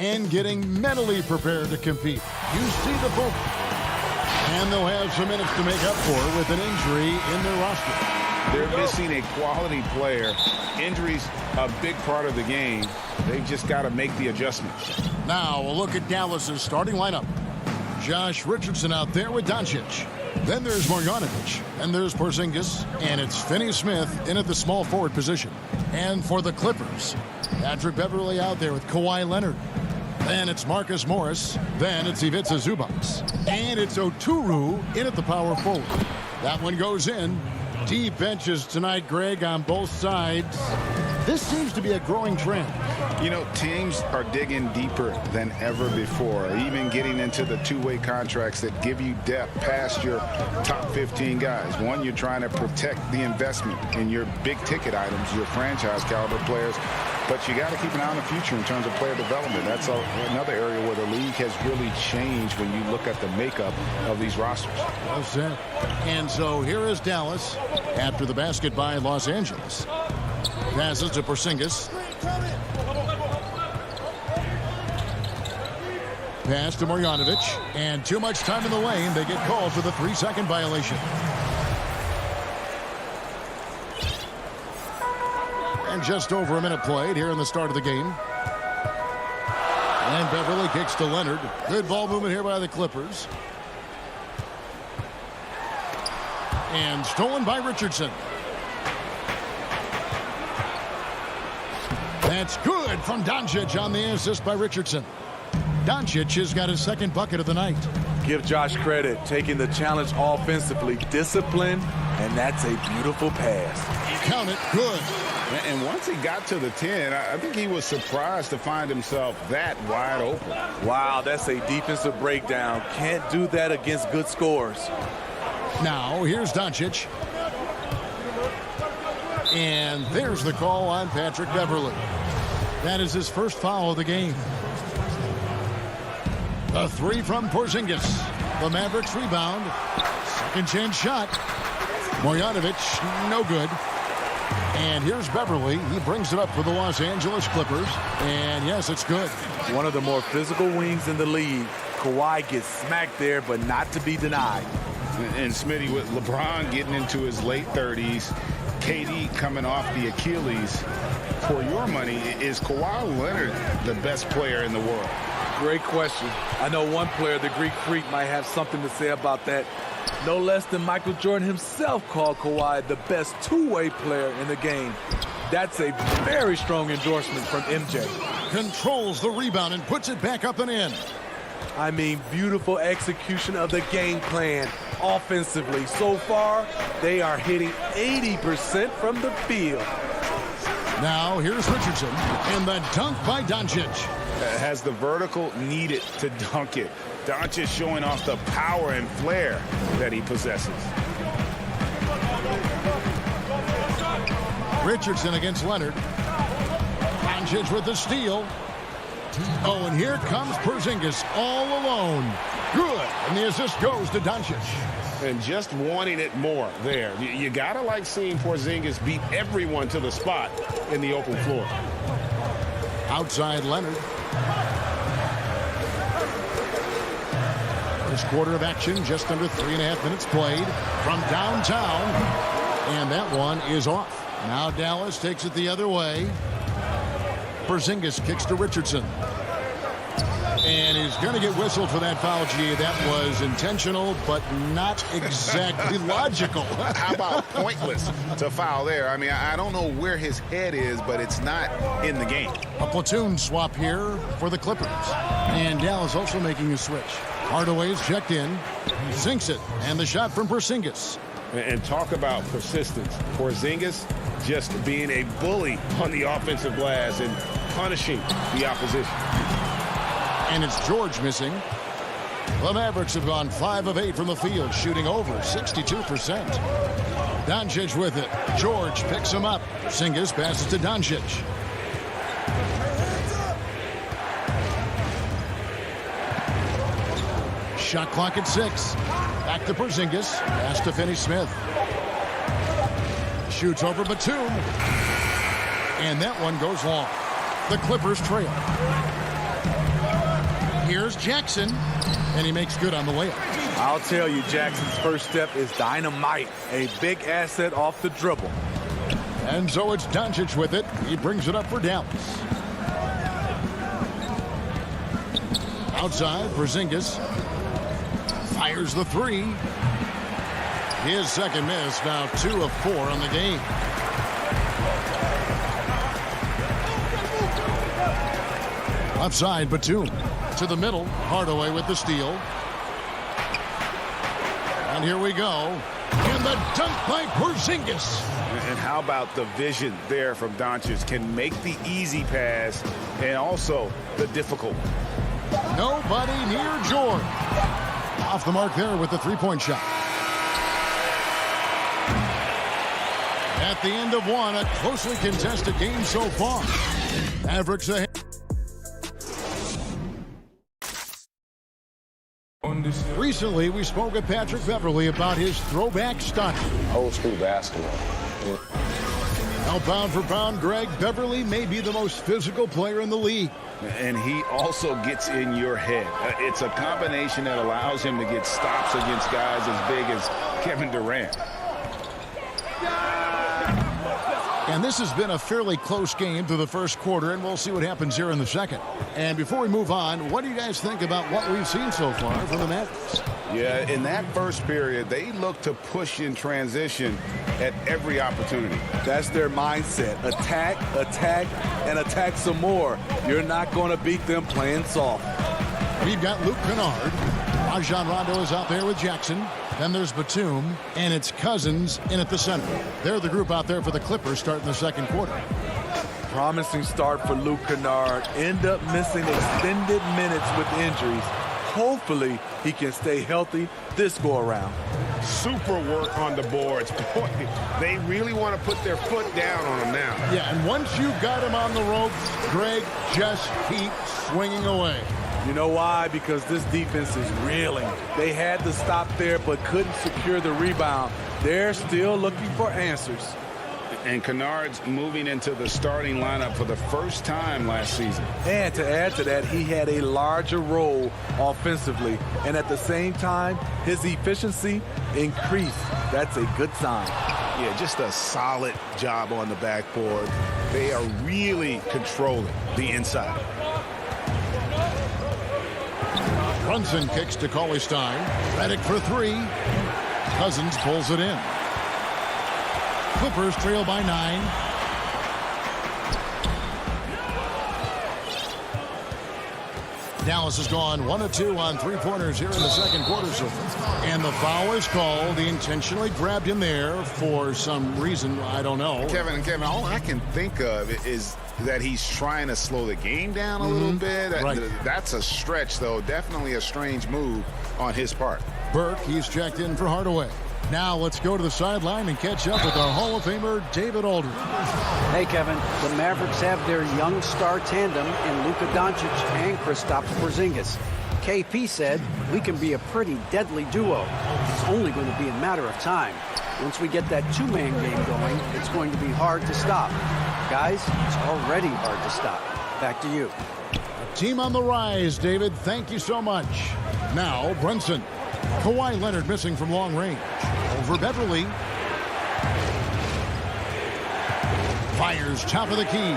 and getting mentally prepared to compete. You see the focus. And they'll have some minutes to make up for with an injury in their roster. They're missing a quality player. Injuries a big part of the game. They've just got to make the adjustments. Now we'll look at Dallas's starting lineup. Josh Richardson out there with Doncic. Then there's Marjanovic. And there's Porzingis. And it's Finney-Smith in at the small forward position. And for the Clippers, Patrick Beverley out there with Kawhi Leonard. Then it's Marcus Morris. Then it's Ivica Zubac. And it's Oturu in at the power forward. That one goes in. Deep benches tonight, Greg, on both sides. This seems to be a growing trend. You know, teams are digging deeper than ever before, even getting into the two-way contracts that give you depth past your top 15 guys. One, you're trying to protect the investment in your big-ticket items, your franchise-caliber players. But you got to keep an eye on the future in terms of player development. That's another area where the league has really changed when you look at the makeup of these rosters. Well said. And so here is Dallas after the basket by Los Angeles. Passes to Porzingis. Pass to Marjanovic. And too much time in the lane. They get called for the 3-second violation. And just over a minute played here in the start of the game. And Beverley kicks to Leonard. Good ball movement here by the Clippers. And stolen by Richardson. That's good from Doncic on the assist by Richardson. Doncic has got his second bucket of the night. Give Josh credit, taking the challenge offensively. Discipline, and that's a beautiful pass. Count it, good. And once he got to the 10, I think he was surprised to find himself that wide open. Wow, that's a defensive breakdown. Can't do that against good scores. Now, here's Doncic. And there's the call on Patrick Beverley. That is his first foul of the game. A three from Porzingis. The Mavericks rebound. Second chance shot. Marjanovic, no good. And here's Beverley. He brings it up for the Los Angeles Clippers. And yes, it's good. One of the more physical wings in the league. Kawhi gets smacked there, but not to be denied. And Smitty, with LeBron getting into his late 30s, KD coming off the Achilles, for your money, is Kawhi Leonard the best player in the world? Great question. I know one player, the Greek Freak, might have something to say about that. No less than Michael Jordan himself called Kawhi the best two-way player in the game. That's a very strong endorsement from MJ. Controls the rebound and puts it back up and in. I mean, beautiful execution of the game plan offensively. So far, they are hitting 80% from the field. Now, here's Richardson, and the dunk by Doncic. Has the vertical needed to dunk it. Doncic showing off the power and flair that he possesses. Richardson against Leonard. Doncic with the steal. Oh, and here comes Porzingis all alone. Good. And the assist goes to Doncic. And just wanting it more there. You got to like seeing Porzingis beat everyone to the spot in the open floor. Outside Leonard. First quarter of action, just under 3.5 minutes played from downtown. And that one is off. Now Dallas takes it the other way. Porzingis kicks to Richardson. And he's going to get whistled for that foul, G. That was intentional, but not exactly logical. How about pointless to foul there? I mean, I don't know where his head is, but it's not in the game. A platoon swap here for the Clippers. And Dallas also making a switch. Hardaway's checked in. Sinks it. And the shot from Porzingis. And talk about persistence. Porzingis just being a bully on the offensive glass and punishing the opposition. And it's George missing. The Mavericks have gone 5 of 8 from the field, shooting over 62%. Doncic with it. George picks him up. Porzingis passes to Doncic. Shot clock at 6. Back to Porzingis. Pass to Finney-Smith. Shoots over Batum. And that one goes long. The Clippers trail. Here's Jackson, and he makes good on the layup. I'll tell you, Jackson's first step is dynamite. A big asset off the dribble. And so it's Doncic with it. He brings it up for Dallas. Outside, Porzingis fires the three. His second miss, now 2 of 4 on the game. Upside, Batum to the middle. Hardaway with the steal. And here we go. And the dunk by Porzingis. And how about the vision there from Doncic? Can make the easy pass and also the difficult one. Nobody near Jordan. Off the mark there with the three-point shot. At the end of one, a closely contested game so far. Mavericks ahead. Recently, we spoke with Patrick Beverley about his throwback style. Old school basketball. Yeah. Now, pound for pound, Greg, Beverley may be the most physical player in the league. And he also gets in your head. It's a combination that allows him to get stops against guys as big as Kevin Durant. And this has been a fairly close game through the first quarter, and we'll see what happens here in the second. And before we move on, what do you guys think about what we've seen so far from the Mavericks? Yeah, in that first period, they look to push in transition at every opportunity. That's their mindset. Attack, attack, and attack some more. You're not going to beat them playing soft. We've got Luke Kennard. Rajon Rondo is out there with Jackson. Then there's Batum, and it's Cousins in at the center. They're the group out there for the Clippers starting the second quarter. Promising start for Luke Kennard. End up missing extended minutes with injuries. Hopefully, he can stay healthy this go-around. Super work on the boards. Boy, they really want to put their foot down on him now. Yeah, and once you got him on the ropes, Greg, just keep swinging away. You know why? Because this defense is reeling. They had to stop there but couldn't secure the rebound. They're still looking for answers. And Kennard's moving into the starting lineup for the first time last season. And to add to that, he had a larger role offensively. And at the same time, his efficiency increased. That's a good sign. Yeah, just a solid job on the backboard. They are really controlling the inside. Brunson kicks to Cauley-Stein. Redick for three. Cousins pulls it in. Clippers trail by 9. Dallas has gone 1 of 2 on three-pointers here in the second quarter so far. And the foul is called. He intentionally grabbed him there for some reason. I don't know. Kevin, all I can think of is that he's trying to slow the game down a little bit. Right. That's a stretch, though. Definitely a strange move on his part. Burke, he's checked in for Hardaway. Now let's go to the sideline and catch up with our Hall of Famer, David Aldridge. Hey, Kevin. The Mavericks have their young star tandem in Luka Doncic and Kristaps Porzingis. KP said, we can be a pretty deadly duo. It's only going to be a matter of time. Once we get that two-man game going, it's going to be hard to stop. Guys, it's already hard to stop. Back to you. Team on the rise, David. Thank you so much. Now, Brunson. Kawhi Leonard missing from long range. Over Beverley. Fires top of the key.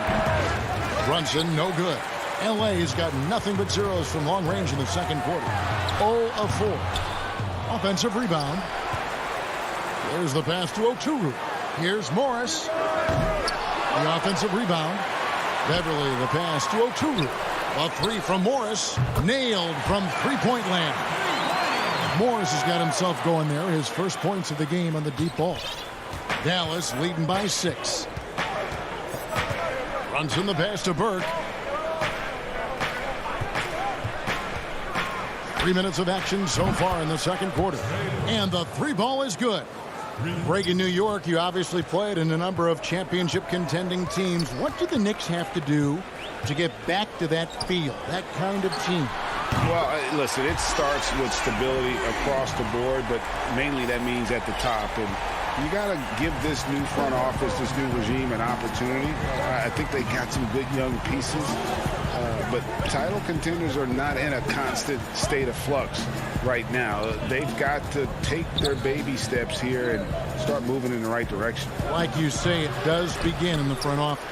Brunson, no good. LA's got nothing but zeros from long range in the second quarter. 0 of 4. Offensive rebound. There's the pass to Oturu. Here's Morris. The offensive rebound. Beverley, the pass to Oturu. A three from Morris. Nailed from three-point land. Morris has got himself going there. His first points of the game on the deep ball. Dallas leading by 6. Runs in the pass to Burke. 3 minutes of action so far in the second quarter. And the three ball is good. Greg, in New York, you obviously played in a number of championship contending teams. What do the Knicks have to do to get back to that feel, that kind of team? Well, listen, it starts with stability across the board, but mainly that means at the top. And you got to give this new front office, this new regime, an opportunity. I think they got some good young pieces. But title contenders are not in a constant state of flux right now. They've got to take their baby steps here and start moving in the right direction. Like you say, it does begin in the front office.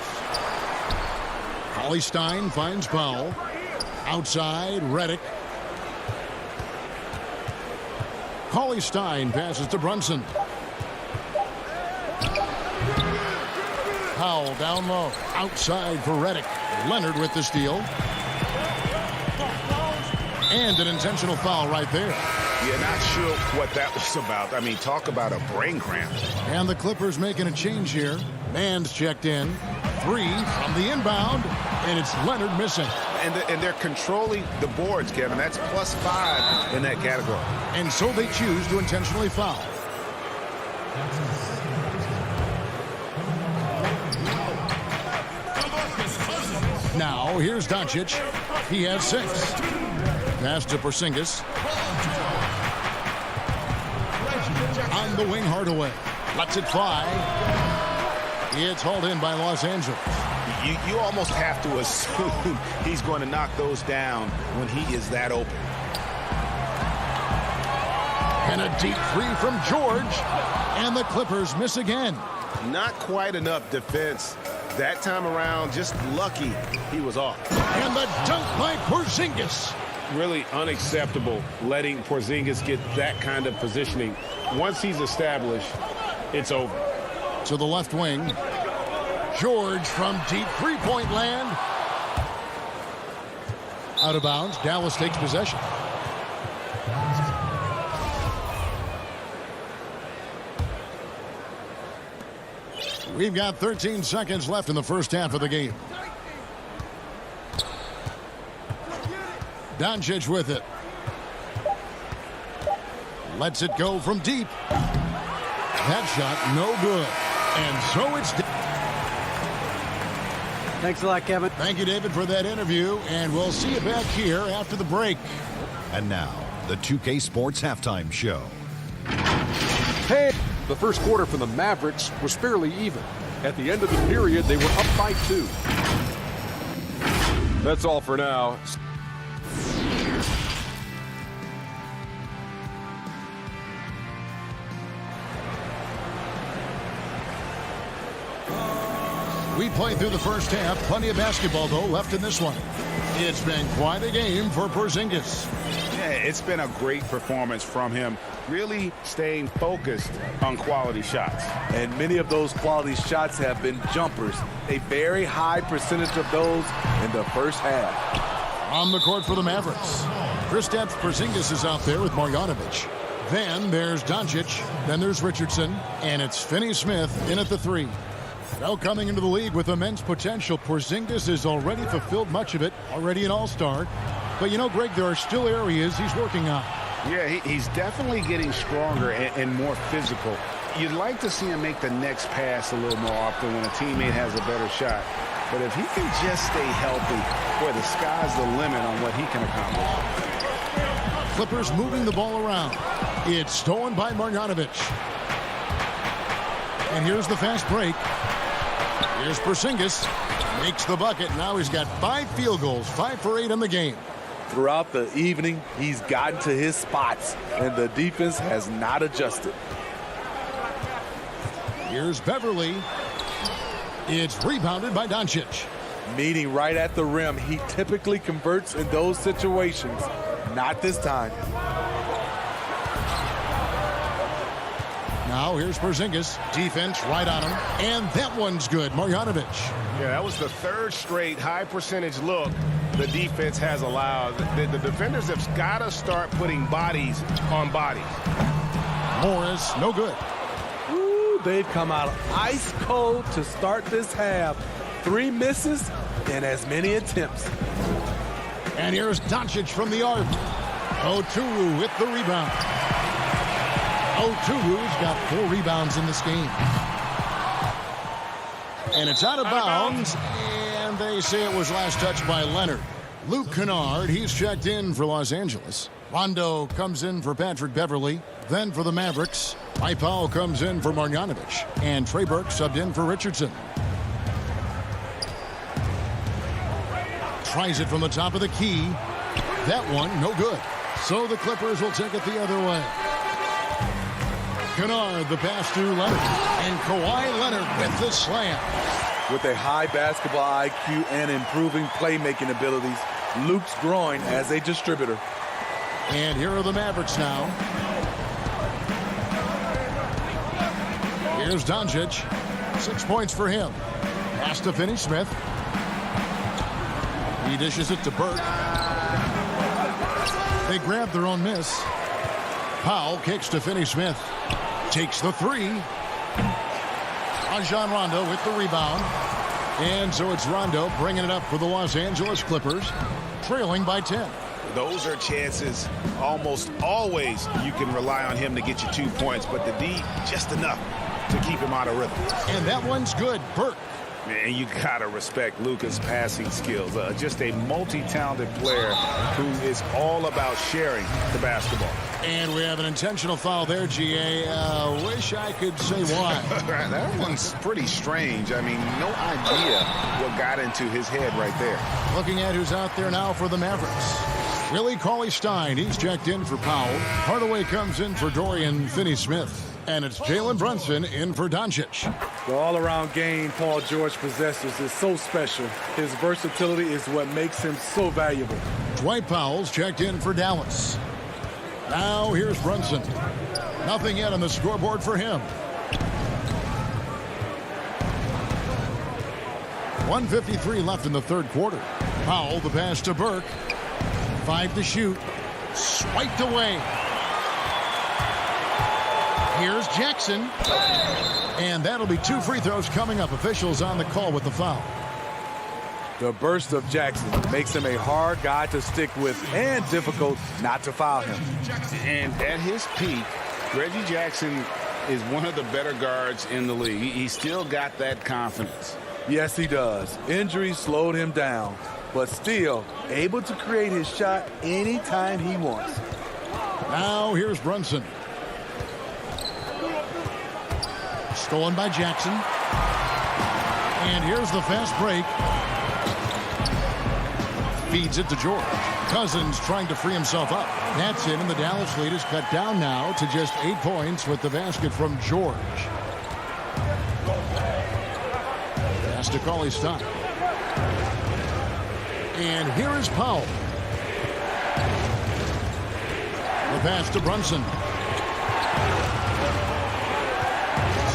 Cauley Stein finds Powell. Outside, Reddick. Cauley Stein passes to Brunson. Powell down low. Outside for Reddick. Leonard with the steal. And an intentional foul right there. Yeah, not sure what that was about. I mean, talk about a brain cramp. And the Clippers making a change here. Mann's checked in. 3 from the inbound. And it's Leonard missing. And they're controlling the boards, Kevin. That's +5 in that category. And so they choose to intentionally foul. Now, here's Doncic. He has 6. Pass to Porzingis. On the wing, Hardaway. Lets it fly. It's hauled in by Los Angeles. You almost have to assume he's going to knock those down when he is that open. And a deep 3 from George. And the Clippers miss again. Not quite enough defense that time around. Just lucky he was off. And the dunk by Porzingis. Really unacceptable letting Porzingis get that kind of positioning. Once he's established, it's over. To the left wing. George from deep three-point land. Out of bounds. Dallas takes possession. We've got 13 seconds left in the first half of the game. Doncic with it. Lets it go from deep. That shot no good. And so it's... Thanks a lot, Kevin. Thank you, David, for that interview. And we'll see you back here after the break. And now, the 2K Sports Halftime Show. Hey! The first quarter for the Mavericks was fairly even. At the end of the period, they were up by 2. That's all for now. We played through the first half. Plenty of basketball, though, left in this one. It's been quite a game for Porzingis. Yeah, it's been a great performance from him. Really staying focused on quality shots. And many of those quality shots have been jumpers. A very high percentage of those in the first half. On the court for the Mavericks. Kristaps Porzingis is out there with Marjanovic. Then there's Doncic. Then there's Richardson. And it's Finney-Smith in at the 3. Now coming into the league with immense potential, Porzingis has already fulfilled much of it, already an all-star. But you know, Greg, there are still areas he's working on. Yeah, he's definitely getting stronger and more physical. You'd like to see him make the next pass a little more often when a teammate has a better shot. But if he can just stay healthy, boy, the sky's the limit on what he can accomplish. Clippers moving the ball around. It's stolen by Marjanovic. And here's the fast break. Here's Porzingis. Makes the bucket. Now he's got 5 field goals, 5 for 8 in the game. Throughout the evening, he's gotten to his spots, and the defense has not adjusted. Here's Beverly. It's rebounded by Doncic. Meeting right at the rim, he typically converts in those situations. Not this time. Now here's Porzingis. Defense right on him. And that one's good. Marjanovic. Yeah, that was the 3rd straight high percentage look the defense has allowed. The defenders have got to start putting bodies on bodies. Morris, no good. Ooh, they've come out ice cold to start this half. 3 misses and as many attempts. And here's Doncic from the arc. Oturu with the rebound. Oturu's got 4 rebounds in this game. And it's out of bounds. And they say it was last touched by Leonard. Luke Kennard, he's checked in for Los Angeles. Rondo comes in for Patrick Beverly. Then for the Mavericks, Mike Powell comes in for Marjanovic. And Trey Burke subbed in for Richardson. Tries it from the top of the key. That one, no good. So the Clippers will take it the other way. Kennard, the pass to Leonard. And Kawhi Leonard with the slam. With a high basketball IQ and improving playmaking abilities, Luke's growing as a distributor. And here are the Mavericks now. Here's Doncic. 6 points for him. Pass to Finney-Smith. He dishes it to Burke. They grab their own miss. Powell kicks to Finney-Smith. Takes the three. Rajon Rondo with the rebound. And so it's Rondo bringing it up for the Los Angeles Clippers, trailing by 10. Those are chances almost always you can rely on him to get you 2 points, but the D just enough to keep him out of rhythm. And that one's good. Burke. Man, you gotta respect Luka's passing skills. Just a multi-talented player who is all about sharing the basketball. And we have an intentional foul there, GA. Wish I could say why. That one's pretty strange. I mean, no idea what got into his head right there. Looking at who's out there now for the Mavericks. Willie Cauley-Stein, he's checked in for Powell. Hardaway comes in for Dorian Finney-Smith. And it's Jalen Brunson in for Doncic. The all-around game Paul George possesses is so special. His versatility is what makes him so valuable. Dwight Powell's checked in for Dallas. Now here's Brunson. Nothing yet on the scoreboard for him. 1:53 left in the third quarter. Powell, the pass to Burke. 5 to shoot. Swiped away. Here's Jackson. And that'll be 2 free throws coming up. Officials on the call with the foul. The burst of Jackson makes him a hard guy to stick with and difficult not to foul him. And at his peak, Reggie Jackson is one of the better guards in the league. He's still got that confidence. Yes, he does. Injuries slowed him down, but still able to create his shot anytime he wants. Now here's Brunson. Stolen by Jackson. And here's the fast break. Feeds it to George. Cousins trying to free himself up. That's it, and the Dallas lead is cut down now to just 8 points with the basket from George. Pass to Cauley-Stein. And here is Powell. The pass to Brunson.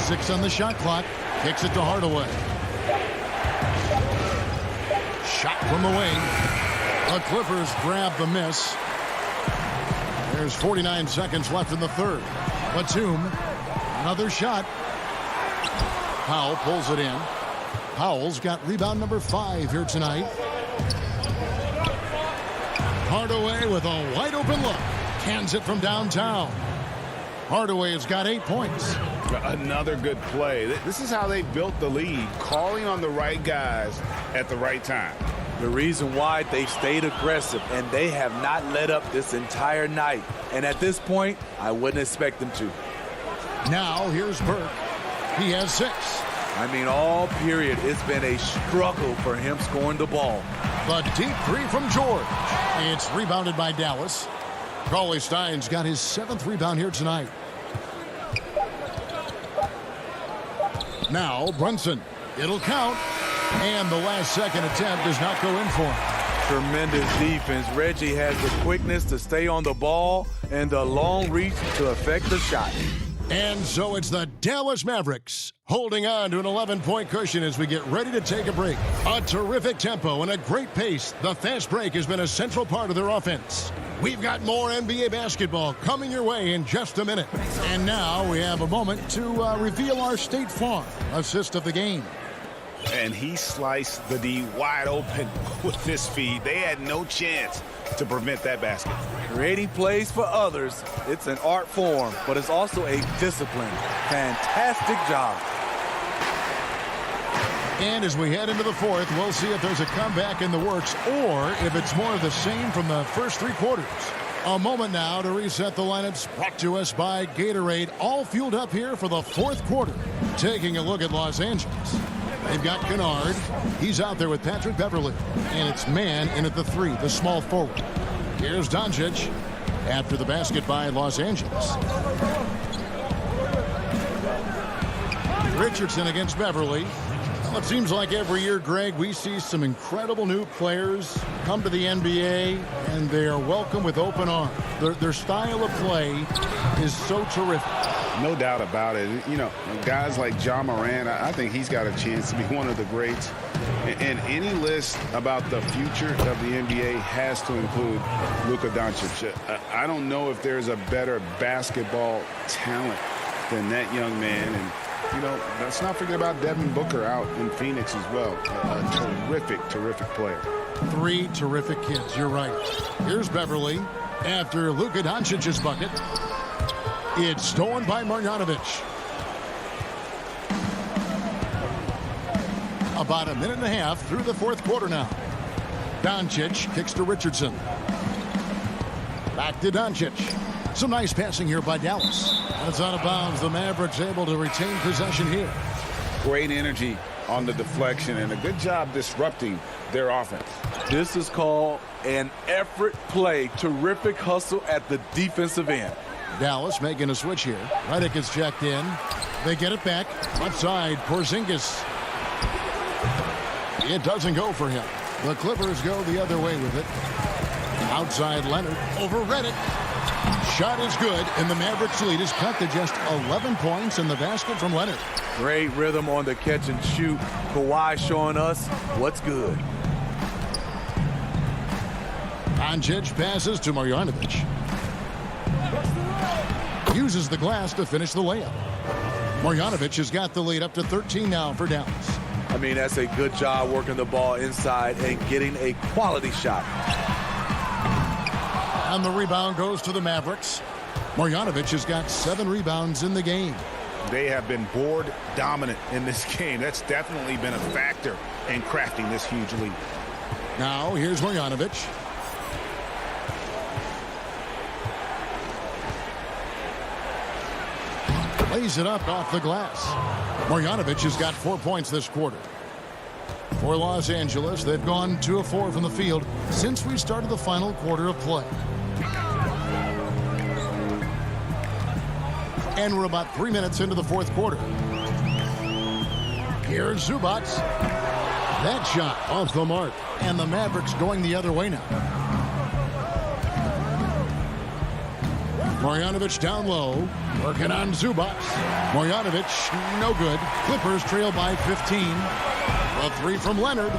6 on the shot clock. Kicks it to Hardaway. Shot from the wing. The Clippers grab the miss. There's 49 seconds left in the third. Batum, another shot. Powell pulls it in. Powell's got rebound number 5 here tonight. Hardaway with a wide open look. Cans it from downtown. Hardaway has got 8 points. Another good play. This is how they built the lead, calling on the right guys at the right time. The reason why they've stayed aggressive and they have not let up this entire night. And at this point, I wouldn't expect them to. Now here's Burke. He has 6. I mean, all period, it's been a struggle for him scoring the ball. The deep 3 from George. It's rebounded by Dallas. Cauley-Stein's got his 7th rebound here tonight. Now Brunson. It'll count. And the last second attempt does not go in for him. Tremendous defense. Reggie has the quickness to stay on the ball and the long reach to affect the shot. And so it's the Dallas Mavericks holding on to an 11-point cushion as we get ready to take a break. A terrific tempo and a great pace. The fast break has been a central part of their offense. We've got more NBA basketball coming your way in just a minute. And now we have a moment to reveal our State Farm assist of the game. And he sliced the D wide open with this feed. They had no chance to prevent that basket. Creating plays for others, it's an art form, but it's also a discipline. Fantastic job. And as we head into the fourth, we'll see if there's a comeback in the works or if it's more of the same from the first 3 quarters. A moment now to reset the lineups, brought to us by Gatorade, all fueled up here for the fourth quarter. Taking a look at Los Angeles. They've got Kennard. He's out there with Patrick Beverly. And it's man in at the 3, the small forward. Here's Doncic after the basket by Los Angeles. Richardson against Beverly. Well, it seems like every year, Greg, we see some incredible new players come to the NBA, and they are welcome with open arms. Their style of play is so terrific. No doubt about it. You know, guys like Ja Morant, I think he's got a chance to be one of the greats. And any list about the future of the NBA has to include Luka Doncic. I don't know if there's a better basketball talent than that young man. And you know, let's not forget about Devin Booker out in Phoenix as well. A terrific, terrific player. 3 terrific kids, you're right. Here's Beverly after Luka Doncic's bucket. It's stolen by Marjanovic. About a minute and a half through the 4th quarter now. Doncic kicks to Richardson. Back to Doncic. Some nice passing here by Dallas. That's out of bounds. The Mavericks able to retain possession here. Great energy on the deflection and a good job disrupting their offense. This is called an effort play. Terrific hustle at the defensive end. Dallas making a switch here. Redick is checked in. They get it back. Left side, Porzingis. It doesn't go for him. The Clippers go the other way with it. Outside Leonard over Redick. Shot is good, and the Mavericks lead is cut to just 11 points in the basket from Leonard. Great rhythm on the catch and shoot. Kawhi showing us what's good. Doncic passes to Marjanovic. Uses the glass to finish the layup. Marjanovic has got the lead up to 13 now for Dallas. I mean, that's a good job working the ball inside and getting a quality shot. And the rebound goes to the Mavericks. Marjanovic has got 7 rebounds in the game. They have been board dominant in this game. That's definitely been a factor in crafting this huge lead. Now, here's Marjanovic. Lays it up off the glass. Marjanovic has got 4 points this quarter. For Los Angeles, they've gone 2 of 4 from the field since we started the final quarter of play. And we're about 3 minutes into the 4th quarter. Here's Zubac. That shot off the mark. And the Mavericks going the other way now. Marjanovic down low. Working on Zubac. Marjanovic, no good. Clippers trail by 15. A 3 from Leonard.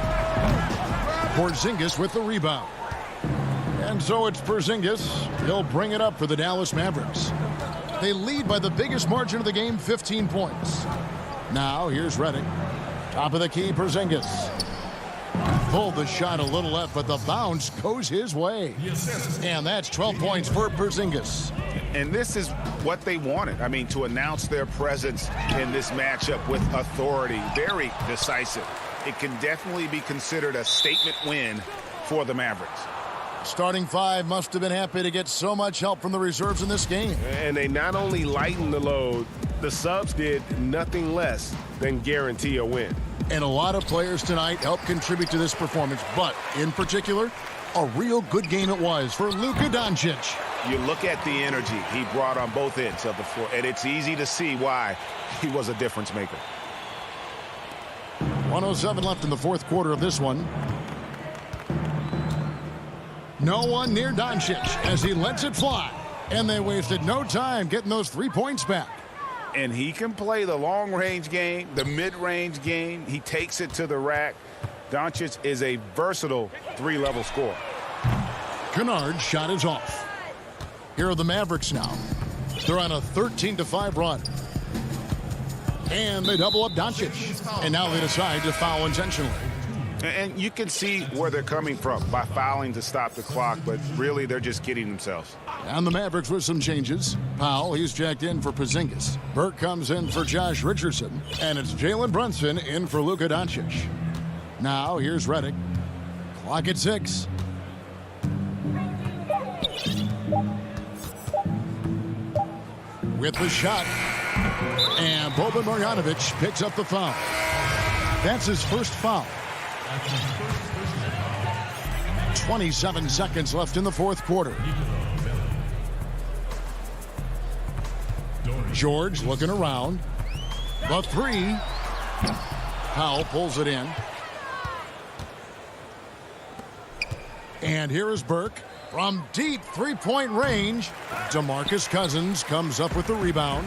Porzingis with the rebound. And so it's Porzingis. He'll bring it up for the Dallas Mavericks. They lead by the biggest margin of the game, 15 points. Now, here's Redick. Top of the key, Porzingis. Pulled the shot a little left, but the bounce goes his way. And that's 12 points for Porzingis. And this is what they wanted. I mean, to announce their presence in this matchup with authority. Very decisive. It can definitely be considered a statement win for the Mavericks. Starting 5 must have been happy to get so much help from the reserves in this game. And they not only lightened the load, the subs did nothing less than guarantee a win. And a lot of players tonight helped contribute to this performance, but in particular, a real good game it was for Luka Doncic. You look at the energy he brought on both ends of the floor, and it's easy to see why he was a difference maker. 1:07 left in the 4th quarter of this one. No one near Doncic as he lets it fly. And they wasted no time getting those 3 points back. And he can play the long-range game, the mid-range game. He takes it to the rack. Doncic is a versatile 3-level scorer. Kennard's shot is off. Here are the Mavericks now. They're on a 13-5 run. And they double up Doncic. And now they decide to foul intentionally. And you can see where they're coming from by fouling to stop the clock, but really they're just kidding themselves. And the Mavericks with some changes. Powell, he's checked in for Porzingis. Burke comes in for Josh Richardson. And it's Jalen Brunson in for Luka Doncic. Now here's Redick. Clock at 6. With the shot. And Boban Marjanovic picks up the foul. That's his first foul. 27 seconds left in the fourth quarter. George looking around. The three. Powell pulls it in. And here is Burke from deep three-point range. DeMarcus Cousins comes up with the rebound.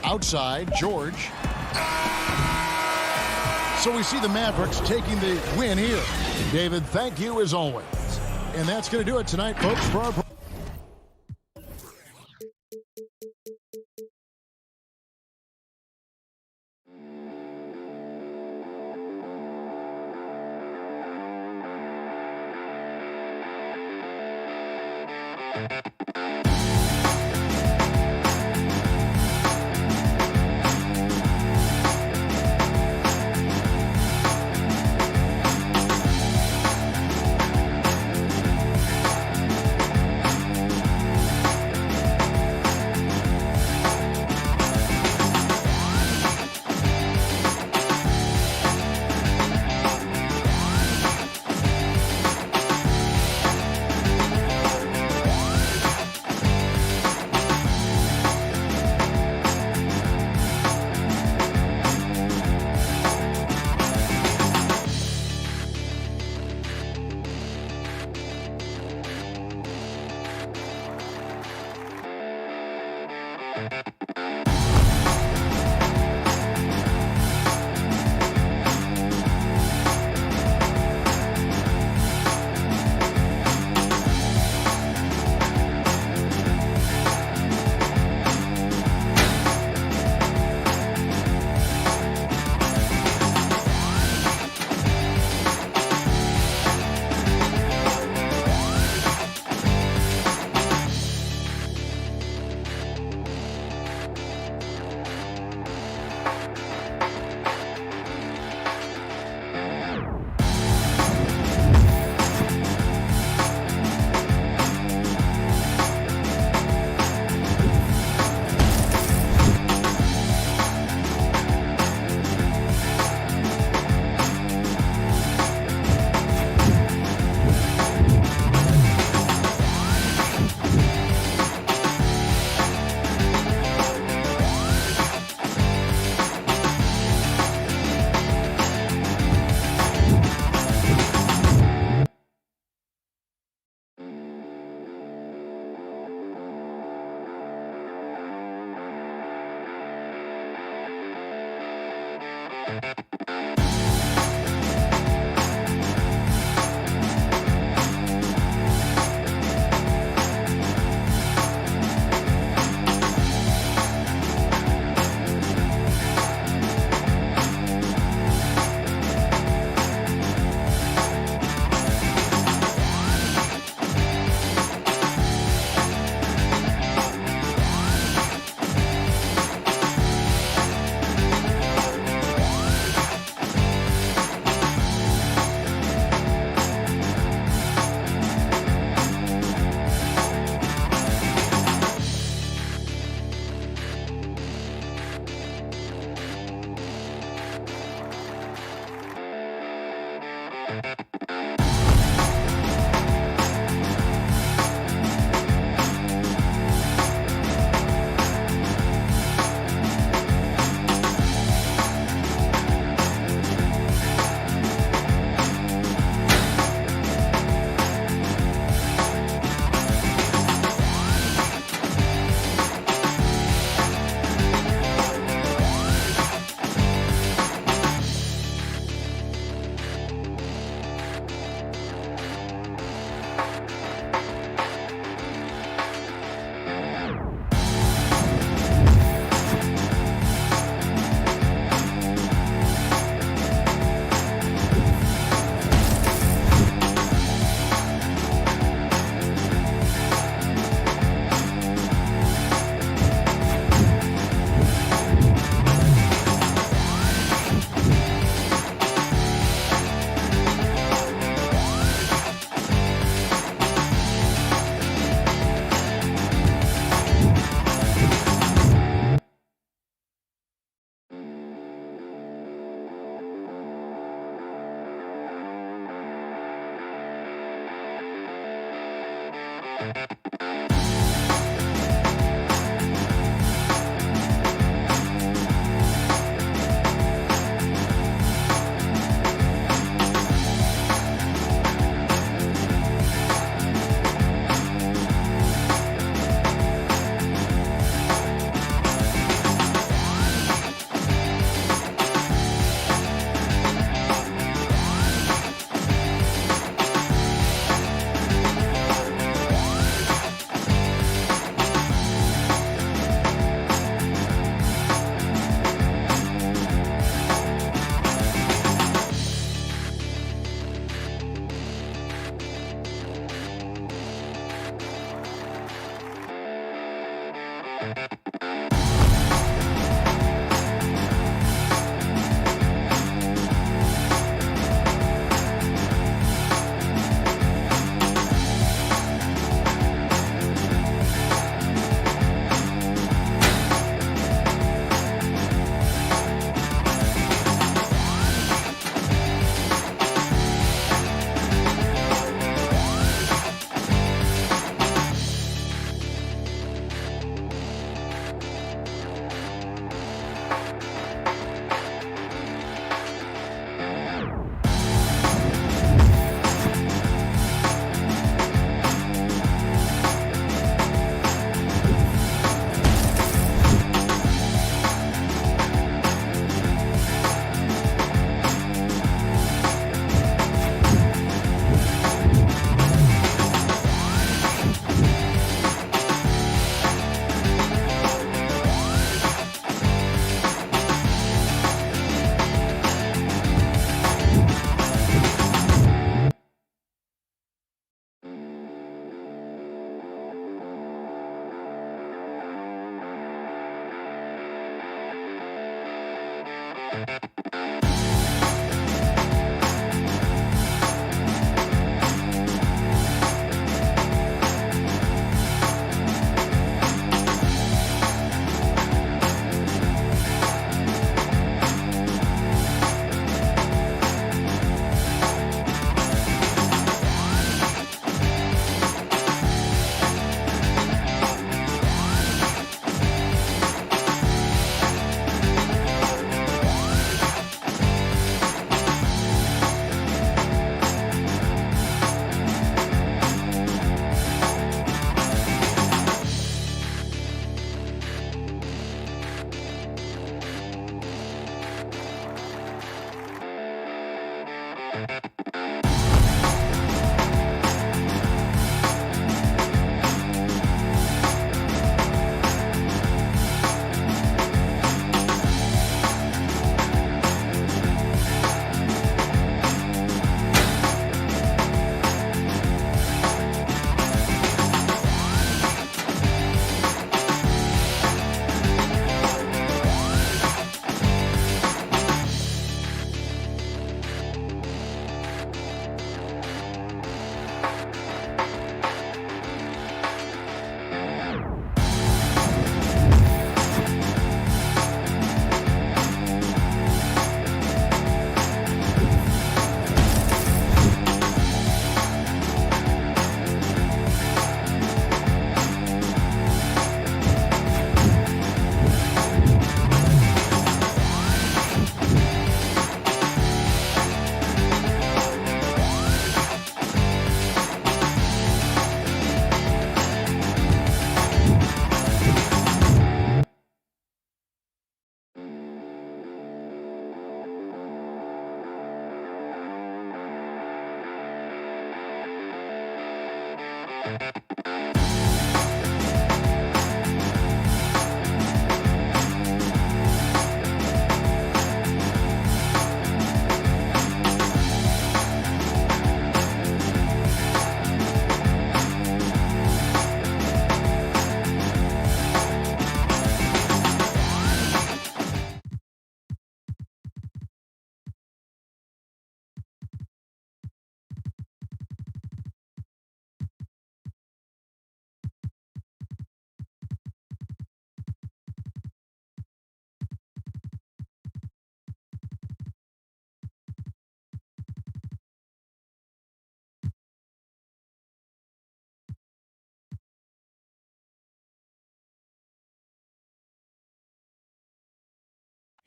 Outside, George. So we see the Mavericks taking the win here. David, thank you as always. And that's going to do it tonight, folks, for our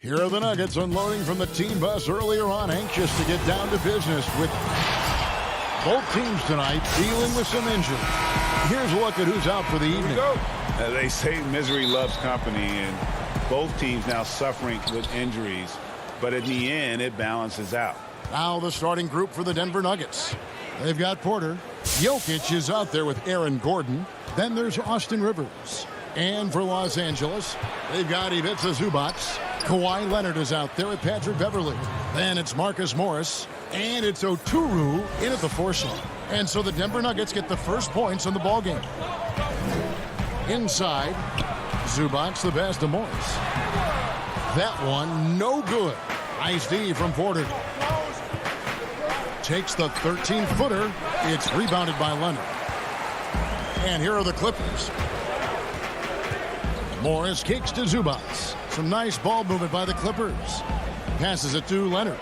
Here are the Nuggets unloading from the team bus earlier on, anxious to get down to business with both teams tonight dealing with some injuries. Here's a look at who's out for the evening. They say misery loves company, and both teams now suffering with injuries. But in the end, it balances out. Now the starting group for the Denver Nuggets. They've got Porter. Jokic is out there with Aaron Gordon. Then there's Austin Rivers. And for Los Angeles, they've got Ivica Zubac. Kawhi Leonard is out there with Patrick Beverley. Then it's Marcus Morris. And it's Oturu in at the 4 slot. And so the Denver Nuggets get the first points in the ballgame. Inside, Zubac the pass to Morris. That one, no good. Nice D from Porter. Takes the 13-footer. It's rebounded by Leonard. And here are the Clippers. Morris kicks to Zubac. Some nice ball movement by the Clippers. Passes it to Leonard.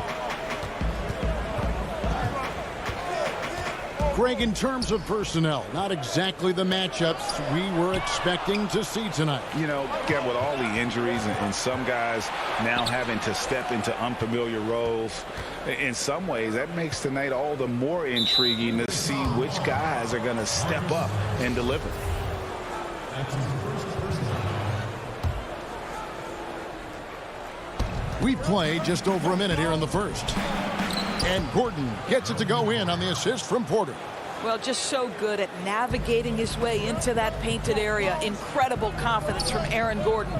Greg, in terms of personnel, not exactly the matchups we were expecting to see tonight. You know, get with all the injuries and some guys now having to step into unfamiliar roles. In some ways, that makes tonight all the more intriguing to see which guys are going to step up and deliver. We played just over a minute here in the first. And Gordon gets it to go in on the assist from Porter. Well, just so good at navigating his way into that painted area. Incredible confidence from Aaron Gordon.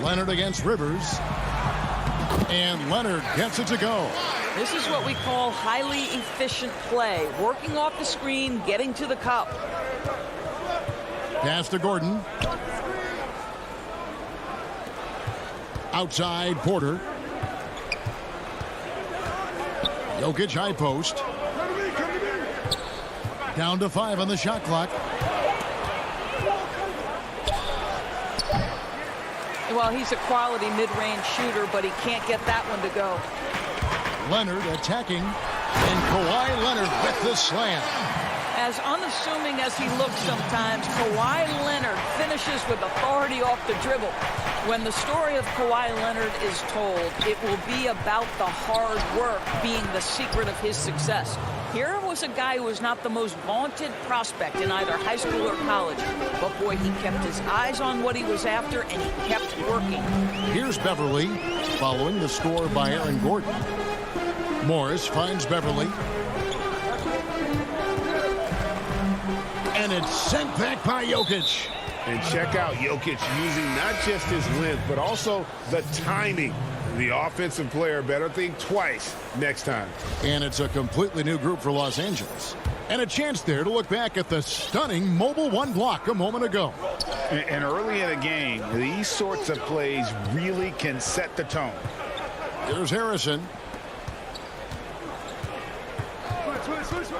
Leonard against Rivers. And Leonard gets it to go. This is what we call highly efficient play. Working off the screen, getting to the cup. Pass to Gordon. Outside, Porter. Jokic high post. Down to 5 on the shot clock. Well, he's a quality mid-range shooter, but he can't get that one to go. Leonard attacking, and Kawhi Leonard with the slam. As unassuming as he looks sometimes, Kawhi Leonard finishes with authority off the dribble. When the story of Kawhi Leonard is told, it will be about the hard work being the secret of his success. Here was a guy who was not the most vaunted prospect in either high school or college. But boy, he kept his eyes on what he was after, and he kept working. Here's Beverly, following the score by Aaron Gordon. Morris finds Beverly. And it's sent back by Jokic. And check out Jokic using not just his length, but also the timing. The offensive player better think twice next time. And it's a completely new group for Los Angeles. And a chance there to look back at the stunning mobile one block a moment ago. And early in a game, these sorts of plays really can set the tone. Here's Harrison.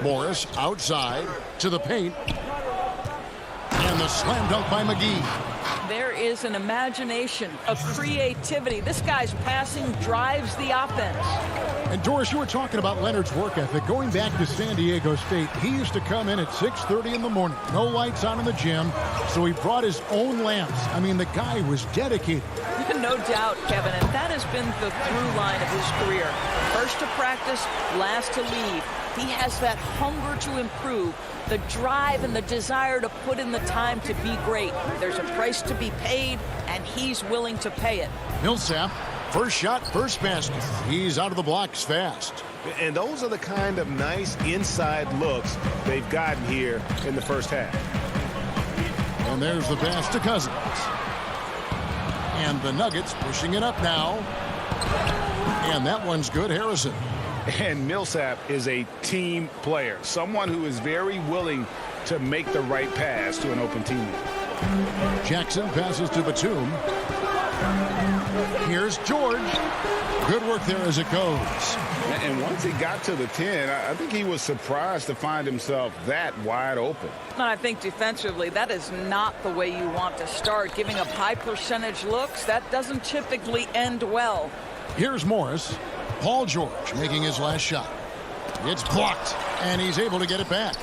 Morris outside to the paint. And the slam dunk by McGee. There is an imagination, a creativity. This guy's passing drives the offense. And Doris, you were talking about Leonard's work ethic. Going back to San Diego State, he used to come in at 6:30 in the morning. No lights on in the gym, so he brought his own lamps. I mean, the guy was dedicated. No doubt, Kevin, and that has been the through line of his career. First to practice, last to leave. He has that hunger to improve, the drive and the desire to put in the time to be great. There's a price to be paid, and he's willing to pay it. Millsap, first shot, first basket. He's out of the blocks fast. And those are the kind of nice inside looks they've gotten here in the first half. And there's the pass to Cousins. And the Nuggets pushing it up now. And that one's good, Harrison. And Millsap is a team player, someone who is very willing to make the right pass to an open teammate. Jackson passes to Batum. Here's George. Good work there as it goes. And once he got to the 10, I think he was surprised to find himself that wide open. I think defensively, that is not the way you want to start. Giving up high percentage looks, that doesn't typically end well. Here's Morris. Paul George making his last shot. It's blocked, and he's able to get it back.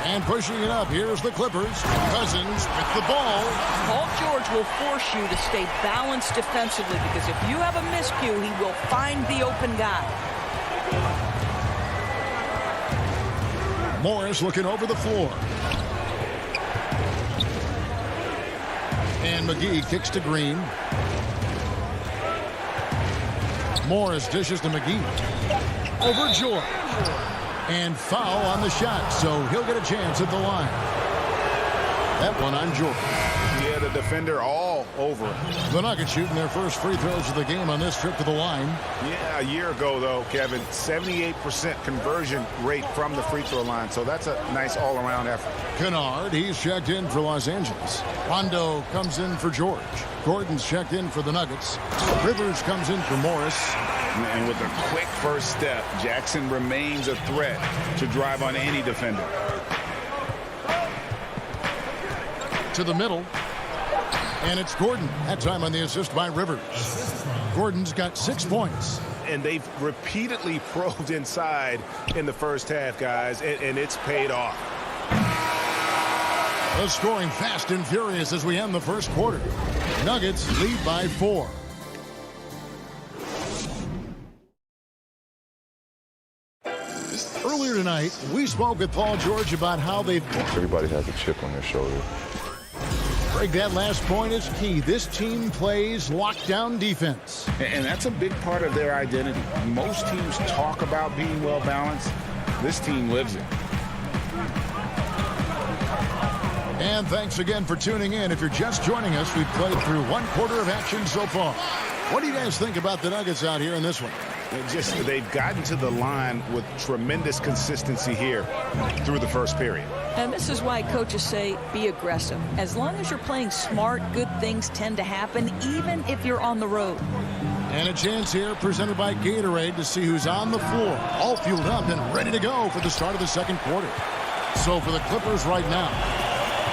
And pushing it up, here's the Clippers. Cousins with the ball. Paul George will force you to stay balanced defensively, because if you have a miscue, he will find the open guy. Morris looking over the floor. And McGee kicks to Green. Morris dishes to McGee. Over George. And foul on the shot, so he'll get a chance at the line. That one on George. Yeah, the defender all over it. The Nuggets shooting their first free throws of the game on this trip to the line. Yeah, a year ago, though, Kevin, 78% conversion rate from the free throw line, so that's a nice all-around effort. Kennard, he's checked in for Los Angeles. Rondo comes in for George. Gordon's checked in for the Nuggets. Rivers comes in for Morris. And with a quick first step, Jackson remains a threat to drive on any defender. To the middle. And it's Gordon. That time on the assist by Rivers. Gordon's got 6 points. And they've repeatedly probed inside in the first half, guys, and it's paid off. The scoring fast and furious as we end the first quarter. Nuggets lead by 4. Earlier tonight, we spoke with Paul George about how they've... Everybody has a chip on their shoulder. Greg, that last point is key. This team plays lockdown defense. And that's a big part of their identity. Most teams talk about being well-balanced. This team lives it. And thanks again for tuning in. If you're just joining us, we've played through one quarter of action so far. What do you guys think about the Nuggets out here in this one? They've gotten to the line with tremendous consistency here through the first period. And this is why coaches say be aggressive. As long as you're playing smart, good things tend to happen, even if you're on the road. And a chance here presented by Gatorade to see who's on the floor, all fueled up and ready to go for the start of the second quarter. So for the Clippers right now,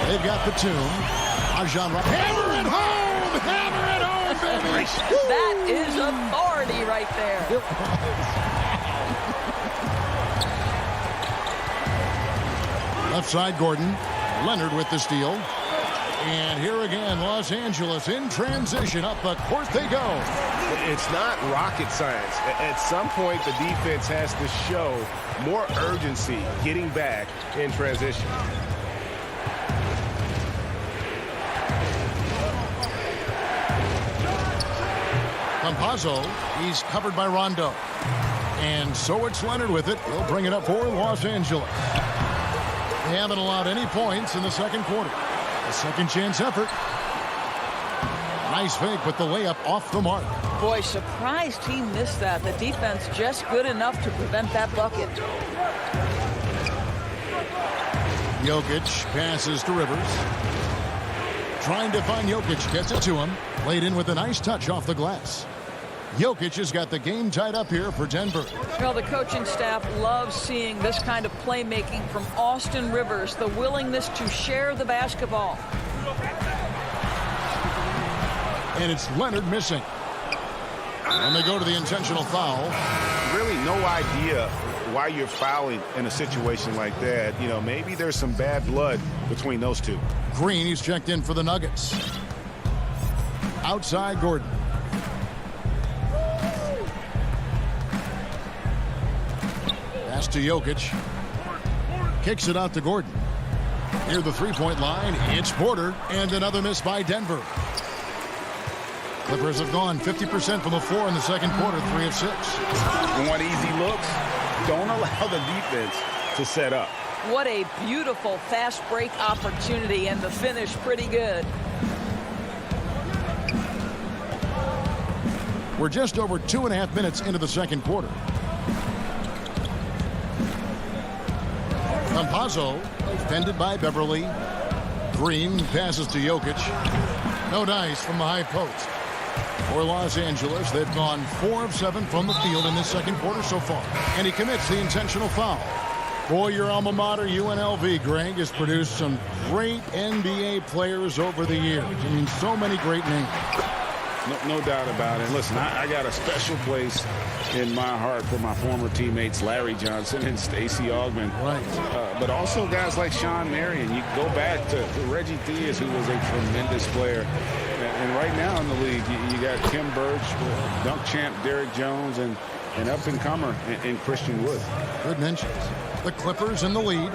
they've got the tune. Hammer it home! Hammer it home, baby! That is authority right there. Left side, Gordon. Leonard with the steal. And here again, Los Angeles in transition. Up the court they go. It's not rocket science. At some point, the defense has to show more urgency getting back in transition. Campazzo, he's covered by Rondo. And so it's Leonard with it. He'll bring it up for Los Angeles. They haven't allowed any points in the second quarter. A second chance effort. Nice fake with the layup off the mark. Boy, surprised he missed that. The defense just good enough to prevent that bucket. Jokic passes to Rivers. Trying to find Jokic, gets it to him. Laid in with a nice touch off the glass. Jokic has got the game tied up here for Denver. Well, the coaching staff loves seeing this kind of playmaking from Austin Rivers, the willingness to share the basketball. And it's Leonard missing. And they go to the intentional foul. Really no idea why you're fouling in a situation like that. You know, maybe there's some bad blood between those two. Green, he's checked in for the Nuggets. Outside, Gordon. Pass to Jokic. Kicks it out to Gordon. Near the three-point line, it's Porter, and another miss by Denver. Clippers have gone 50% from the floor in the second quarter, 3 of 6. Want easy looks? Don't allow the defense to set up. What a beautiful fast break opportunity, and the finish pretty good. We're just over 2.5 minutes into the second quarter. Campazzo, defended by Beverly. Green passes to Jokic. No dice from the high post. For Los Angeles, they've gone 4 of 7 from the field in this second quarter so far. And he commits the intentional foul. Boy, your alma mater, UNLV, Greg, has produced some great NBA players over the years. I mean, so many great names. No doubt about it. Listen, I got a special place in my heart for my former teammates Larry Johnson and Stacey Augmon. Right. But also guys like Sean Marion. You go back to Reggie Theus, who was a tremendous player. And right now in the league, you got Kim Birch, dunk champ Derrick Jones, and an up-and-comer in Christian Wood. Good mentions. The Clippers in the lead.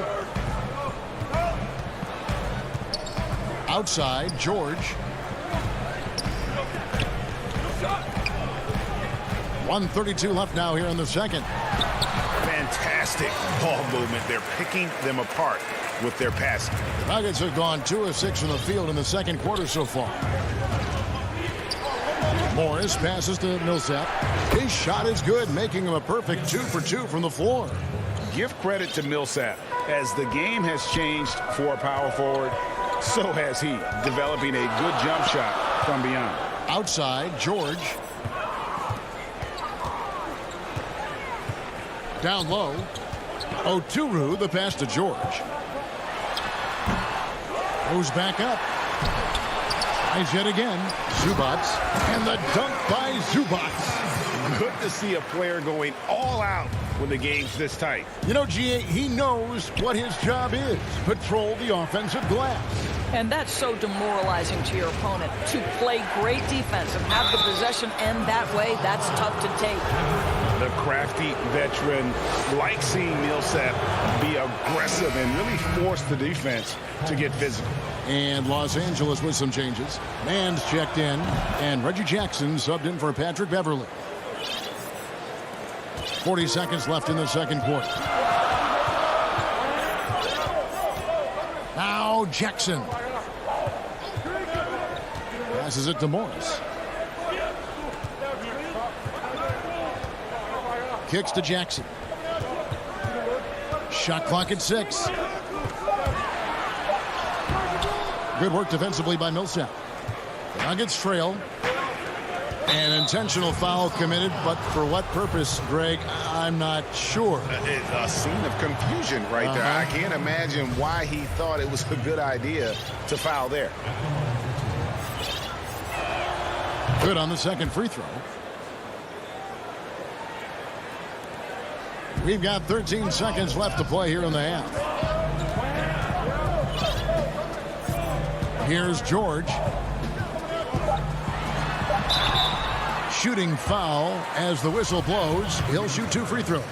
Outside, George. 1:32 left now here in the second. Fantastic ball movement. They're picking them apart with their passing. Nuggets have gone 2 of 6 from the field in the second quarter so far. Morris passes to Millsap. His shot is good, making him a perfect 2 for 2 from the floor. Give credit to Millsap. As the game has changed for a power forward, so has he, developing a good jump shot from beyond. Outside, George. Down low. Oturu, the pass to George. Goes back up. Tries yet again. Zubats. And the dunk by Zubats. Good to see a player going all out when the game's this tight. You know, G.A., he knows what his job is. Patrol the offensive glass. And that's so demoralizing to your opponent. To play great defense and have the possession end that way, that's tough to take. The crafty veteran likes seeing Millsap be aggressive and really force the defense to get physical. And Los Angeles with some changes. Mann's checked in, and Reggie Jackson subbed in for Patrick Beverly. 40 seconds left in the second quarter. Now Jackson. Passes it to Morris. kicks to Jackson. Shot clock at 6. Good work defensively by Millsap. The Nuggets trail. An intentional foul committed, but for what purpose, Greg, I'm not sure. A scene of confusion right there. I can't imagine why he thought it was a good idea to foul there. Good on the second free throw. We've got 13 seconds left to play here in the half. Here's George. Shooting foul as the whistle blows. He'll shoot 2 free throws.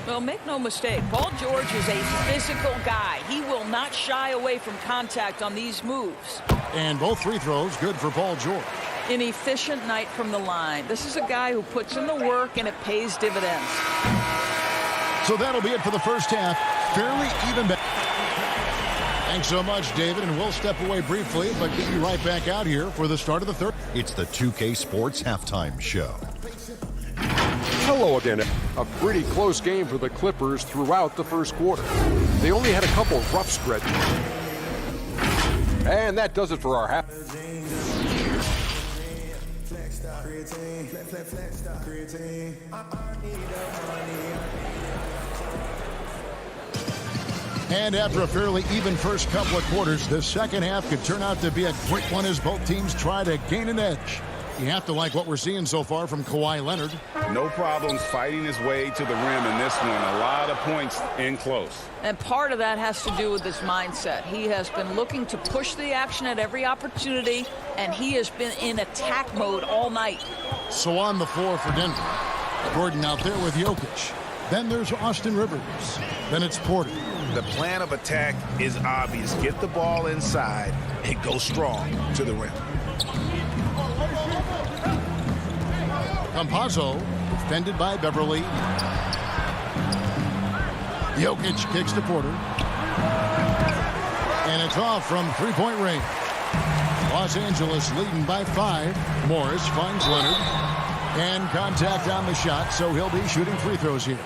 Well, make no mistake, Paul George is a physical guy. He will not shy away from contact on these moves. And both free throws good for Paul George. An efficient night from the line. This is a guy who puts in the work and it pays dividends. So that'll be it for the first half. Fairly even bet. Thanks so much, David, and we'll step away briefly, but get you right back out here for the start of the third. It's the 2K Sports Halftime Show. Hello again. A pretty close game for the Clippers throughout the first quarter. They only had a couple rough stretches. And that does it for our half. And after a fairly even first couple of quarters, the second half could turn out to be a great one as both teams try to gain an edge. You have to like what we're seeing so far from Kawhi Leonard. No problems fighting his way to the rim in this one. A lot of points in close. And part of that has to do with his mindset. He has been looking to push the action at every opportunity, and he has been in attack mode all night. So on the floor for Denver. Gordon out there with Jokic. Then there's Austin Rivers. Then it's Porter. The plan of attack is obvious. Get the ball inside and go strong to the rim. Campazzo, defended by Beverly. Jokic kicks to Porter. And it's off from three-point range. Los Angeles leading by 5. Morris finds Leonard. And contact on the shot, so he'll be shooting free throws here.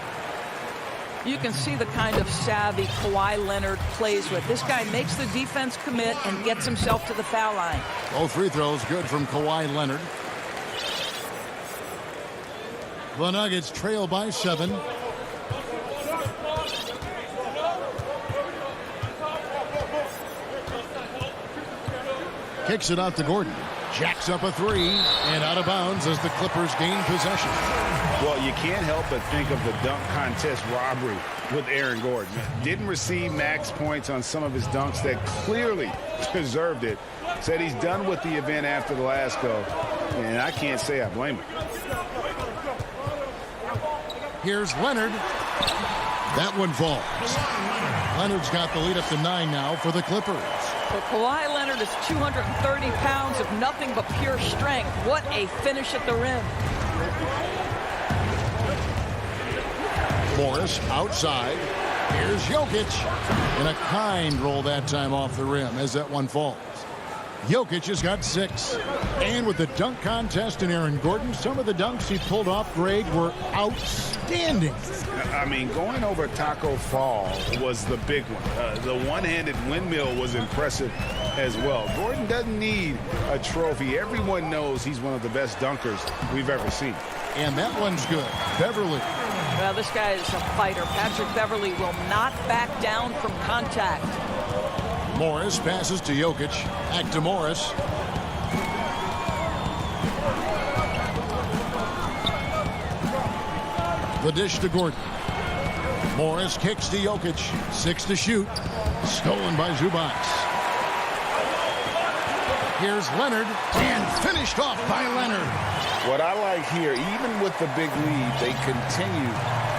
You can see the kind of savvy Kawhi Leonard plays with. This guy makes the defense commit and gets himself to the foul line. Both free throws good from Kawhi Leonard. The Nuggets trail by 7. Kicks it out to Gordon. Jacks up a 3 and out of bounds as the Clippers gain possession. Well, you can't help but think of the dunk contest robbery with Aaron Gordon. Didn't receive max points on some of his dunks that clearly deserved it. Said he's done with the event after the last go, and I can't say I blame him. Here's Leonard. That one falls. Leonard's got the lead up to 9 now for the Clippers. But Kawhi Leonard is 230 pounds of nothing but pure strength. What a finish at the rim. Morris outside. Here's Jokic. And a kind roll that time off the rim as that one falls. Jokic has got 6. And with the dunk contest and Aaron Gordon, some of the dunks he pulled off, Greg, were outstanding. I mean, going over Taco Fall was the big one. The one-handed windmill was impressive as well. Gordon doesn't need a trophy. Everyone knows he's one of the best dunkers we've ever seen. And that one's good. Beverly. Well, this guy is a fighter. Patrick Beverly will not back down from contact. Morris passes to Jokic. Back to Morris. The dish to Gordon. Morris kicks to Jokic. 6 to shoot. Stolen by Zubac. Here's Leonard. And finished off by Leonard. What I like here, even with the big lead, they continue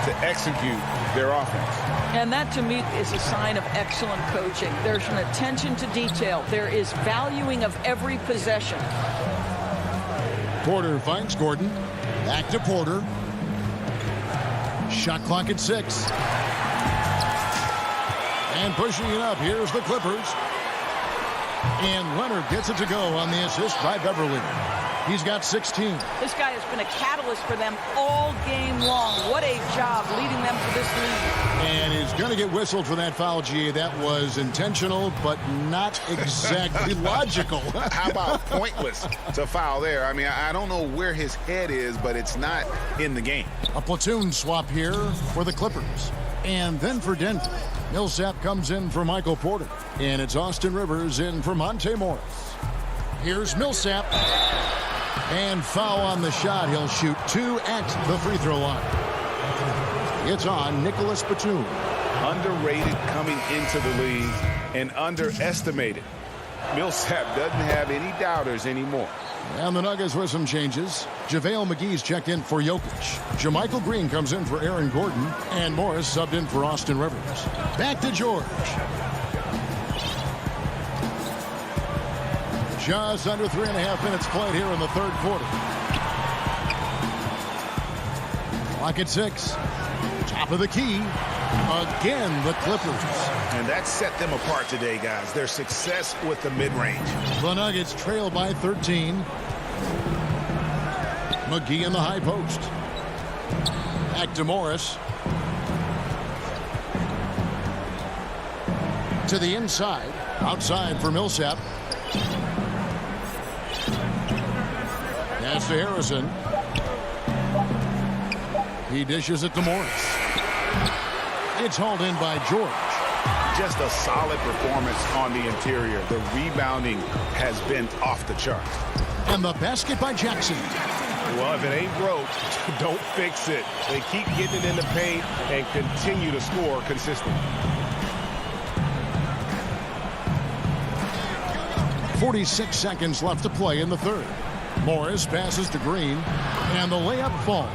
to execute their offense. And that, to me, is a sign of excellent coaching. There's an attention to detail. There is valuing of every possession. Porter finds Gordon. Back to Porter. Shot clock at 6. And pushing it up, here's the Clippers. And Leonard gets it to go on the assist by Beverly. He's got 16. This guy has been a catalyst for them all game long. What a job leading them to this lead. And he's going to get whistled for that foul, G. That was intentional, but not exactly logical. How about pointless to foul there? I mean, I don't know where his head is, but it's not in the game. A platoon swap here for the Clippers. And then for Denver, Millsap comes in for Michael Porter. And it's Austin Rivers in for Monte Morris. Here's Millsap. And foul on the shot. He'll shoot 2 at the free throw line. It's on Nicholas Batum. Underrated coming into the league and underestimated. Millsap doesn't have any doubters anymore. And the Nuggets with some changes. JaVale McGee's checked in for Jokic. JaMychal Green comes in for Aaron Gordon. And Morris subbed in for Austin Rivers. Back to George. Just under 3.5 minutes played here in the third quarter. Clock at 6. Top of the key. Again, the Clippers. And that set them apart today, guys. Their success with the mid-range. The Nuggets trail by 13. McGee in the high post. Back to Morris. To the inside. Outside for Millsap. Pass to Harrison. He dishes it to Morris. It's hauled in by George. Just a solid performance on the interior. The rebounding has been off the charts. And the basket by Jackson. Well, if it ain't broke, don't fix it. They keep getting it in the paint and continue to score consistently. 46 seconds left to play in the third. Morris passes to Green, and the layup falls.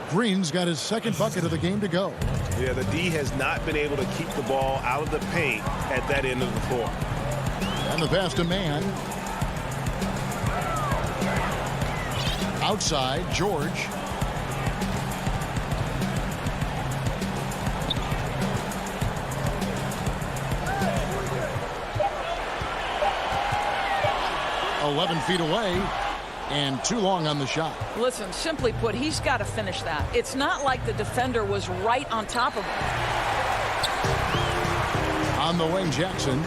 Green's got his second bucket of the game to go. Yeah, the D has not been able to keep the ball out of the paint at that end of the floor. And the pass to Mann. Outside, George. .11 feet away. And too long on the shot. Listen, simply put, he's got to finish that. It's not like the defender was right on top of him. On the wing, Jackson.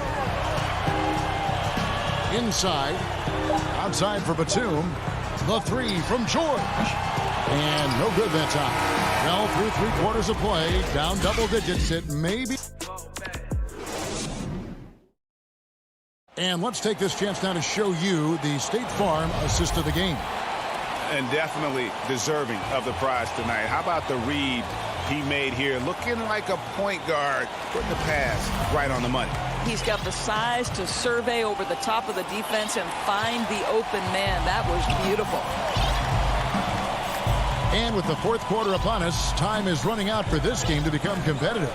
Inside. Outside for Batum. The three from George. And no good that time. Well, through 3 quarters of play, down double digits. It may be. And let's take this chance now to show you the State Farm assist of the game. And definitely deserving of the prize tonight. How about the read he made here? Looking like a point guard, putting the pass right on the money. He's got the size to survey over the top of the defense and find the open man. That was beautiful. And with the fourth quarter upon us, time is running out for this game to become competitive.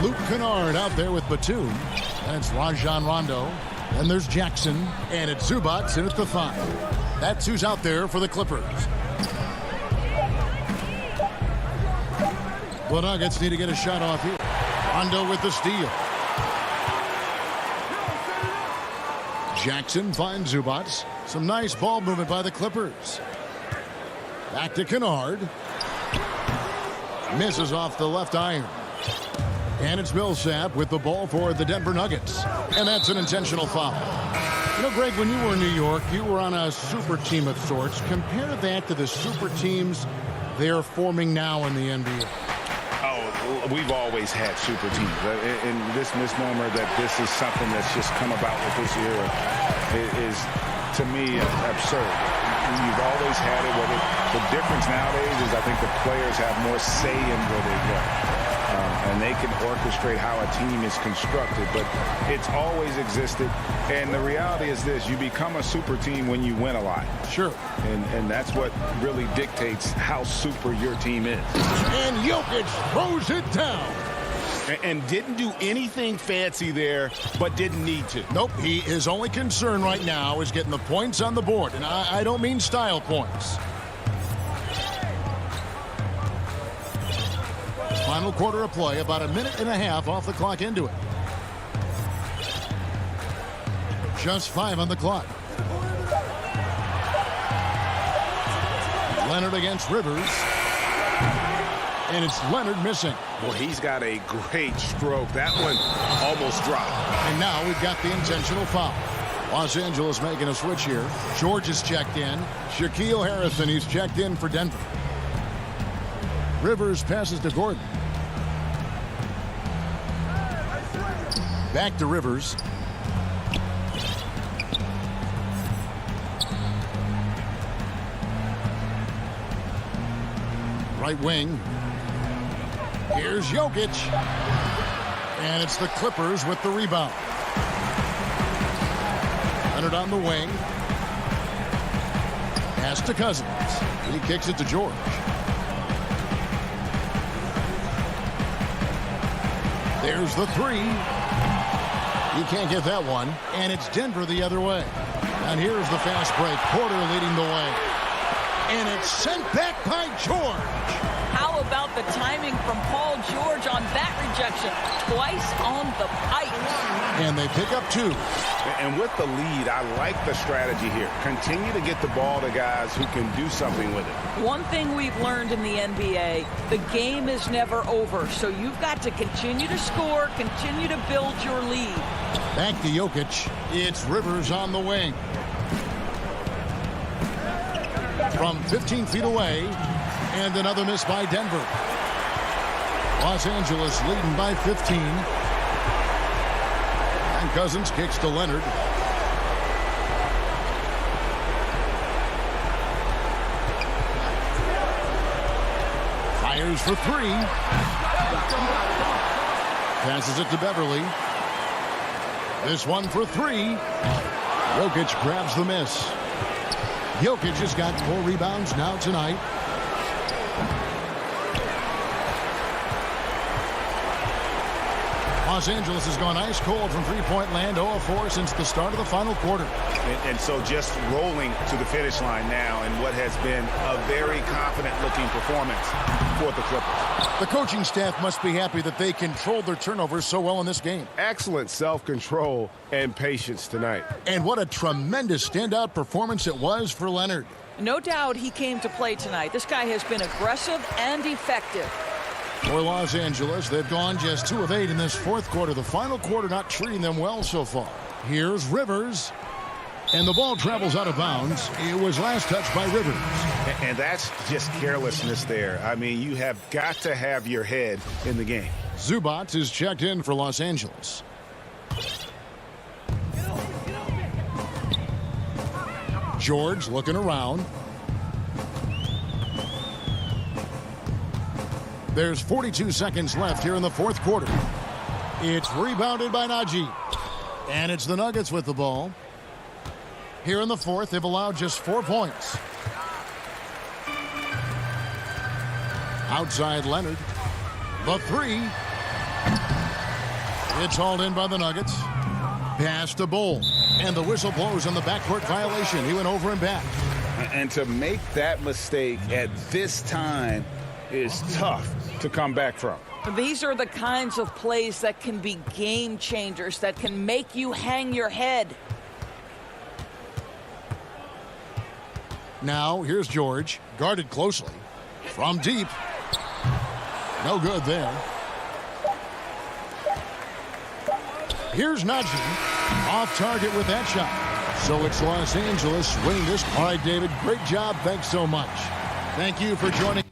Luke Kennard out there with Batum. And it's Rajon Rondo. And there's Jackson. And it's Zubac in at the 5. That's who's out there for the Clippers. The Nuggets need to get a shot off here. Rondo with the steal. Jackson finds Zubac. Some nice ball movement by the Clippers. Back to Kennard. Misses off the left iron. And it's Millsap with the ball for the Denver Nuggets. And that's an intentional foul. You know, Greg, when you were in New York, you were on a super team of sorts. Compare that to the super teams they're forming now in the NBA. Oh, we've always had super teams. And this misnomer that this is something that's just come about with this era is, to me, absurd. You've always had it. The difference nowadays is I think the players have more say in where they go. And they can orchestrate how a team is constructed, but it's always existed. And the reality is this: you become a super team when you win a lot. Sure. And that's what really dictates how super your team is. And Jokic throws it down. And didn't do anything fancy there, but didn't need to. Nope, his only concern right now is getting the points on the board. And I don't mean style points. Final quarter of play, about a minute and a half off the clock into it. Just 5 on the clock. Leonard against Rivers. And it's Leonard missing. Well, he's got a great stroke. That one almost dropped. And now we've got the intentional foul. Los Angeles making a switch here. George is checked in. Shaquille Harrison, he's checked in for Denver. Rivers passes to Gordon. Back to Rivers. Right wing. Here's Jokic. And it's the Clippers with the rebound. Leonard on the wing. Pass to Cousins. He kicks it to George. There's the three. He can't get that one. And it's Denver the other way. And here's the fast break. Porter leading the way. And it's sent back by George. How about the timing from Paul George on that rejection? Twice on the pipe. And they pick up 2. And with the lead, I like the strategy here. Continue to get the ball to guys who can do something with it. One thing we've learned in the NBA, the game is never over. So you've got to continue to score, continue to build your lead. Back to Jokic. It's Rivers on the wing. From 15 feet away. And another miss by Denver. Los Angeles leading by 15. And Cousins kicks to Leonard. Fires for 3. Passes it to Beverly. This one for 3. Jokic grabs the miss. Jokic has got 4 rebounds now tonight. Los Angeles has gone ice cold from three-point land, 0-4 since the start of the final quarter. And so just rolling to the finish line now in what has been a very confident-looking performance for the Clippers. The coaching staff must be happy that they controlled their turnovers so well in this game. Excellent self-control and patience tonight. And what a tremendous standout performance it was for Leonard. No doubt he came to play tonight. This guy has been aggressive and effective. For Los Angeles, they've gone just 2 of 8 in this fourth quarter. The final quarter not treating them well so far. Here's Rivers. And the ball travels out of bounds. It was last touched by Rivers. And that's just carelessness there. I mean, you have got to have your head in the game. Zubac is checked in for Los Angeles. George looking around. There's 42 seconds left here in the fourth quarter. It's rebounded by Najee. And it's the Nuggets with the ball. Here in the fourth, they've allowed just 4 points. Outside Leonard. The 3. It's hauled in by the Nuggets. Pass to Bull. And the whistle blows on the backcourt violation. He went over and back. And to make that mistake at this time is tough to come back from. These are the kinds of plays that can be game changers, that can make you hang your head. Now, here's George, guarded closely. From deep. No good there. Here's Najee, off target with that shot. So it's Los Angeles winning this. All right, David, great job. Thanks so much. Thank you for joining.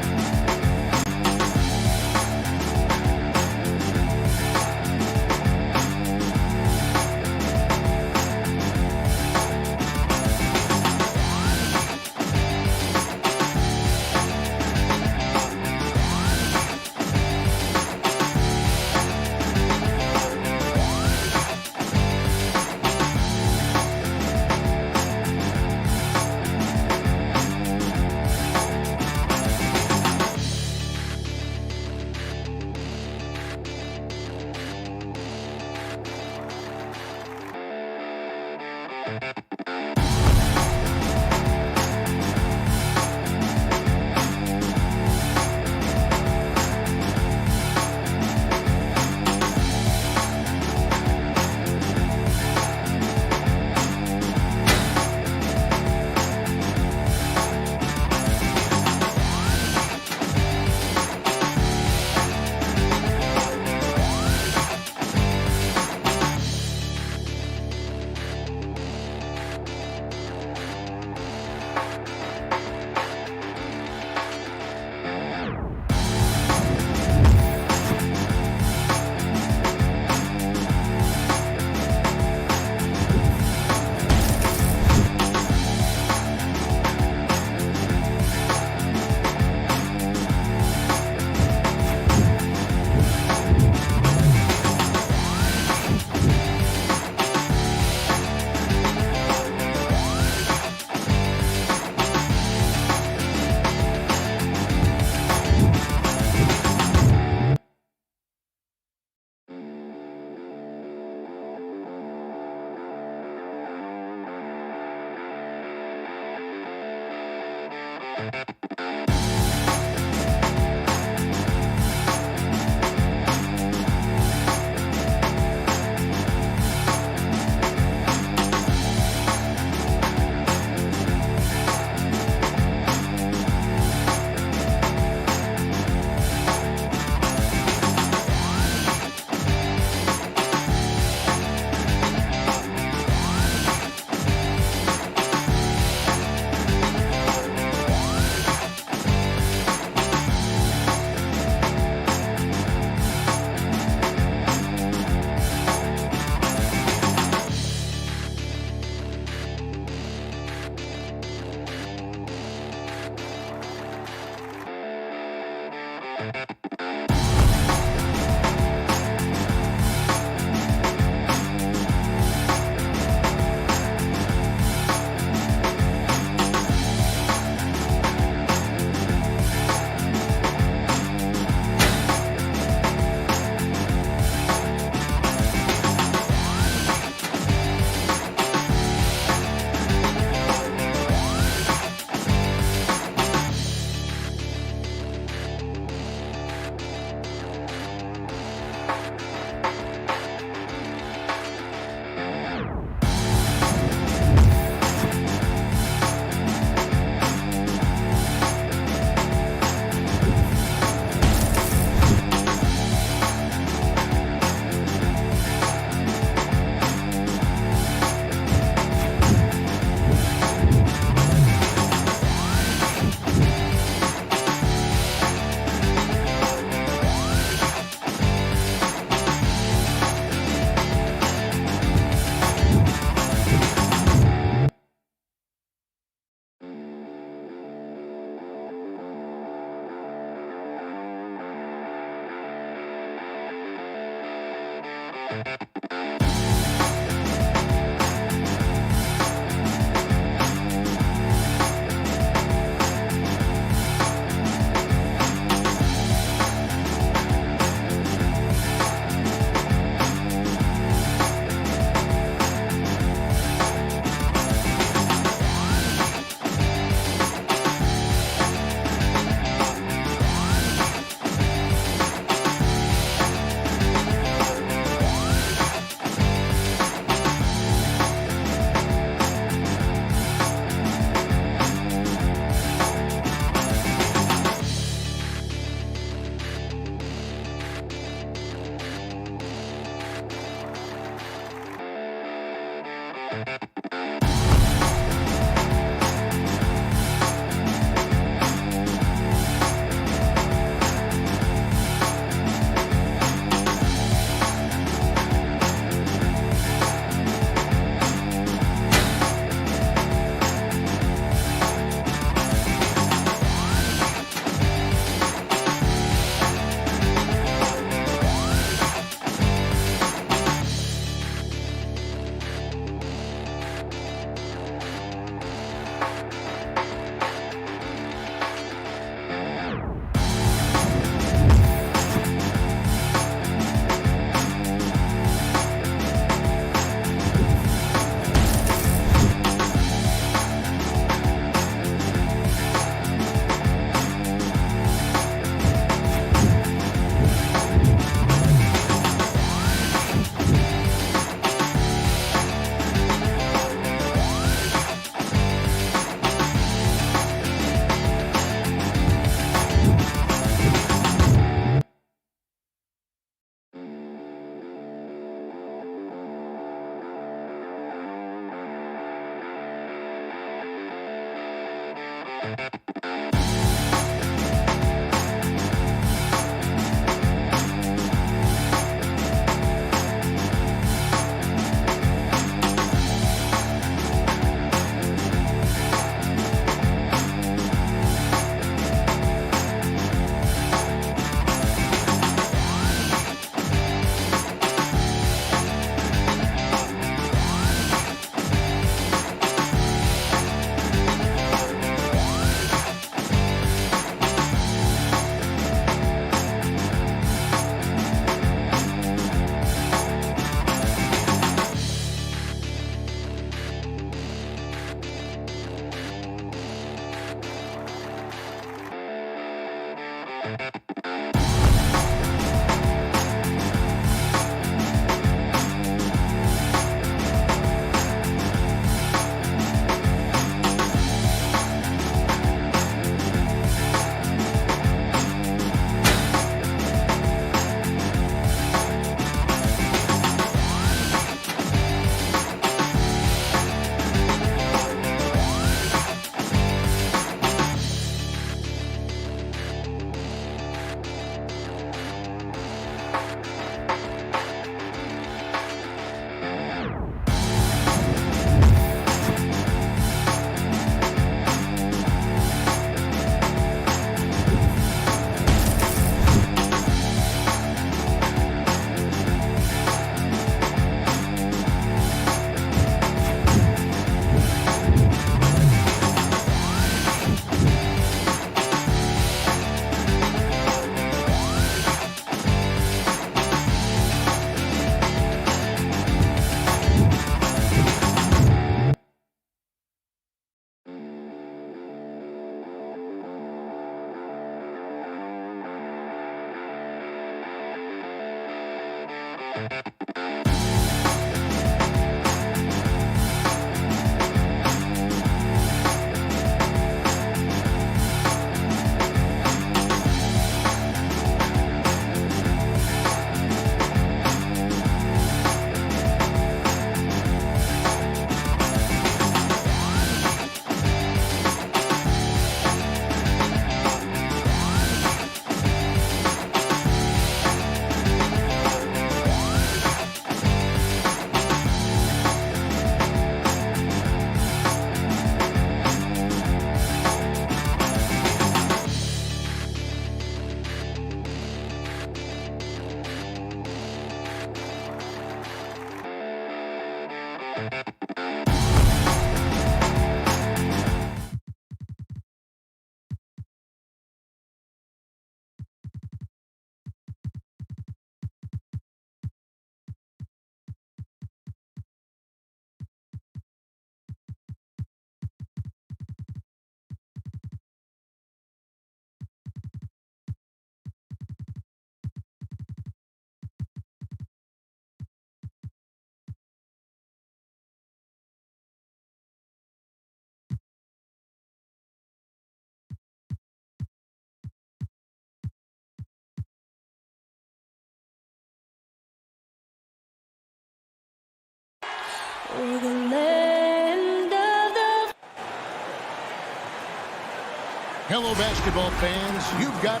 Hello, basketball fans. You've got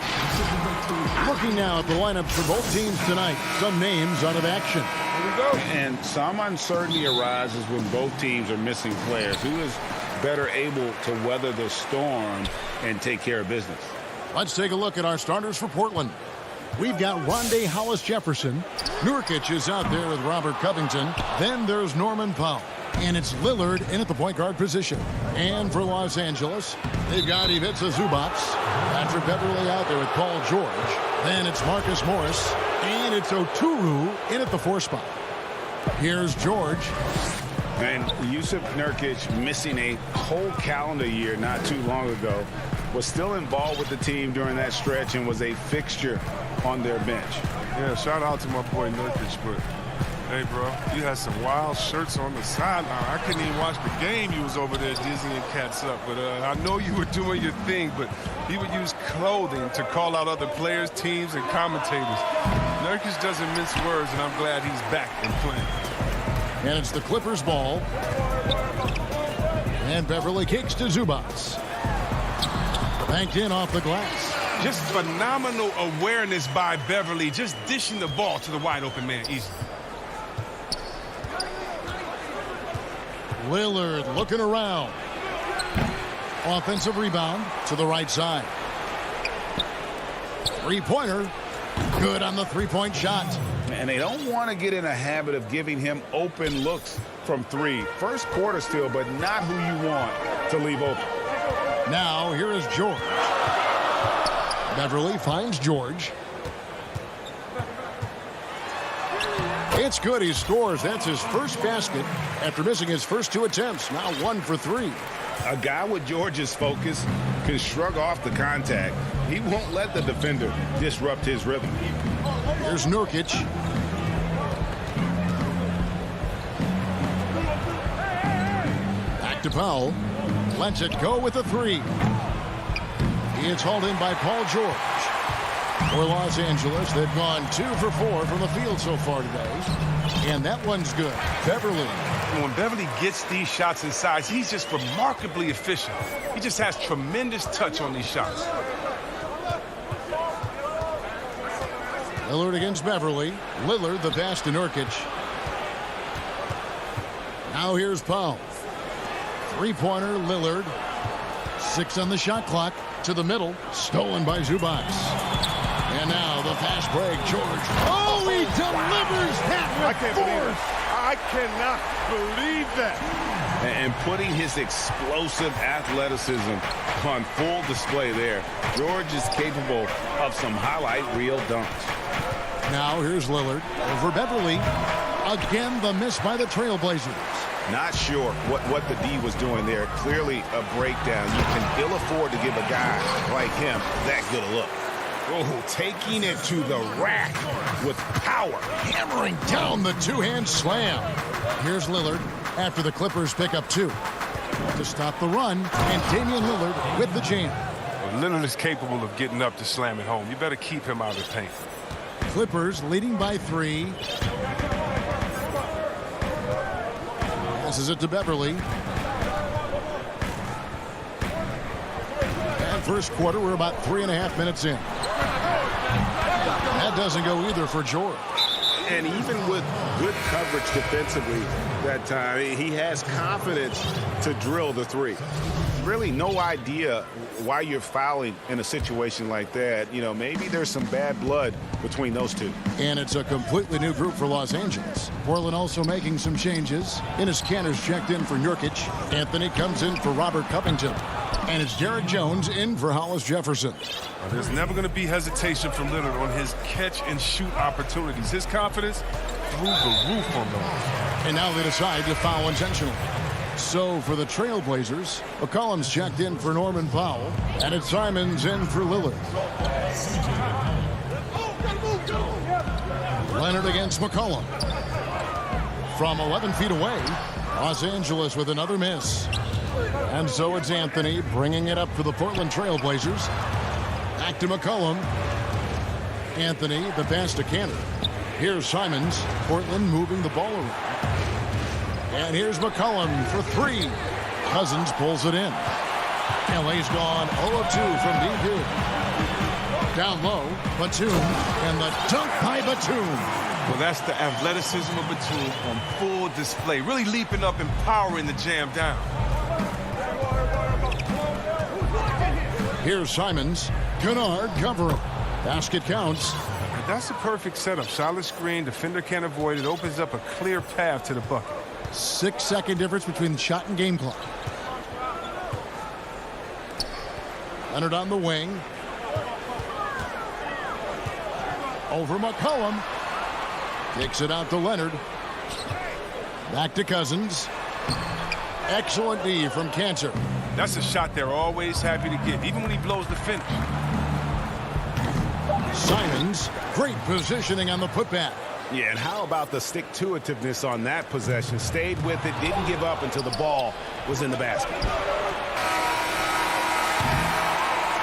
looking now at the lineups for both teams tonight. Some names out of action. Here we go. And some uncertainty arises when both teams are missing players. Who is better able to weather the storm and take care of business? Let's take a look at our starters for Portland. We've got Rondé Hollis-Jefferson. Nurkic is out there with Robert Covington. Then there's Norman Powell. And it's Lillard in at the point guard position. And for Los Angeles, they've got Ivica Zubac. Patrick Beverly out there with Paul George. Then it's Marcus Morris. And it's Oturu in at the 4 spot. Here's George. And Jusuf Nurkic, missing a whole calendar year not too long ago, was still involved with the team during that stretch and was a fixture on their bench. Yeah, shout out to my boy Nurkic, but hey, bro, you had some wild shirts on the sideline. I couldn't even watch the game. You was over there dizzying cats up. But I know you were doing your thing, but he would use clothing to call out other players, teams, and commentators. Nurkic doesn't mince words, and I'm glad he's back and playing. And it's the Clippers' ball. And Beverly kicks to Zubac. Banked in off the glass. Just phenomenal awareness by Beverly, just dishing the ball to the wide-open man easily. Lillard looking around. Offensive rebound to the right side. Three-pointer. Good on the three-point shot. And they don't want to get in a habit of giving him open looks from 3. First quarter still, but not who you want to leave open. Now here is George. Beverly finds George. It's good. He scores. That's his first basket after missing his first 2 attempts. Now 1 for 3. A guy with George's focus can shrug off the contact. He won't let the defender disrupt his rhythm. Here's Nurkic. Back to Powell. Lets it go with a three. It's hauled in by Paul George. For Los Angeles, they've gone 2 for 4 from the field so far today. And that one's good. Beverly. When Beverly gets these shots inside, he's just remarkably efficient. He just has tremendous touch on these shots. Lillard against Beverly. Lillard the pass to Nurkic. Now here's Powell. Three-pointer Lillard. 6 on the shot clock. To the middle. Stolen by Zubac. And now the fast break. George. Oh, he delivers that with force. I cannot believe that. And putting his explosive athleticism on full display there. George is capable of some highlight reel dunks. Now here's Lillard over Beverly. Again, the miss by the Trailblazers. Not sure what the D was doing there. Clearly a breakdown. You can ill afford to give a guy like him that good a look. Oh, taking it to the rack with power. Hammering down the two-hand slam. Here's Lillard after the Clippers pick up 2. To stop the run, and Damian Lillard with the jam. Well, Lillard is capable of getting up to slam it home. You better keep him out of the paint. Clippers leading by 3. Passes it to Beverly. And first quarter, we're about 3.5 minutes in. That doesn't go either for George. And even with good coverage defensively that time, he has confidence to drill the three. Really no idea why you're fouling in a situation like that. You know, maybe there's some bad blood between those two. And it's a completely new group for Los Angeles. Portland also making some changes. Enes Kanter's checked in for Nurkic. Anthony comes in for Robert Covington. And it's Derek Jones in for Hollis Jefferson. Well, there's never going to be hesitation from Lillard on his catch-and-shoot opportunities. His confidence through the roof on those. And now they decide to foul intentionally. So for the Trailblazers, McCollum's checked in for Norman Powell. And it's Simons in for Lillard. Leonard against McCollum. From 11 feet away, Los Angeles with another miss. And so it's Anthony bringing it up for the Portland Trailblazers. Back to McCollum. Anthony, the pass to Kanter. Here's Simons. Portland moving the ball around. And here's McCollum for 3. Cousins pulls it in. LA's gone 0 of 2 from deep. Down low, Batum. And the dunk by Batum. Well, that's the athleticism of Batum on full display. Really leaping up and powering the jam down. Here's Simons. Kennard covering. Basket counts. That's a perfect setup. Solid screen. Defender can't avoid it. Opens up a clear path to the bucket. 6-second difference between the shot and game clock. Leonard on the wing. Over McCollum. Kicks it out to Leonard. Back to Cousins. Excellent D from Kanter. That's a shot they're always happy to give, even when he blows the finish. Simons, great positioning on the putback. Yeah, and how about the stick-to-itiveness on that possession? Stayed with it, didn't give up until the ball was in the basket.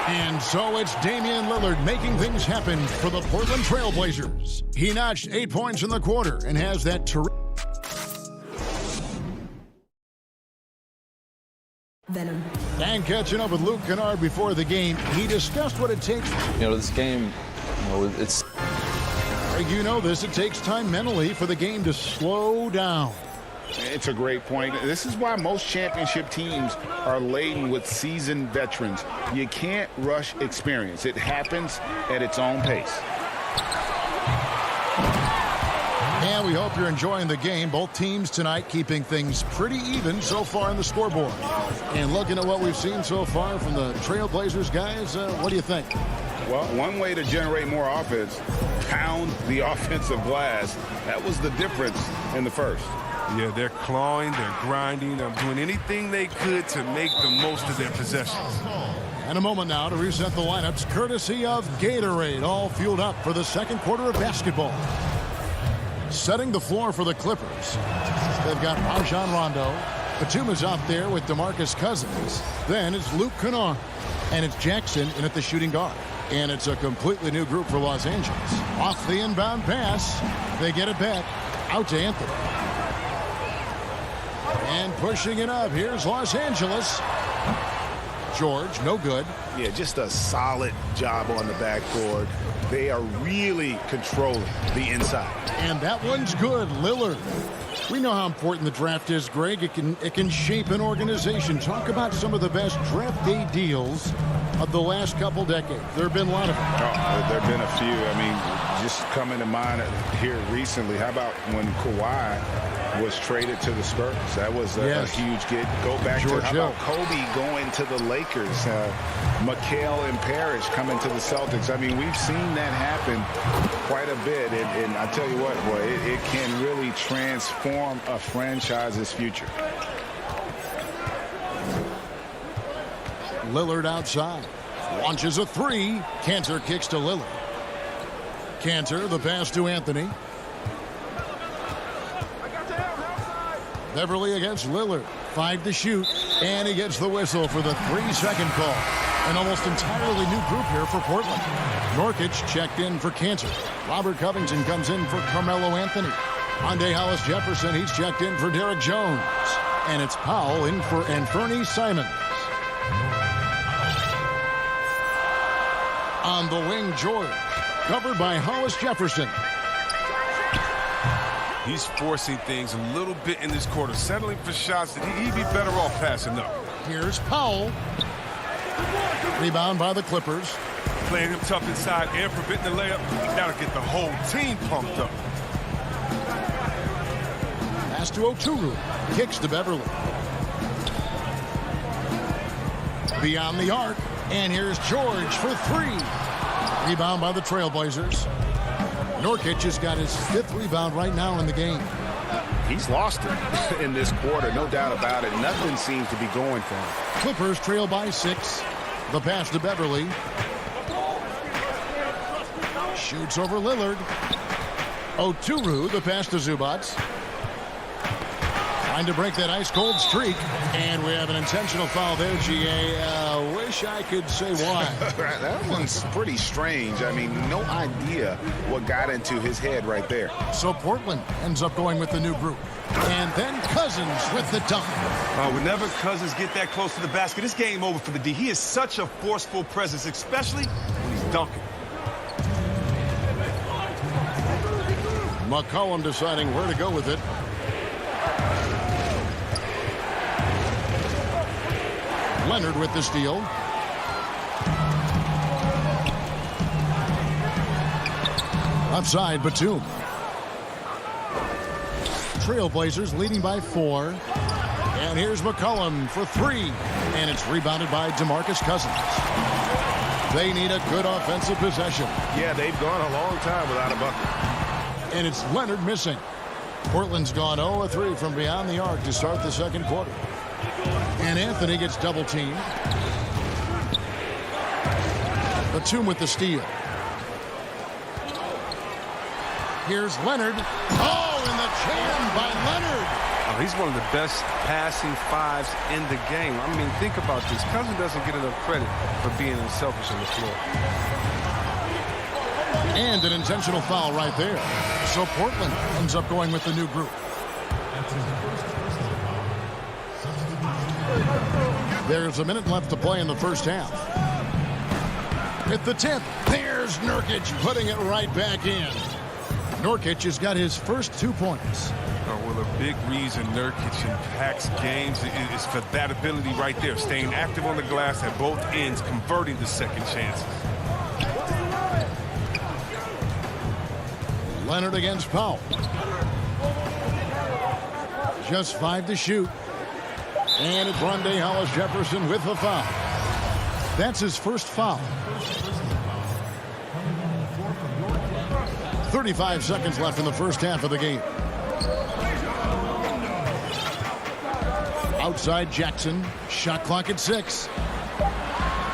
And so it's Damian Lillard making things happen for the Portland Trailblazers. He notched 8 points in the quarter and has that terrific. Venom. And catching up with Luke Kennard before the game, he discussed what it takes. This game, it's... You know this, it takes time mentally for the game to slow down. It's a great point. This is why most championship teams are laden with seasoned veterans. You can't rush experience. It happens at its own pace. And we hope you're enjoying the game. Both teams tonight keeping things pretty even so far on the scoreboard. And looking at what we've seen so far from the Trailblazers guys, what do you think? Well, one way to generate more offense, pound the offensive glass. That was the difference in the first. Yeah, they're clawing, they're grinding, they're doing anything they could to make the most of their possessions. And a moment now to reset the lineups, courtesy of Gatorade, all fueled up for the second quarter of basketball. Setting the floor for the Clippers, they've got Rajon Rondo. Batum is out there with DeMarcus Cousins. Then it's Luke Kennard, and it's Jackson in at the shooting guard. And it's a completely new group for Los Angeles. Off the inbound pass, they get it back out to Anthony. And pushing it up, here's Los Angeles. George, no good. Yeah, just a solid job on the backboard. They are really controlling the inside. And that one's good, Lillard. We know how important the draft is, Greg. It can shape an organization. Talk about some of the best draft day deals of the last couple decades. There have been a lot of them. Oh, there have been a few. I mean, just coming to mind here recently, how about when Kawhi was traded to the Spurs? That was a huge get. Go back George to Hill. how about Kobe going to the Lakers? McHale and Parrish coming to the Celtics. I mean, we've seen that happen quite a bit. And I tell you what, boy, it can really transform a franchise's future. Lillard outside. Launches a three. Cantor kicks to Lillard. Cantor, the pass to Anthony. Beverly against Lillard. 5 to shoot. And he gets the whistle for the 3-second call. An almost entirely new group here for Portland. Nurkic checked in for Cantor. Robert Covington comes in for Carmelo Anthony. Andre Hollis-Jefferson, he's checked in for Derek Jones. And it's Powell in for Anthony Simons. On the wing, George. Covered by Hollis-Jefferson. He's forcing things a little bit in this quarter, settling for shots that he'd be better off passing up. Here's Powell. Rebound by the Clippers. Playing him tough inside and preventing the layup. That'll get the whole team pumped up. Pass to Oturu. Kicks to Beverly. Beyond the arc. And here's George for 3. Rebound by the Trailblazers. Nurkic has got his 5th rebound right now in the game. He's lost it in this quarter, no doubt about it. Nothing seems to be going for him. Clippers trail by 6. The pass to Beverly. Shoots over Lillard. Oturu, the pass to Zubats. Trying to break that ice-cold streak. And we have an intentional foul there, GA. Wish I could say why. That one's pretty strange. I mean, no idea what got into his head right there. So Portland ends up going with the new group. And then Cousins with the dunk. Whenever Cousins get that close to the basket, it's game over for the D. He is such a forceful presence, especially when he's dunking. McCollum deciding where to go with it. Leonard with the steal. Upside, Batum. Trailblazers leading by 4. And here's McCollum for 3. And it's rebounded by DeMarcus Cousins. They need a good offensive possession. Yeah, they've gone a long time without a bucket. And it's Leonard missing. Portland's gone 0-3 from beyond the arc to start the second quarter. And Anthony gets double-teamed. Batum with the steal. Here's Leonard. Oh, and the jam by Leonard. Oh, he's one of the best passing 5s in the game. I mean, think about this. Cousins doesn't get enough credit for being unselfish on the floor. And an intentional foul right there. So Portland ends up going with the new group. There's a minute left to play in the first half. At the tip, there's Nurkic putting it right back in. Nurkic has got his first 2 points. Well, a big reason Nurkic impacts games is for that ability right there, staying active on the glass at both ends, converting the second chances. Leonard against Powell. Just 5 to shoot. And it's Andre Hollis-Jefferson with the foul. That's his first foul. 35 seconds left in the first half of the game. Outside Jackson. Shot clock at 6.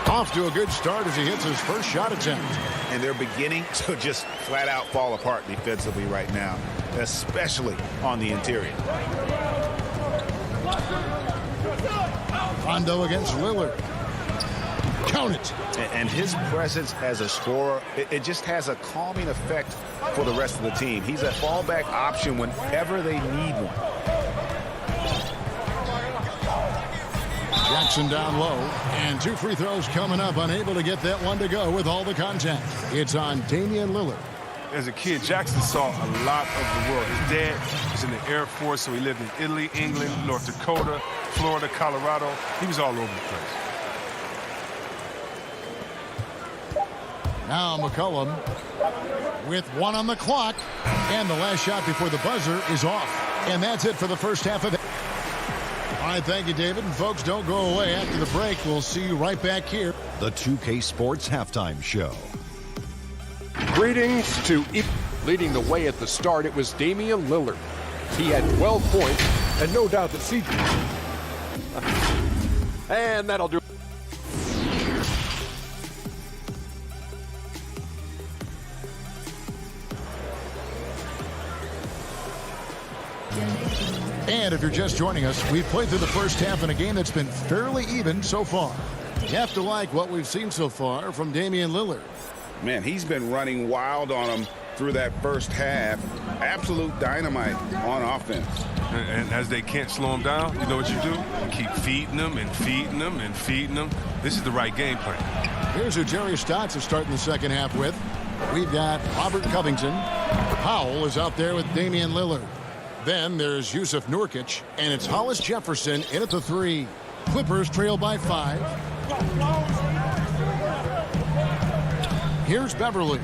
Off to a good start as he hits his first shot attempt. And they're beginning to just flat out fall apart defensively right now, especially on the interior. Rondo against Lillard. Count it. And his presence as a scorer, it just has a calming effect for the rest of the team. He's a fallback option whenever they need one. Jackson down low, and 2 free throws coming up, unable to get that one to go with all the contact. It's on Damian Lillard. As a kid, Jackson saw a lot of the world. His dad was in the Air Force, so he lived in Italy, England, North Dakota, Florida, Colorado. He was all over the place. Now McCollum with 1 on the clock, and the last shot before the buzzer is off. And that's it for the first half of it. All right, thank you, David. And folks, don't go away. After the break, we'll see you right back here. The 2K Sports Halftime Show. Greetings to leading the way at the start. It was Damian Lillard. He had 12 points, and no doubt that CJ. And that'll do it. And if you're just joining us, we've played through the first half in a game that's been fairly even so far. You have to like what we've seen so far from Damian Lillard. Man, he's been running wild on them through that first half. Absolute dynamite on offense. And as they can't slow him down, you know what you do? You keep feeding them and feeding them and feeding them. This is the right game plan. Here's who Jerry Stotts is starting the second half with. We've got Robert Covington. Powell is out there with Damian Lillard. Then there's Yusuf Nurkic, and it's Hollis Jefferson in at the 3. Clippers trail by 5. Here's Beverly.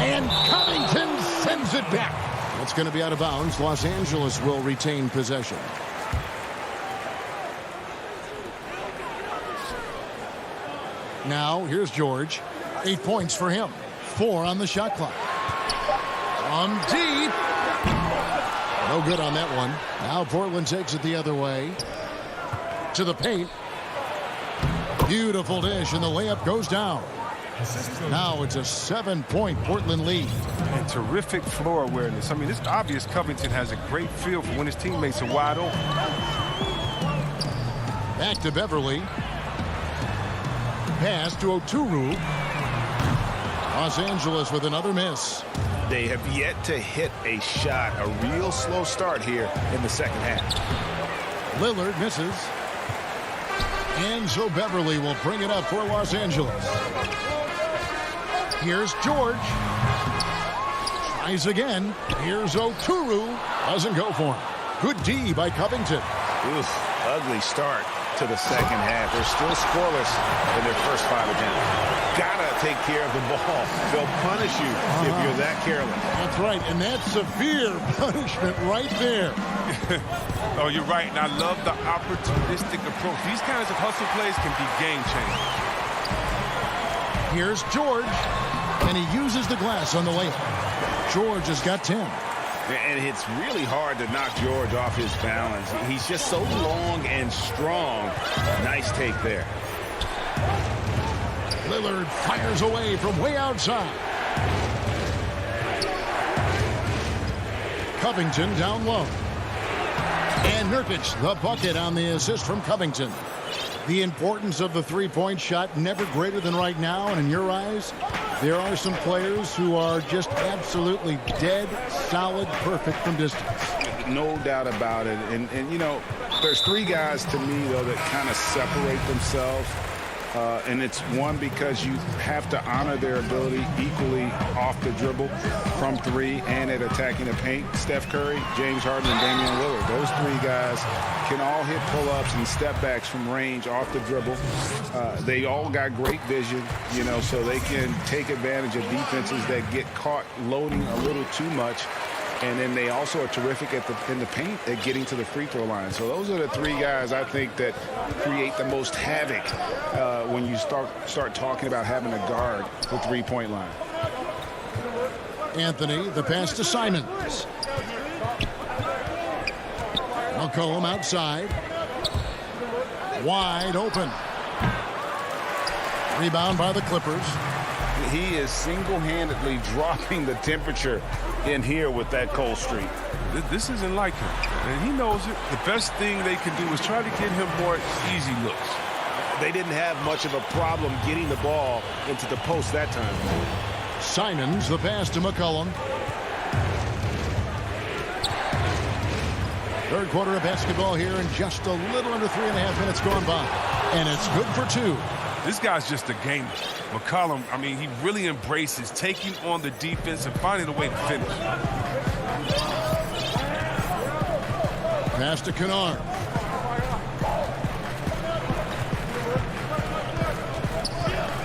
And Covington sends it back. That's going to be out of bounds. Los Angeles will retain possession. Now, here's George. 8 points for him. 4 on the shot clock. From deep. No good on that one. Now Portland takes it the other way. To the paint. Beautiful dish, and the layup goes down. Now it's a 7-point Portland lead. And terrific floor awareness. I mean, it's obvious Covington has a great feel for when his teammates are wide open. Back to Beverly. Pass to Oturu. Los Angeles with another miss. They have yet to hit a shot. A real slow start here in the second half. Lillard misses. And so Beverly will bring it up for Los Angeles. Here's George. Tries again. Here's Oturu. Doesn't go for him. Good D by Covington. Oof, ugly start to the second half. They're still scoreless in their first 5 attempts. Gotta take care of the ball. They'll punish you if you're that careless. That's right, and that's severe punishment right there. Oh, you're right, and I love the opportunistic approach. These kinds of hustle plays can be game changers. Here's George, and he uses the glass on the layup. George has got 10. And it's really hard to knock George off his balance. He's just so long and strong. Nice take there. Lillard fires away from way outside. Covington down low. And Nurkic, the bucket on the assist from Covington. The importance of the three-point shot never greater than right now. And in your eyes, there are some players who are just absolutely dead, solid, perfect from distance. No doubt about it. And you know, there's 3 guys to me, though, that kind of separate themselves. And it's one, because you have to honor their ability equally off the dribble from 3 and at attacking the paint. Steph Curry, James Harden, and Damian Lillard. Those 3 guys can all hit pull-ups and step-backs from range off the dribble. They all got great vision, you know, so they can take advantage of defenses that get caught loading a little too much. And then they also are terrific in the paint at getting to the free throw line. So those are the 3 guys I think that create the most havoc when you start talking about having a guard the three-point line. Anthony, the pass to Simons. McCollum outside. Wide open. Rebound by the Clippers. He is single-handedly dropping the temperature in here with that cold streak. This isn't like him, and he knows it. The best thing they can do is try to get him more easy looks. They didn't have much of a problem getting the ball into the post that time. Simons, the pass to McCollum. Third quarter of basketball here, and just a little under 3.5 minutes gone by. And it's good for 2. This guy's just a gamer. McCollum, I mean, he really embraces taking on the defense and finding a way to finish. Pass to Kennard.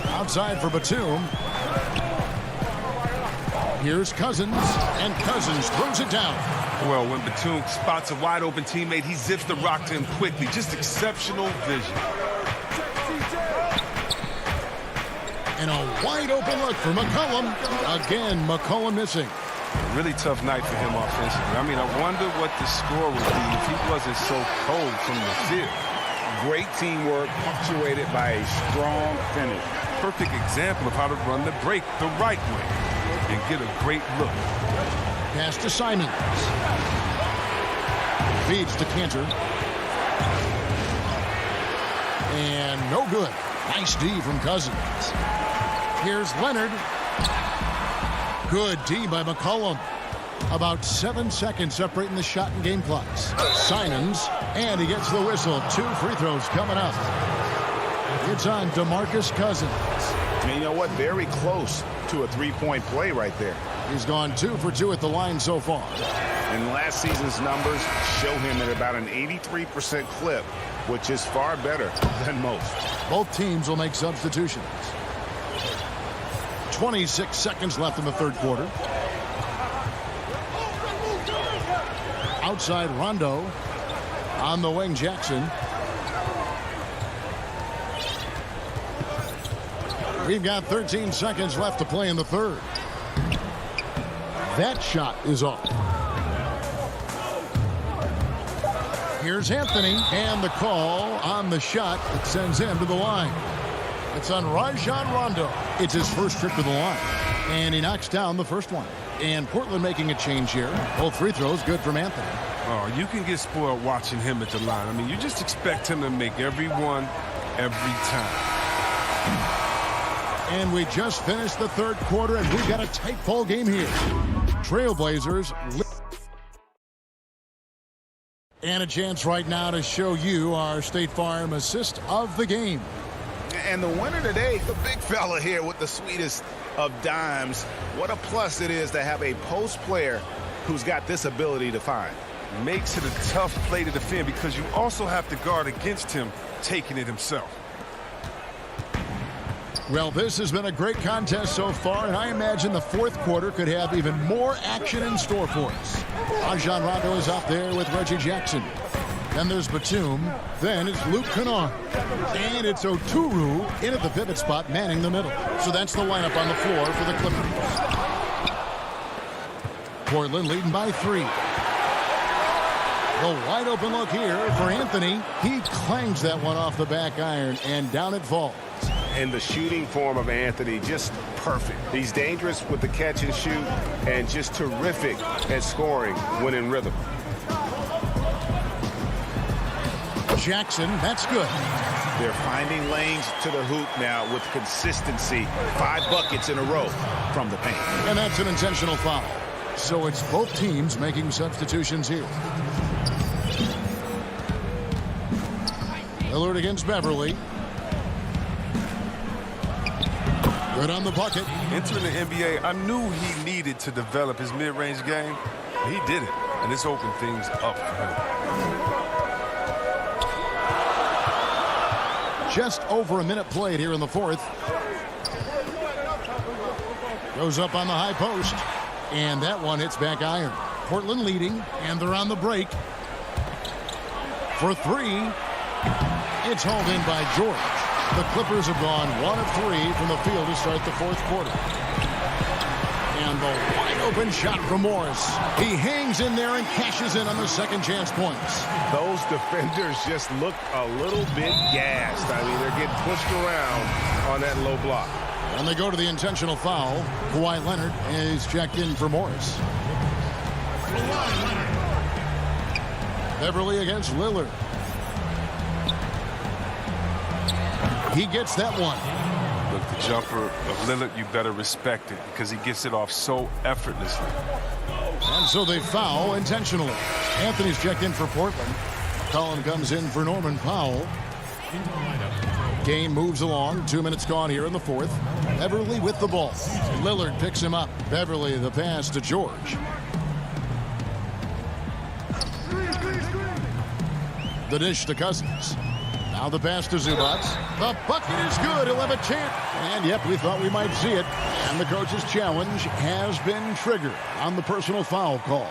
Outside for Batum. Here's Cousins, and Cousins throws it down. Well, when Batum spots a wide-open teammate, he zips the rock to him quickly. Just exceptional vision. And a wide-open look for McCollum. Again, McCollum missing. Really tough night for him offensively. I mean, I wonder what the score would be if he wasn't so cold from the field. Great teamwork punctuated by a strong finish. Perfect example of how to run the break the right way and get a great look. Pass to Simons. Feeds to Cantor. And no good. Nice D from Cousins. Here's Leonard. Good D by McCollum. About 7 seconds separating the shot and game clocks. Simons, and he gets the whistle. 2 free throws coming up. It's on DeMarcus Cousins. And you know what? Very close to a three-point play right there. He's gone 2 for 2 at the line so far. And last season's numbers show him at about an 83% clip, which is far better than most. Both teams will make substitutions. 26 seconds left in the third quarter. Outside Rondo. On the wing, Jackson. We've got 13 seconds left to play in the third. That shot is off. Here's Anthony, and the call on the shot that sends him to the line. It's on Rajon Rondo. It's his first trip to the line, and he knocks down the first one. And Portland making a change here. Both free throws good from Anthony. Oh, you can get spoiled watching him at the line. I mean, you just expect him to make every one, every time. And we just finished the third quarter, and we've got a tight ball game here. Trailblazers. And a chance right now to show you our State Farm assist of the game. And the winner today, the big fella here with the sweetest of dimes. What a plus it is to have a post player who's got this ability to find. Makes it a tough play to defend because you also have to guard against him taking it himself. Well, this has been a great contest so far, and I imagine the fourth quarter could have even more action in store for us. Rajon Rondo is out there with Reggie Jackson. Then there's Batum. Then it's Luke Kennard. And it's Oturu in at the pivot spot, manning the middle. So that's the lineup on the floor for the Clippers. Portland leading by 3. The wide open look here for Anthony. He clangs that one off the back iron, and down it falls. And the shooting form of Anthony, just perfect. He's dangerous with the catch and shoot, and just terrific at scoring when in rhythm. Jackson, that's good. They're finding lanes to the hoop now with consistency. 5 buckets in a row from the paint. And that's an intentional foul. So it's both teams making substitutions here. Lillard against Beverly. Good on the bucket. Entering the NBA, I knew he needed to develop his mid-range game. He did it, and it's opened things up for him. Just over a minute played here in the fourth. Goes up on the high post. And that one hits back iron. Portland leading, and they're on the break. For 3. It's hauled in by George. The Clippers have gone 1 of 3 from the field to start the fourth quarter. And the wide open shot from Morris. He hangs in there and cashes in on the second chance points. Those defenders just look a little bit gassed. I mean, they're getting pushed around on that low block. And they go to the intentional foul. Kawhi Leonard is checked in for Morris. Beverly against Lillard. He gets that one. Look, the jumper of Lillard, you better respect it because he gets it off so effortlessly. And so they foul intentionally. Anthony's checked in for Portland. Collin comes in for Norman Powell. Game moves along. 2 minutes gone here in the fourth. Beverly with the ball. Lillard picks him up. Beverly the pass to George. The dish to Cousins. Now the pass to Zubac. The bucket is good. He'll have a chance. And yep, we thought we might see it. And the coach's challenge has been triggered on the personal foul call.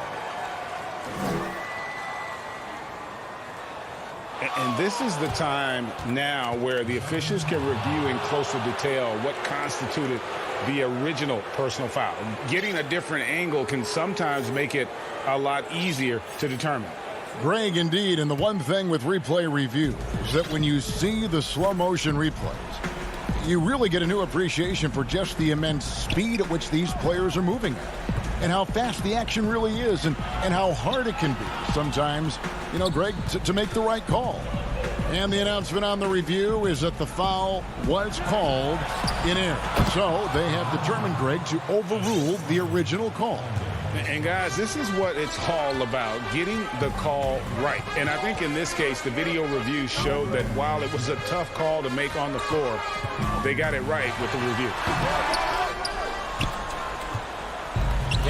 And this is the time now where the officials can review in closer detail what constituted the original personal foul. Getting a different angle can sometimes make it a lot easier to determine. Greg, indeed, and the one thing with replay review is that when you see the slow motion replays, you really get a new appreciation for just the immense speed at which these players are moving at, and how fast the action really is, and how hard it can be sometimes, you know, Greg, to make the right call. And the announcement on the review is that the foul was called in error. So they have determined, Greg, to overrule the original call. And guys, this is what it's all about, getting the call right. And I think in this case, the video review showed that while it was a tough call to make on the floor, they got it right with the review.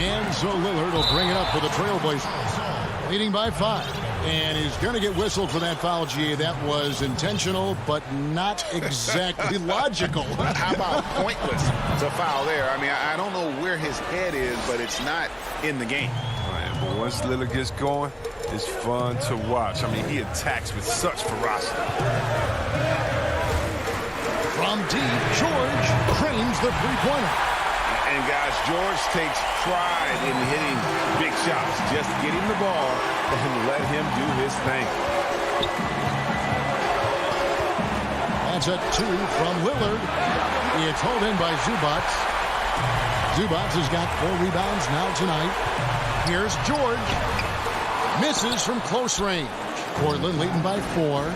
And so Lillard will bring it up for the Trailblazers, leading by 5. And he's going to get whistled for that foul, G. That was intentional, but not exactly logical. How about pointless to foul there? I mean, I don't know where his head is, but it's not in the game. Right, but once Lillard gets going, it's fun to watch. I mean, he attacks with such ferocity. From deep, George cranes the three-pointer. And guys, George takes pride in hitting big shots. Just get him the ball and let him do his thing. That's a 2 from Lillard. It's held in by Zubac. Zubac has got 4 rebounds now tonight. Here's George. Misses from close range. Portland leading by 4.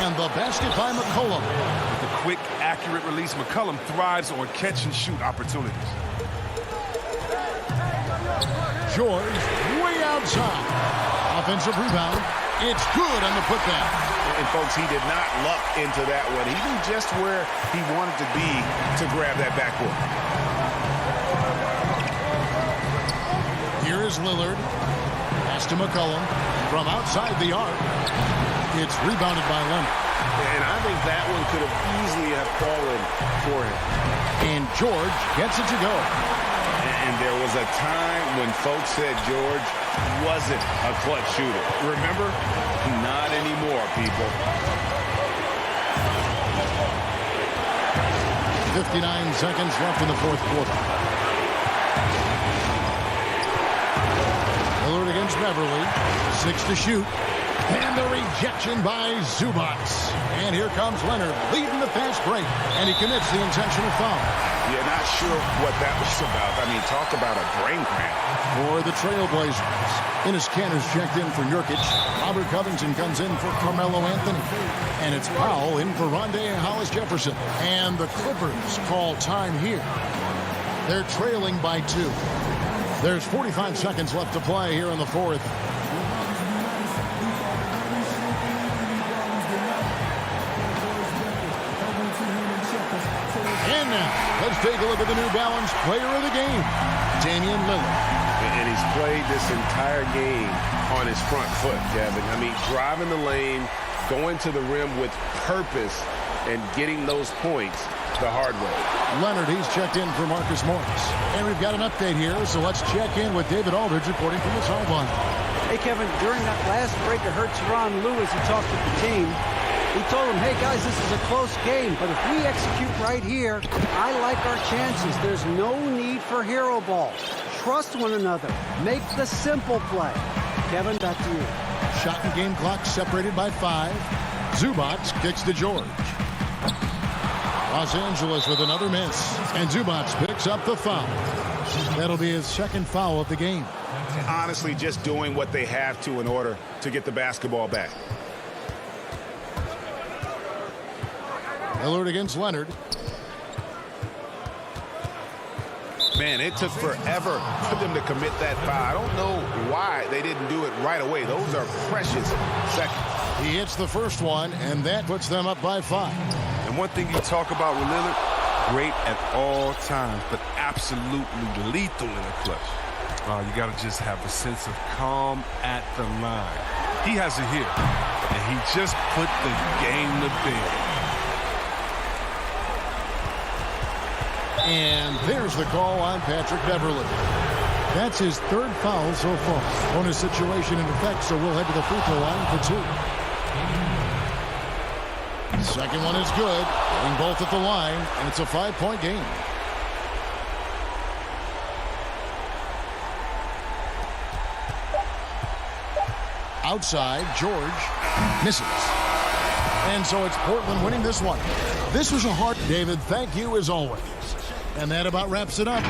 And the basket by McCollum. With a quick, accurate release, McCollum thrives on catch-and-shoot opportunities. George way outside. Offensive rebound. It's good on the putback. And folks, he did not luck into that one. He knew just where he wanted to be to grab that backboard. Here is Lillard. Pass to McCollum from outside the arc. It's rebounded by Leonard. And I think that one could have easily have fallen for him. And George gets it to go. And there was a time when folks said George wasn't a clutch shooter. Remember? Not anymore, people. 59 seconds left in the fourth quarter. Lillard against Beverly. 6 to shoot. And the rejection by Zubac. And here comes Leonard leading the fast break. And he commits the intentional foul. Yeah, not sure what that was about. I mean, talk about a brain cramp. For the Trailblazers. Enes Kanter's checked in for Nurkic. Robert Covington comes in for Carmelo Anthony. And it's Powell in for Rondé Hollis-Jefferson. And the Clippers call time here. They're trailing by 2. There's 45 seconds left to play here in the fourth. And now, let's take a look at the New Balance player of the game, Damian Lillard. And he's played this entire game on his front foot, Kevin. I mean, driving the lane, going to the rim with purpose, and getting those points the hard way. Leonard, he's checked in for Marcus Morris. And we've got an update here, so let's check in with David Aldridge reporting from the sideline. Hey, Kevin, during that last break, I heard Tyronn Lue as he talked with the team. He told them, hey, guys, this is a close game, but if we execute right here, I like our chances. There's no need for hero ball. Trust one another. Make the simple play. Kevin, back to you. Shot and game clock separated by 5. Zubac kicks to George. Los Angeles with another miss. And Zubac picks up the foul. That'll be his second foul of the game. Honestly, just doing what they have to in order to get the basketball back. Lillard against Leonard. Man, it took forever for them to commit that foul. I don't know why they didn't do it right away. Those are precious seconds. He hits the first one, and that puts them up by 5. And one thing you talk about with Lillard, great at all times, but absolutely lethal in the clutch. You got to just have a sense of calm at the line. He has it here, and he just put the game to bed. And there's the call on Patrick Beverley. That's his third foul so far. Bonus situation in effect, so we'll head to the free throw line for 2. Second one is good. Getting both at the line, and it's a 5-point game. Outside, George misses. And so it's Portland winning this one. This was a hard... David, thank you as always. And that about wraps it up.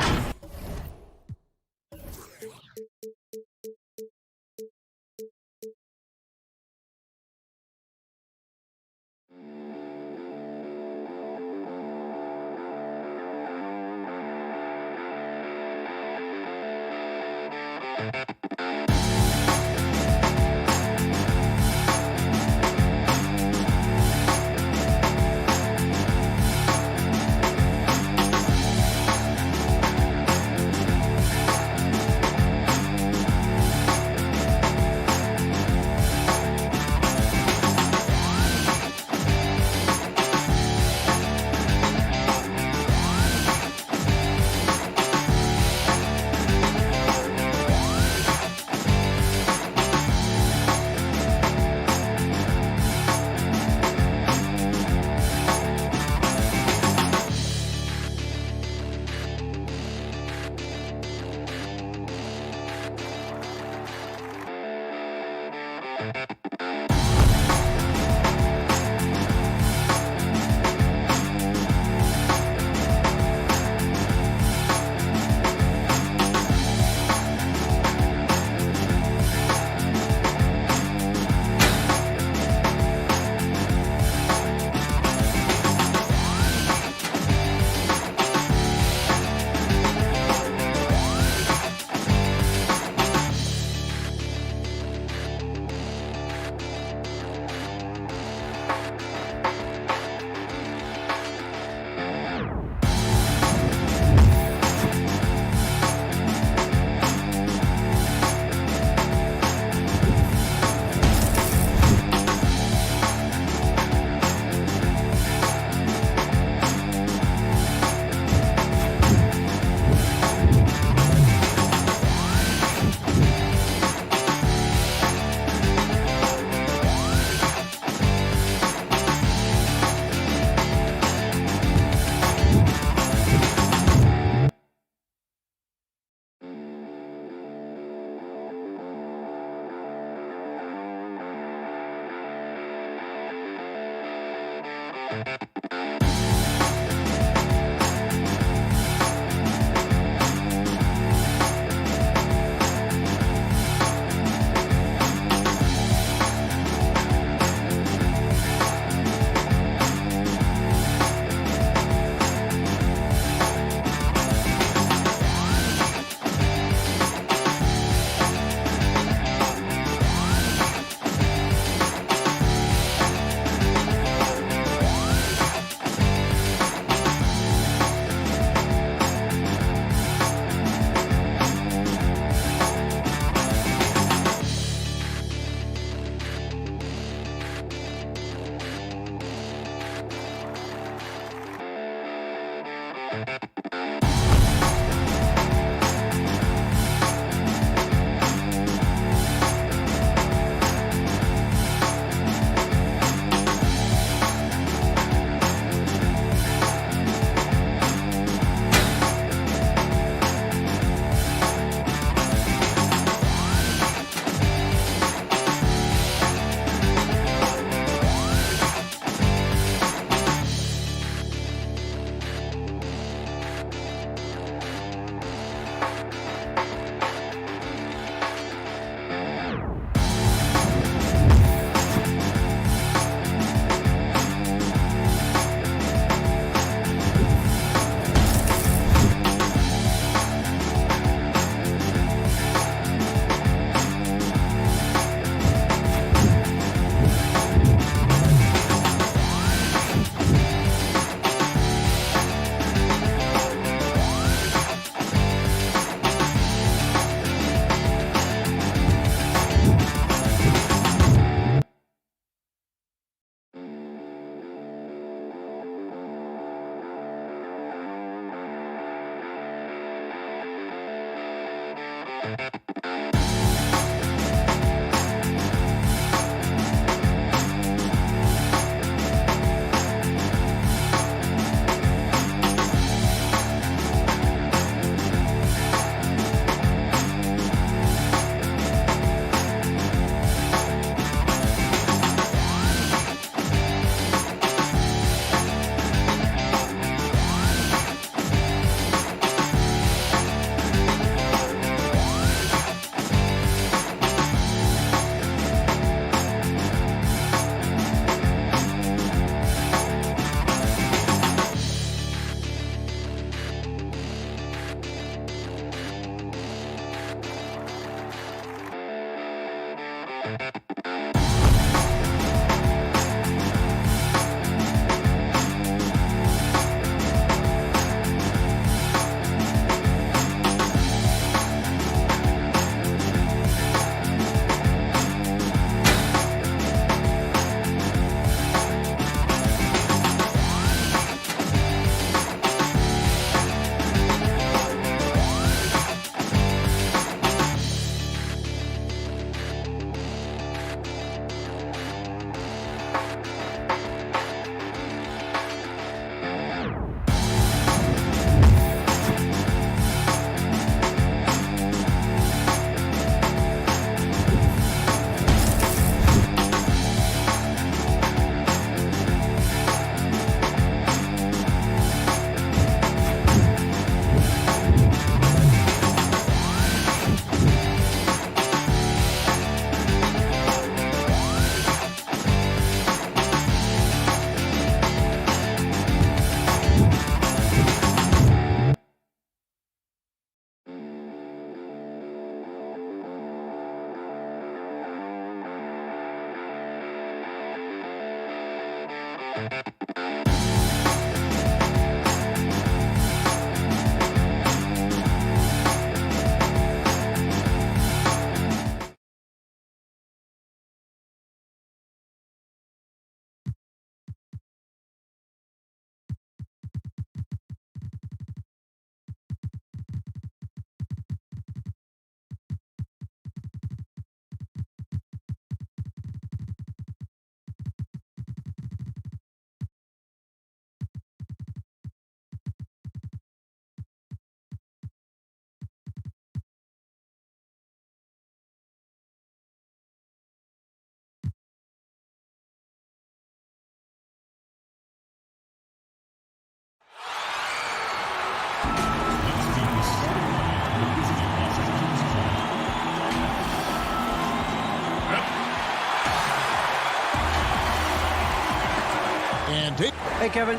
Hey, Kevin,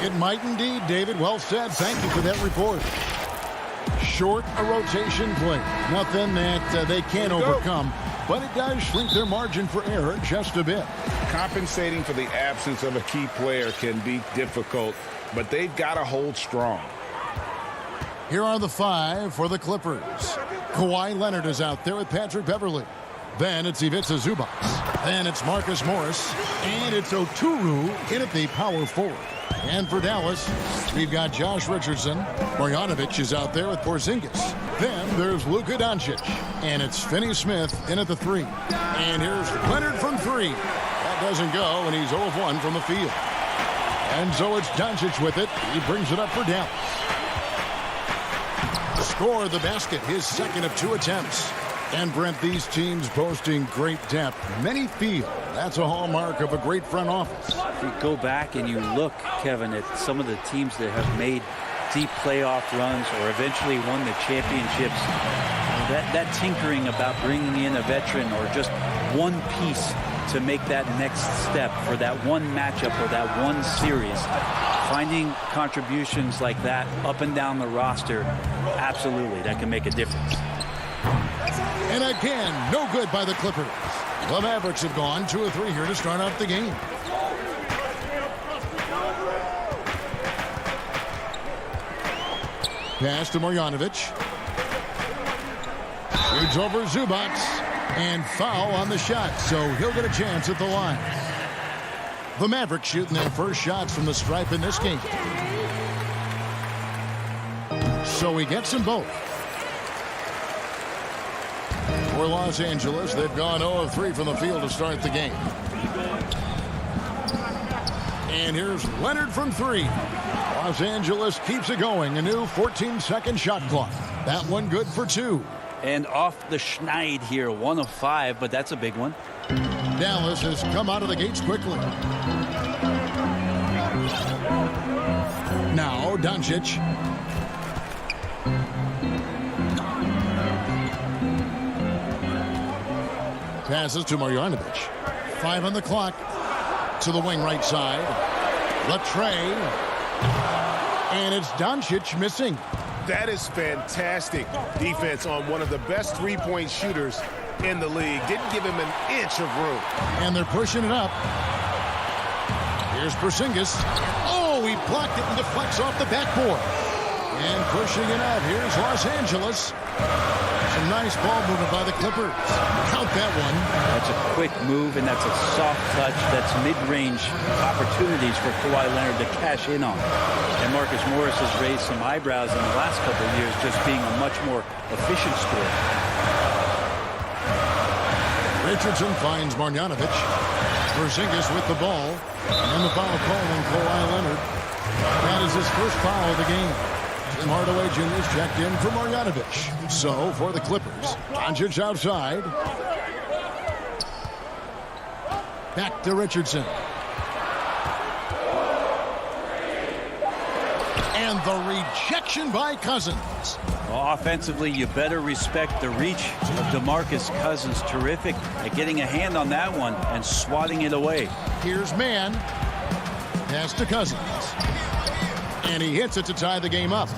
it might indeed, David. Well said. Thank you for that report. Short a rotation play. Nothing that they can't overcome, but it does shrink their margin for error just a bit. Compensating for the absence of a key player can be difficult, but they've got to hold strong. Here are the 5 for the Clippers. Kawhi Leonard is out there with Patrick Beverley. Then it's Ivica Zubac. Then it's Marcus Morris. And it's Oturu in at the power forward. And for Dallas, we've got Josh Richardson. Marjanovic is out there with Porzingis. Then there's Luka Doncic. And it's Finney Smith in at the 3. And here's Leonard from 3. That doesn't go, and he's 0 of 1 from the field. And so it's Doncic with it. He brings it up for Dallas. Score the basket, his second of 2 attempts. And Brent, these teams boasting great depth. Many feel that's a hallmark of a great front office. If you go back and you look, Kevin, at some of the teams that have made deep playoff runs or eventually won the championships, that tinkering about bringing in a veteran or just one piece to make that next step for that one matchup or that one series, finding contributions like that up and down the roster, absolutely, that can make a difference. And again, no good by the Clippers. The Mavericks have gone 2 of 3 here to start out the game. Pass to Marjanovic. Shoots over Zubac. And foul on the shot, so he'll get a chance at the line. The Mavericks shooting their first shots from the stripe in this game. So he gets them both. For Los Angeles, they've gone 0 of 3 from the field to start the game. And here's Leonard from 3. Los Angeles keeps it going. A new 14-second shot clock. That one good for 2. And off the schneid here, 1 of 5, but that's a big one. Dallas has come out of the gates quickly. Now Doncic. Passes to Marjanovic. 5 on the clock. To the wing right side. Latrey. And it's Doncic missing. That is fantastic defense on one of the best three-point shooters in the league. Didn't give him an inch of room. And they're pushing it up. Here's Porzingis. Oh, he blocked it and deflects off the backboard. And pushing it out. Here's Los Angeles. Some nice ball movement by the Clippers. Count that one. That's a quick move, and that's a soft touch. That's mid-range opportunities for Kawhi Leonard to cash in on. And Marcus Morris has raised some eyebrows in the last couple of years, just being a much more efficient scorer. Richardson finds Marjanovic. Porzingis with the ball. And the foul call on Kawhi Leonard. That is his first foul of the game. Tim Hardaway Jr. is checked in for Marjanovic. So, for the Clippers, Doncic outside. Back to Richardson. And the rejection by Cousins. Well, offensively, you better respect the reach of DeMarcus Cousins. Terrific at getting a hand on that one and swatting it away. Here's Mann. Pass to Cousins. And he hits it to tie the game up.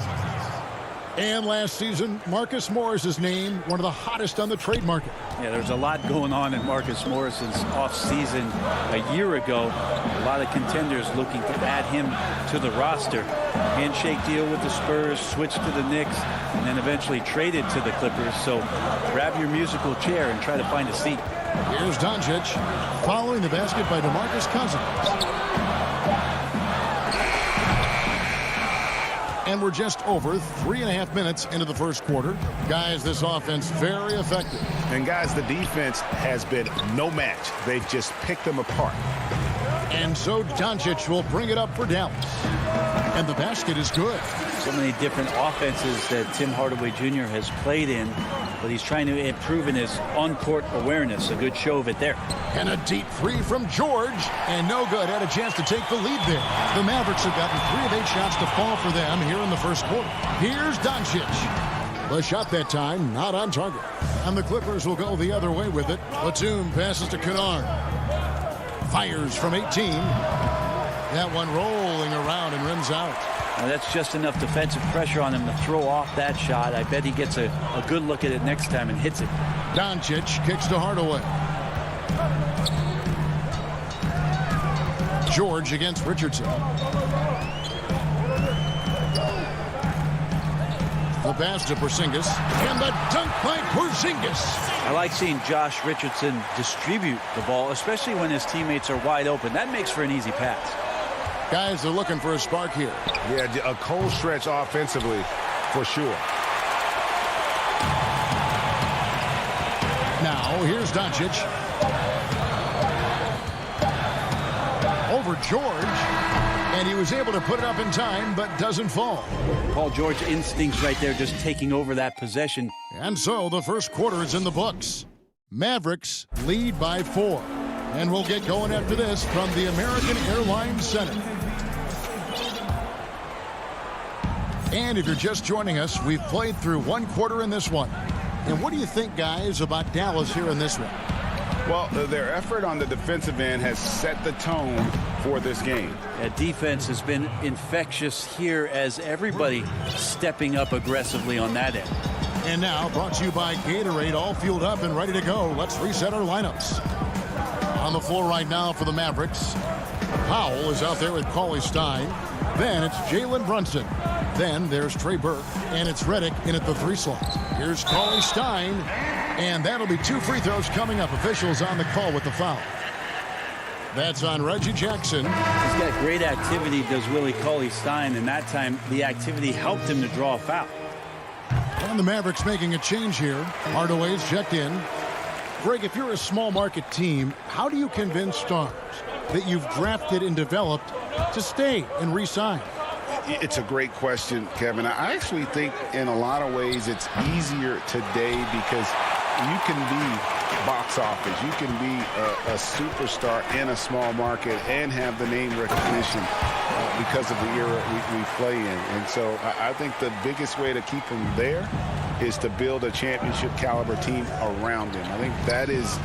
And last season, Marcus Morris is named one of the hottest on the trade market. Yeah, there's a lot going on in Marcus Morris's offseason a year ago. A lot of contenders looking to add him to the roster. Handshake deal with the Spurs, switch to the Knicks, and then eventually traded to the Clippers. So grab your musical chair and try to find a seat. Here's Doncic following the basket by DeMarcus Cousins. And we're just over 3.5 minutes into the first quarter. Guys, this offense very effective. And guys, the defense has been no match. They've just picked them apart. And so Doncic will bring it up for Dallas. And the basket is good. So many different offenses that Tim Hardaway Jr. has played in, but he's trying to improve in his on-court awareness. A good show of it there. And a deep three from George. And no good. Had a chance to take the lead there. The Mavericks have gotten 3 of 8 shots to fall for them here in the first quarter. Here's Doncic. The shot that time not on target. And the Clippers will go the other way with it. Batum passes to Kennard. Fires from 18. That one rolling around and rims out. Now that's just enough defensive pressure on him to throw off that shot. I bet he gets a good look at it next time and hits it. Doncic kicks to Hardaway. George against Richardson. The pass to Porzingis. And the dunk by Porzingis. I like seeing Josh Richardson distribute the ball, especially when his teammates are wide open. That makes for an easy pass. Guys, they're looking for a spark here. Yeah, a cold stretch offensively, for sure. Now, here's Doncic. Over George. And he was able to put it up in time, but doesn't fall. Paul George instincts right there, just taking over that possession. And so the first quarter is in the books. Mavericks lead by 4. And we'll get going after this from the American Airlines Center. And if you're just joining us, we've played through 1 quarter in this one. And what do you think, guys, about Dallas here in this one? Well, their effort on the defensive end has set the tone for this game. That defense has been infectious here as everybody stepping up aggressively on that end. And now, brought to you by Gatorade, all fueled up and ready to go. Let's reset our lineups. On the floor right now for the Mavericks, Powell is out there with Cauley Stein. Then it's Jalen Brunson. Then there's Trey Burke, and it's Redick in at the 3 slot. Here's Cauley Stein, and that'll be 2 free throws coming up. Officials on the call with the foul. That's on Reggie Jackson. He's got great activity, does Willie Cauley Stein, and that time the activity helped him to draw a foul. And the Mavericks making a change here. Hardaway's checked in. Greg, if you're a small market team, how do you convince stars that you've drafted and developed to stay and re-sign? It's a great question, Kevin. I actually think in a lot of ways it's easier today because you can be box office. You can be a superstar in a small market and have the name recognition because of the era we play in. And so I think the biggest way to keep them there is to build a championship caliber team around them. I think that is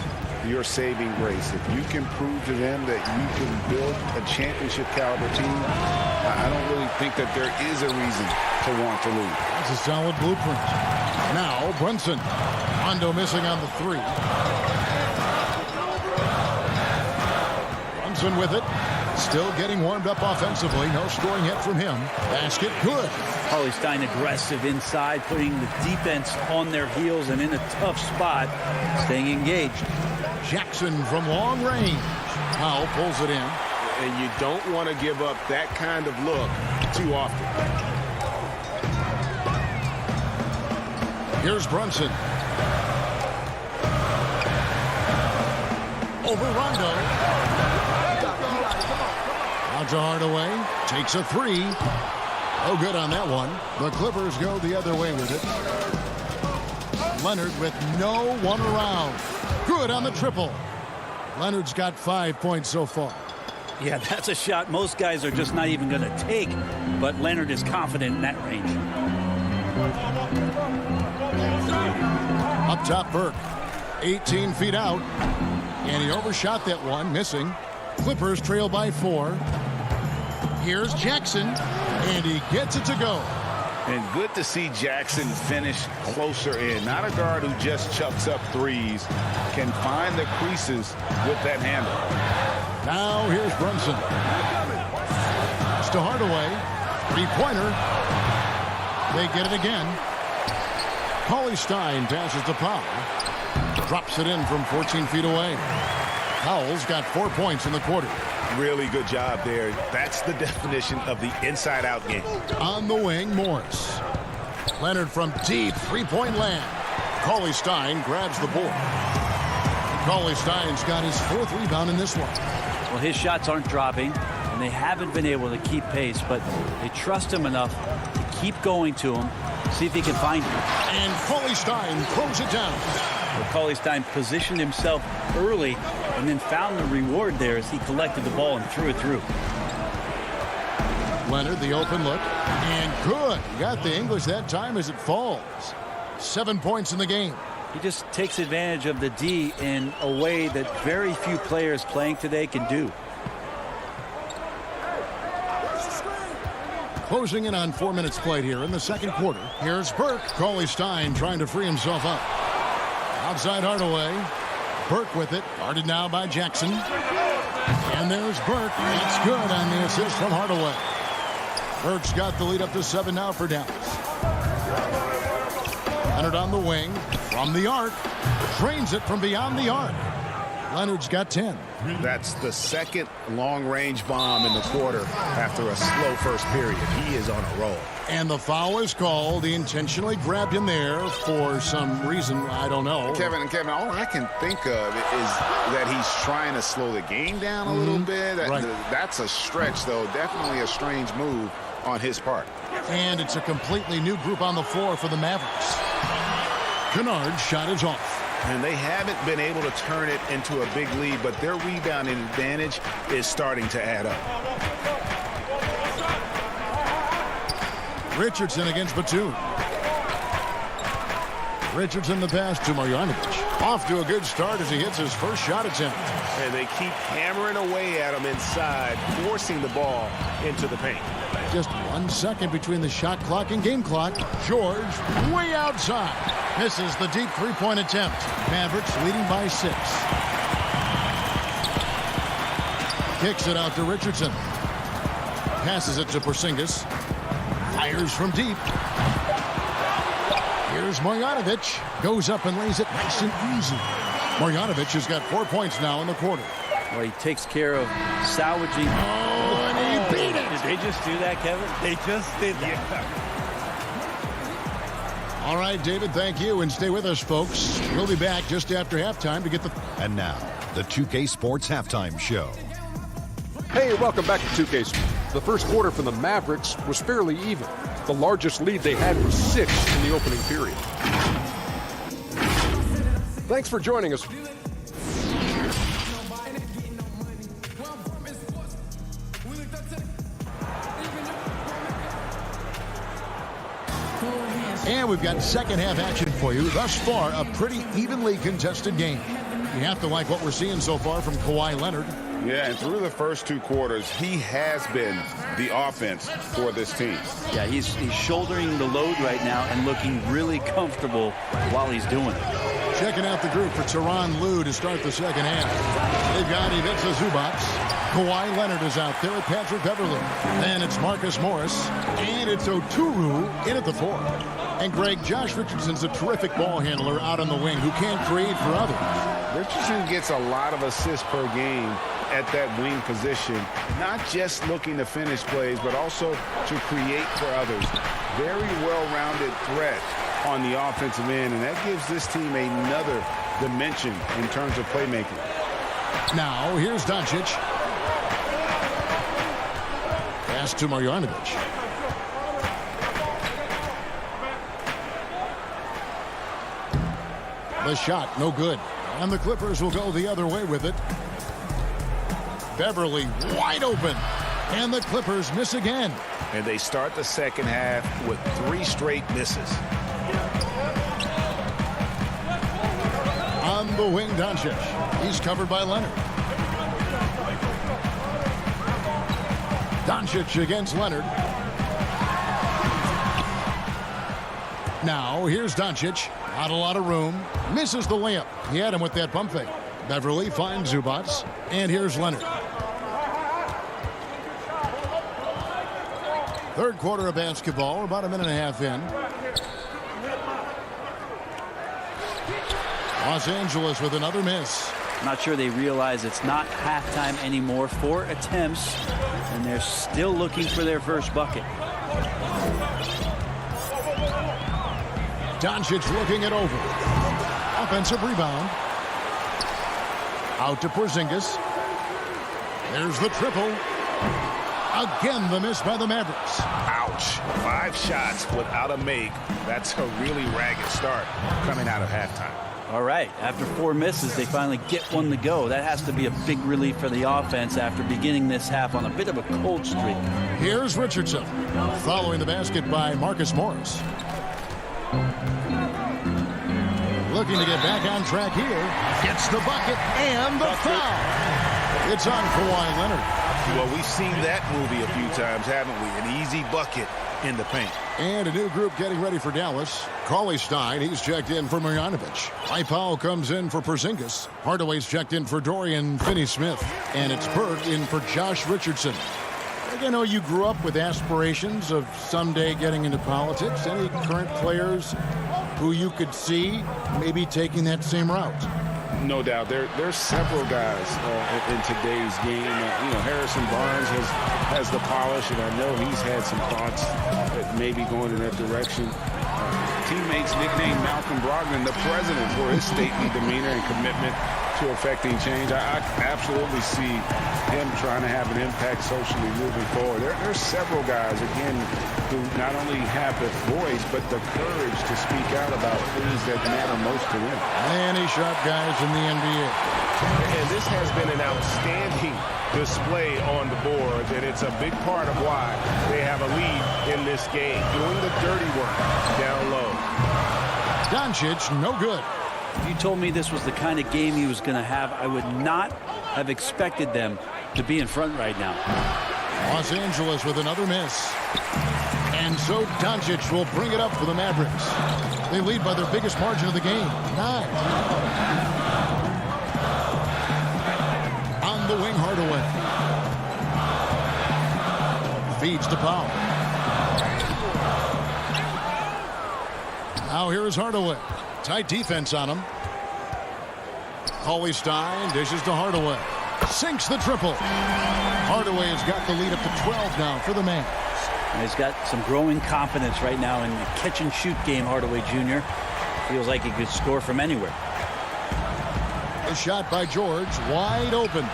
your saving grace. If you can prove to them that you can build a championship caliber team, I don't really think that there is a reason to want to lose. That's a solid blueprint. Now Brunson. Rondo missing on the three. Brunson with it. Still getting warmed up offensively. No scoring hit from him. Basket good. Cauley-Stein aggressive inside, putting the defense on their heels and in a tough spot, staying engaged. Jackson from long range. Powell pulls it in. And you don't want to give up that kind of look too often. Here's Brunson. Over Rondo. Out to Hardaway. Takes a three. Oh, good on that one. The Clippers go the other way with it. Leonard with no one around. Good on the triple. Leonard's got 5 points so far. Yeah, that's a shot most guys are just not even going to take, but Leonard is confident in that range. Up top, Burke. 18 feet out. And he overshot that one, missing. Clippers trail by 4. Here's Jackson, and he gets it to go. And good to see Jackson finish closer in. Not a guard who just chucks up threes. Can find the creases with that handle. Now here's Brunson. It's to Hardaway. Three-pointer. They get it again. Cauley-Stein passes to Powell. Drops it in from 14 feet away. Powell's got 4 points in the quarter. Really good job there. That's the definition of the inside-out game. On the wing, Morris. Leonard from deep three-point land. Cauley-Stein grabs the board. Cauley-Stein's got his 4th rebound in this one. Well, his shots aren't dropping, and they haven't been able to keep pace, but they trust him enough to keep going to him, see if he can find him. And Cauley-Stein throws it down. Well, Cauley-Stein positioned himself early and then found the reward there as he collected the ball and threw it through. Leonard, the open look, and good. Got the English that time as it falls. 7 points in the game. He just takes advantage of the D in a way that very few players playing today can do. Closing in on 4 minutes played here in the second quarter. Here's Burke. Cauley-Stein trying to free himself up. Outside Hardaway. Burke with it. Guarded now by Jackson. And there's Burke. It's good on the assist from Hardaway. Burke's got the lead up to 7 now for Dallas. Leonard on the wing. From the arc. Drains it from beyond the arc. Leonard's got 10. That's the second long-range bomb in the quarter after a slow first period. He is on a roll. And the foul is called. He intentionally grabbed him there for some reason. I don't know. Kevin, all I can think of is that he's trying to slow the game down a little bit. Right. That's a stretch, though. Definitely a strange move on his part. And it's a completely new group on the floor for the Mavericks. Kennard's shot is off. And they haven't been able to turn it into a big lead, but their rebounding advantage is starting to add up. Richardson against Batum. Richardson the pass to Marjanovic. Off to a good start as he hits his first shot attempt. And they keep hammering away at him inside, forcing the ball into the paint. Just 1 second between the shot clock and game clock. George way outside. Misses the deep three-point attempt. Mavericks leading by 6. Kicks it out to Richardson. Passes it to Porzingis. Fires from deep. Here's Marjanovic. Goes up and lays it nice and easy. Marjanovic has got 4 points now in the quarter. Well, he takes care of salvaging. Oh, and he beat it. Did they just do that, Kevin? They just did that. Yeah. All right, David, thank you. And stay with us, folks. We'll be back just after halftime to get the... And now, the 2K Sports Halftime Show. Hey, welcome back to 2K Sports. The first quarter for the Mavericks was fairly even. The largest lead they had was 6 in the opening period. Thanks for joining us. And we've got second half action for you. Thus far, a pretty evenly contested game. You have to like what we're seeing so far from Kawhi Leonard. Yeah, and through the first 2 quarters, he has been the offense for this team. Yeah, he's shouldering the load right now and looking really comfortable while he's doing it. Checking out the group for Tyronn Lue to start the second half. They've got Ivica Zubac. Kawhi Leonard is out there with Patrick Beverley. Then it's Marcus Morris. And it's Oturu in at the 4. And Greg, Josh Richardson's a terrific ball handler out on the wing who can create for others. Richardson gets a lot of assists per game at that wing position, not just looking to finish plays, but also to create for others. Very well-rounded threat on the offensive end, and that gives this team another dimension in terms of playmaking. Now, here's Doncic. Pass to Marjanovic. The shot, no good. And the Clippers will go the other way with it. Beverly wide open. And the Clippers miss again. And they start the second half with 3 straight misses. On the wing, Doncic. He's covered by Leonard. Doncic against Leonard. Now, here's Doncic. Not a lot of room. Misses the layup. He had him with that pump fake. Beverly finds Zubac. And here's Leonard. Third quarter of basketball, about a minute and a half in. Los Angeles with another miss. Not sure they realize it's not halftime anymore. 4 attempts, and they're still looking for their first bucket. Doncic looking it over. Offensive rebound. Out to Porzingis. There's the triple. Again, the miss by the Mavericks. Ouch. 5 shots without a make. That's a really ragged start coming out of halftime. All right, after 4 misses, they finally get one to go. That has to be a big relief for the offense after beginning this half on a bit of a cold streak. Here's Richardson, following the basket by Marcus Morris. Looking to get back on track here. Gets the bucket and the foul. It's on Kawhi Leonard. Well, we've seen that movie a few times, haven't we? An easy bucket in the paint. And a new group getting ready for Dallas. Cauley Stein, he's checked in for Marjanovic. Powell comes in for Porzingis. Hardaway's checked in for Dorian Finney-Smith. And it's Burke in for Josh Richardson. I know you grew up with aspirations of someday getting into politics. Any current players who you could see maybe taking that same route? No doubt. There's several guys in today's game. Harrison Barnes has the polish, and I know he's had some thoughts that maybe going in that direction. Teammates nicknamed Malcolm Brogdon the president for his stately demeanor and commitment to affecting change. I absolutely see him trying to have an impact socially moving forward. There's several guys, again, who not only have the voice, but the courage to speak out about things that matter most to them. Many sharp guys in the NBA. And this has been an outstanding display on the boards, and it's a big part of why they have a lead in this game, doing the dirty work down low. Doncic, no good. If you told me this was the kind of game he was going to have, I would not have expected them to be in front right now. Los Angeles with another miss. And so Doncic will bring it up for the Mavericks. They lead by their biggest margin of the game, 9. On the wing, Hardaway. Feeds to Powell. Now here is Hardaway. Tight defense on him. Cauley Stein dishes to Hardaway. Sinks the triple. Hardaway has got the lead up to 12 now for the man. He's got some growing confidence right now in the catch-and-shoot game, Hardaway Jr. Feels like he could score from anywhere. A shot by George, wide open.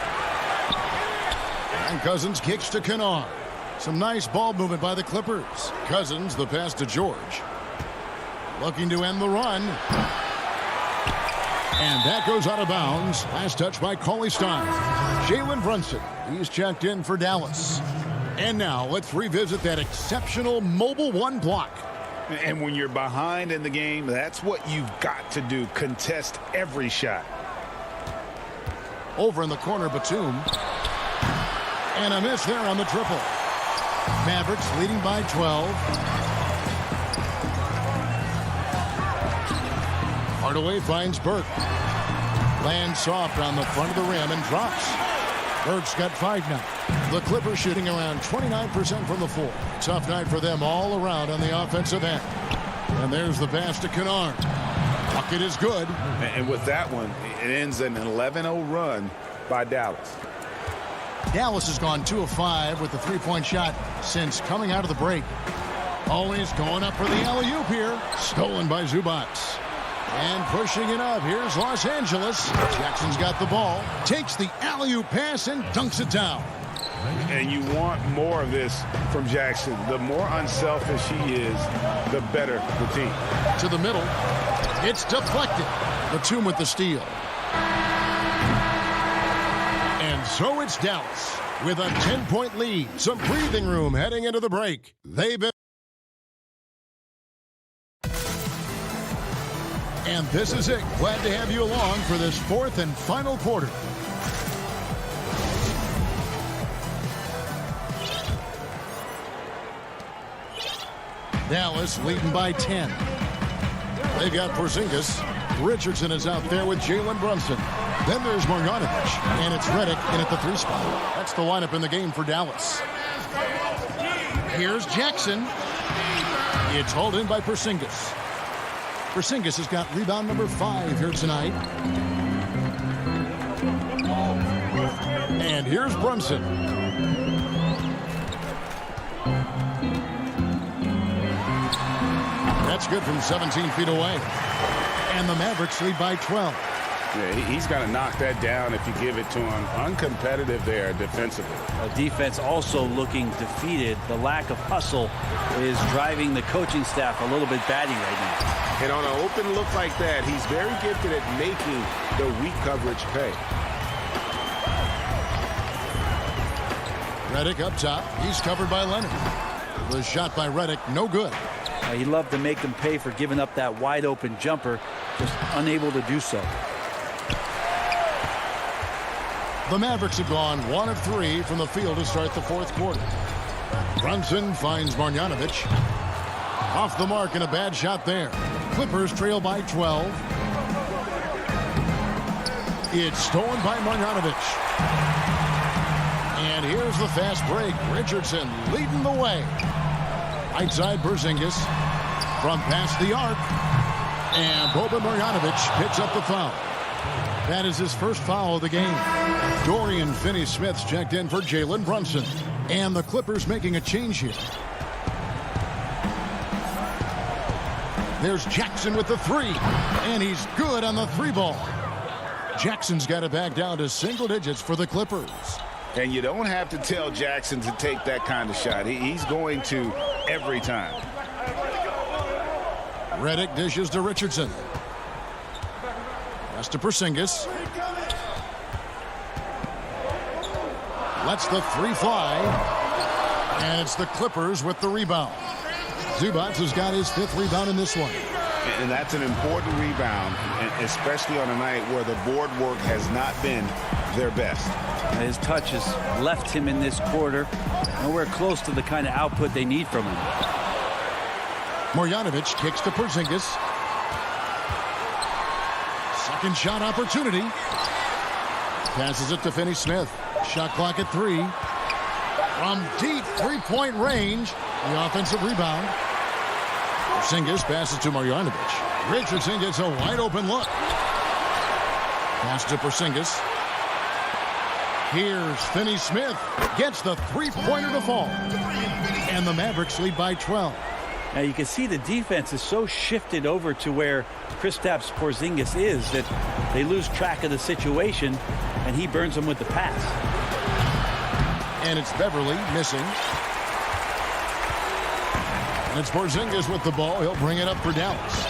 And Cousins kicks to Kennard. Some nice ball movement by the Clippers. Cousins, the pass to George. Looking to end the run. And that goes out of bounds. Last touch by Cauley Stein. Jalen Brunson, he's checked in for Dallas. And now let's revisit that exceptional Mobile One block. And when you're behind in the game, that's what you've got to do. Contest every shot. Over in the corner, Batum. And a miss there on the triple. Mavericks leading by 12. Hardaway finds Burke. Lands soft on the front of the rim and drops. Burke's got 5 now. The Clippers shooting around 29% from the floor. Tough night for them all around on the offensive end. And there's the pass to Kennard. Bucket is good. And with that one, it ends an 11-0 run by Dallas. Dallas has gone 2 of 5 with the three-point shot since coming out of the break. Always going up for the alley-oop here. Stolen by Zubac. And pushing it up. Here's Los Angeles. Jackson's got the ball. Takes the alley-oop pass and dunks it down. And you want more of this from Jackson. The more unselfish he is, the better the team. To the middle. It's deflected. Batum with the steal. And so it's Dallas with a 10-point lead. Some breathing room heading into the break. They've been... And this is it. Glad to have you along for this 4th and final quarter. Dallas leading by 10. They've got Porzingis. Richardson is out there with Jalen Brunson. Then there's Marjanovic, and it's Redick in at the 3 spot. That's the lineup in the game for Dallas. Here's Jackson. It's hauled in by Porzingis. Porzingis has got rebound number 5 here tonight. And here's Brunson. That's good from 17 feet away. And the Mavericks lead by 12. Yeah, he's got to knock that down if you give it to him. Uncompetitive there defensively. Defense also looking defeated. The lack of hustle is driving the coaching staff a little bit batty right now. And on an open look like that, he's very gifted at making the weak coverage pay. Redick up top. He's covered by Leonard. The shot by Redick, no good. He loved to make them pay for giving up that wide open jumper, just unable to do so. The Mavericks have gone 1 of 3 from the field to start the 4th quarter. Brunson finds Marjanovic. Off the mark and a bad shot there. Clippers trail by 12. It's stolen by Marjanovic. And here's the fast break. Richardson leading the way. Right side Porzingis from past the arc. And Boban Marjanovic picks up the foul. That is his first foul of the game. Dorian Finney-Smith's checked in for Jalen Brunson. And the Clippers making a change here. There's Jackson with the 3. And he's good on the 3 ball. Jackson's got it back down to single digits for the Clippers. And you don't have to tell Jackson to take that kind of shot. He's going to every time. Redick dishes to Richardson. Pass to Porzingis. Lets the 3 fly. And it's the Clippers with the rebound. Zubac has got his 5th rebound in this one. And that's an important rebound, especially on a night where the board work has not been their best. His touch has left him in this quarter. Nowhere close to the kind of output they need from him. Marjanovic kicks to Porzingis. Second shot opportunity. Passes it to Finney-Smith. Shot clock at 3. From deep 3-point range. The offensive rebound. Porzingis passes to Marjanovic. Richardson gets a wide open look. Pass to Porzingis. Here's Finney-Smith. Gets the 3-pointer to fall. And the Mavericks lead by 12. Now you can see the defense is so shifted over to where Kristaps Porzingis is that they lose track of the situation, and he burns them with the pass. And it's Beverly missing. And it's Porzingis with the ball. He'll bring it up for Dallas.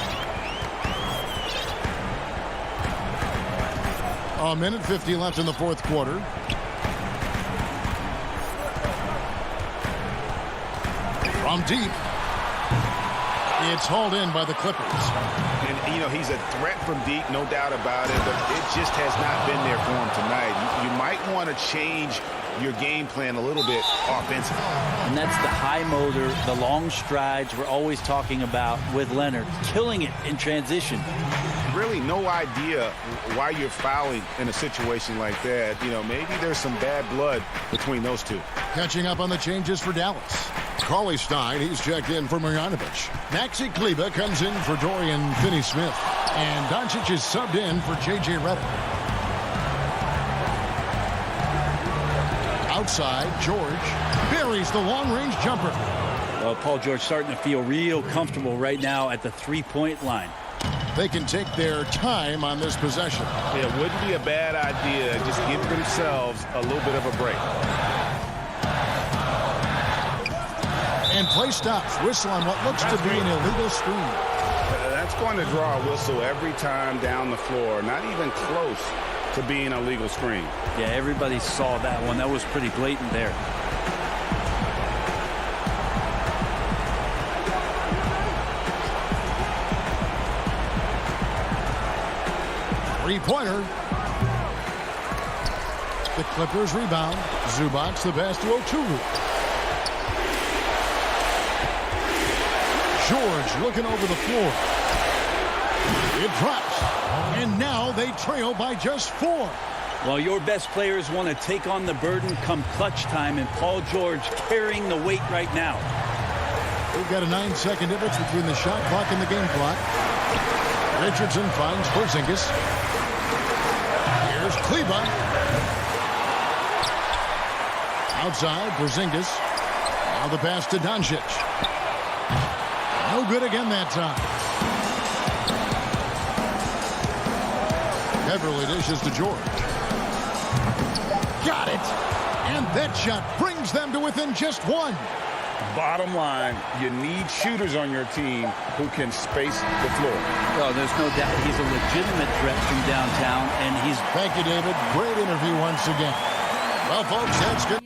A minute 50 left in the 4th quarter. From deep. It's hauled in by the Clippers. And, you know, he's a threat from deep, no doubt about it, but it just has not been there for him tonight. You might want to change your game plan a little bit offensively. And that's the high motor, the long strides we're always talking about with Leonard. Killing it in transition. really no idea why you're fouling in a situation like that. You know, maybe there's some bad blood between those two. Catching up on the changes for Dallas. Cauley Stein, he's checked in for Marjanovic. Maxi Kleber comes in for Dorian Finney-Smith. And Doncic is subbed in for J.J. Redick. Outside, George buries the long-range jumper. Well, Paul George starting to feel real comfortable right now at the three-point line. They can take their time on this possession. It wouldn't be a bad idea. Just give themselves a little bit of a break. And play stops. Whistle on what looks to be an illegal screen. That's going to draw a whistle every time down the floor. Not even close to being a legal screen. Yeah, everybody saw that one. That was pretty blatant there. Three-pointer. The Clippers rebound. Zubac the pass to Oturu. George looking over the floor. It drops. And now they trail by just 4. Well, your best players want to take on the burden come clutch time, and Paul George carrying the weight right now. We've got a 9-second difference between the shot clock and the game clock. Richardson finds Porzingis. Here's Kleber. Outside, Porzingis. Now the pass to Doncic. No good again that time. Beverly dishes to George. Got it. And that shot brings them to within just 1. Bottom line, you need shooters on your team who can space the floor. Well, there's no doubt he's a legitimate threat from downtown, and he's... Thank you, David. Great interview once again. Well, folks, that's good.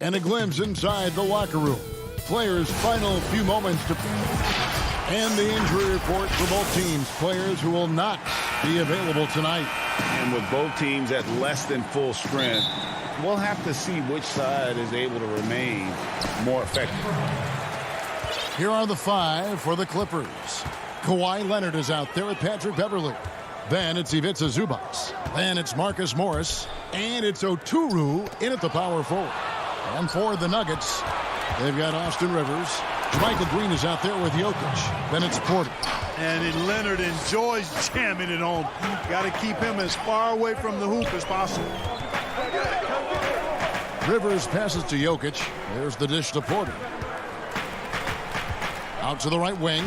And a glimpse inside the locker room. Players' final few moments to... And the injury report for both teams. Players who will not be available tonight. And with both teams at less than full strength, we'll have to see which side is able to remain more effective. Here are the five for the Clippers. Kawhi Leonard is out there with Patrick Beverley. Then it's Ivica Zubac. Then it's Marcus Morris. And it's Oturu in at the power forward. And for the Nuggets, they've got Austin Rivers. Michael Green is out there with Jokic. Then it's Porter. And Leonard enjoys jamming it home. Got to keep him as far away from the hoop as possible. Rivers passes to Jokic. There's the dish to Porter. Out to the right wing.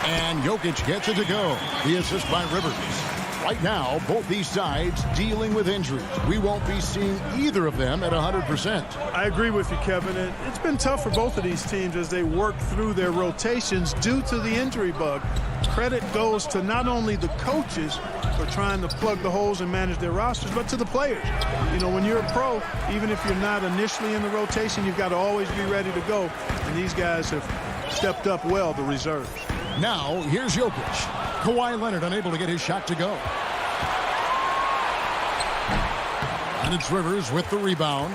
And Jokic gets it to go. The assist by Rivers. Right now, both these sides dealing with injuries. We won't be seeing either of them at 100%. I agree with you, Kevin. It's been tough for both of these teams as they work through their rotations due to the injury bug. Credit goes to not only the coaches for trying to plug the holes and manage their rosters, but to the players. You know, when you're a pro, even if you're not initially in the rotation, you've got to always be ready to go. And these guys have stepped up well, the reserves. Now, here's Jokic. Kawhi Leonard unable to get his shot to go. And it's Rivers with the rebound.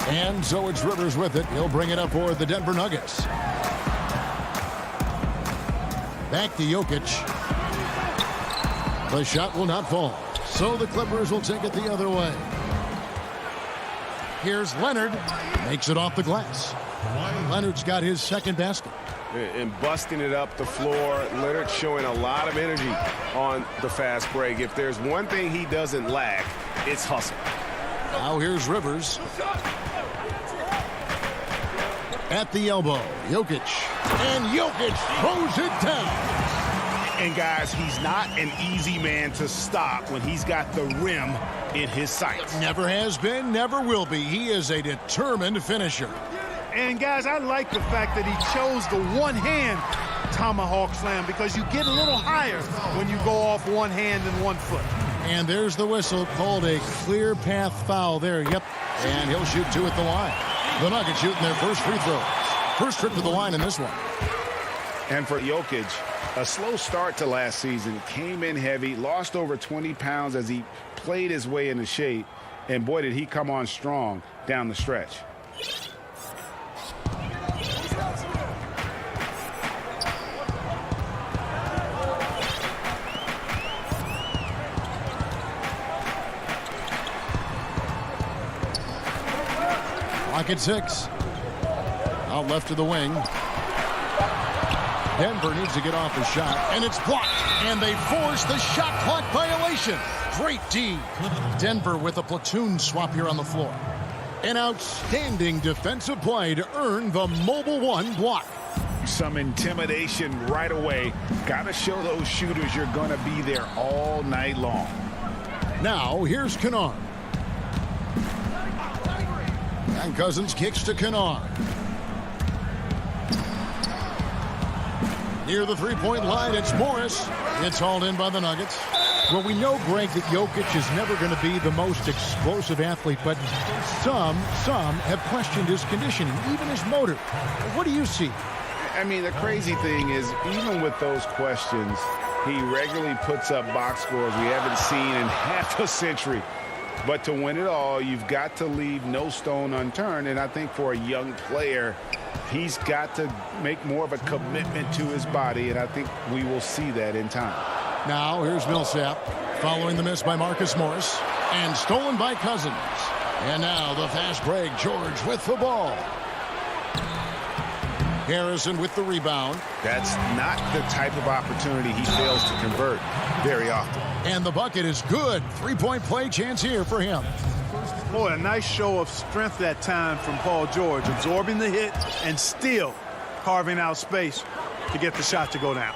And so it's Rivers with it. He'll bring it up for the Denver Nuggets. Back to Jokic. The shot will not fall. So the Clippers will take it the other way. Here's Leonard. Makes it off the glass. Leonard's got his second basket. And busting it up the floor. Leonard showing a lot of energy on the fast break. If there's one thing he doesn't lack, it's hustle. Now here's Rivers. At the elbow, Jokic. And Jokic throws it down. And guys, he's not an easy man to stop when he's got the rim in his sights. Never has been, never will be. He is a determined finisher. And guys, I like the fact that he chose the one-hand tomahawk slam because you get a little higher when you go off one hand and one foot. And there's the whistle, called a clear path foul there. Yep, and he'll shoot 2 at the line. The Nuggets shooting their first free throws. First trip to the line in this one. And for Jokic, a slow start to last season, came in heavy, lost over 20 pounds as he played his way into shape, and boy, did he come on strong down the stretch. Clock at 6. Out left to the wing. Denver needs to get off the shot, and it's blocked, and they force the shot clock violation. Great D. Denver with a platoon swap here on the floor. An outstanding defensive play to earn the mobile 1 block. Some intimidation right away. Got to show those shooters you're going to be there all night long. Now, here's Kennard. And Cousins kicks to Kennard. Near the three-point line, it's Morris. It's hauled in by the Nuggets. Well, we know, Greg, that Jokic is never going to be the most explosive athlete, but some have questioned his conditioning, even his motor. What do you see? I mean, the crazy thing is, even with those questions, he regularly puts up box scores we haven't seen in half a century. But to win it all, you've got to leave no stone unturned. And I think for a young player, he's got to make more of a commitment to his body. And I think we will see that in time. Now here's Millsap following the miss by Marcus Morris and stolen by Cousins. And now the fast break. George with the ball. Harrison with the rebound. That's not the type of opportunity he fails to convert very often. And the bucket is good. Three-point play chance here for him. Boy, a nice show of strength that time from Paul George, absorbing the hit and still carving out space to get the shot to go down.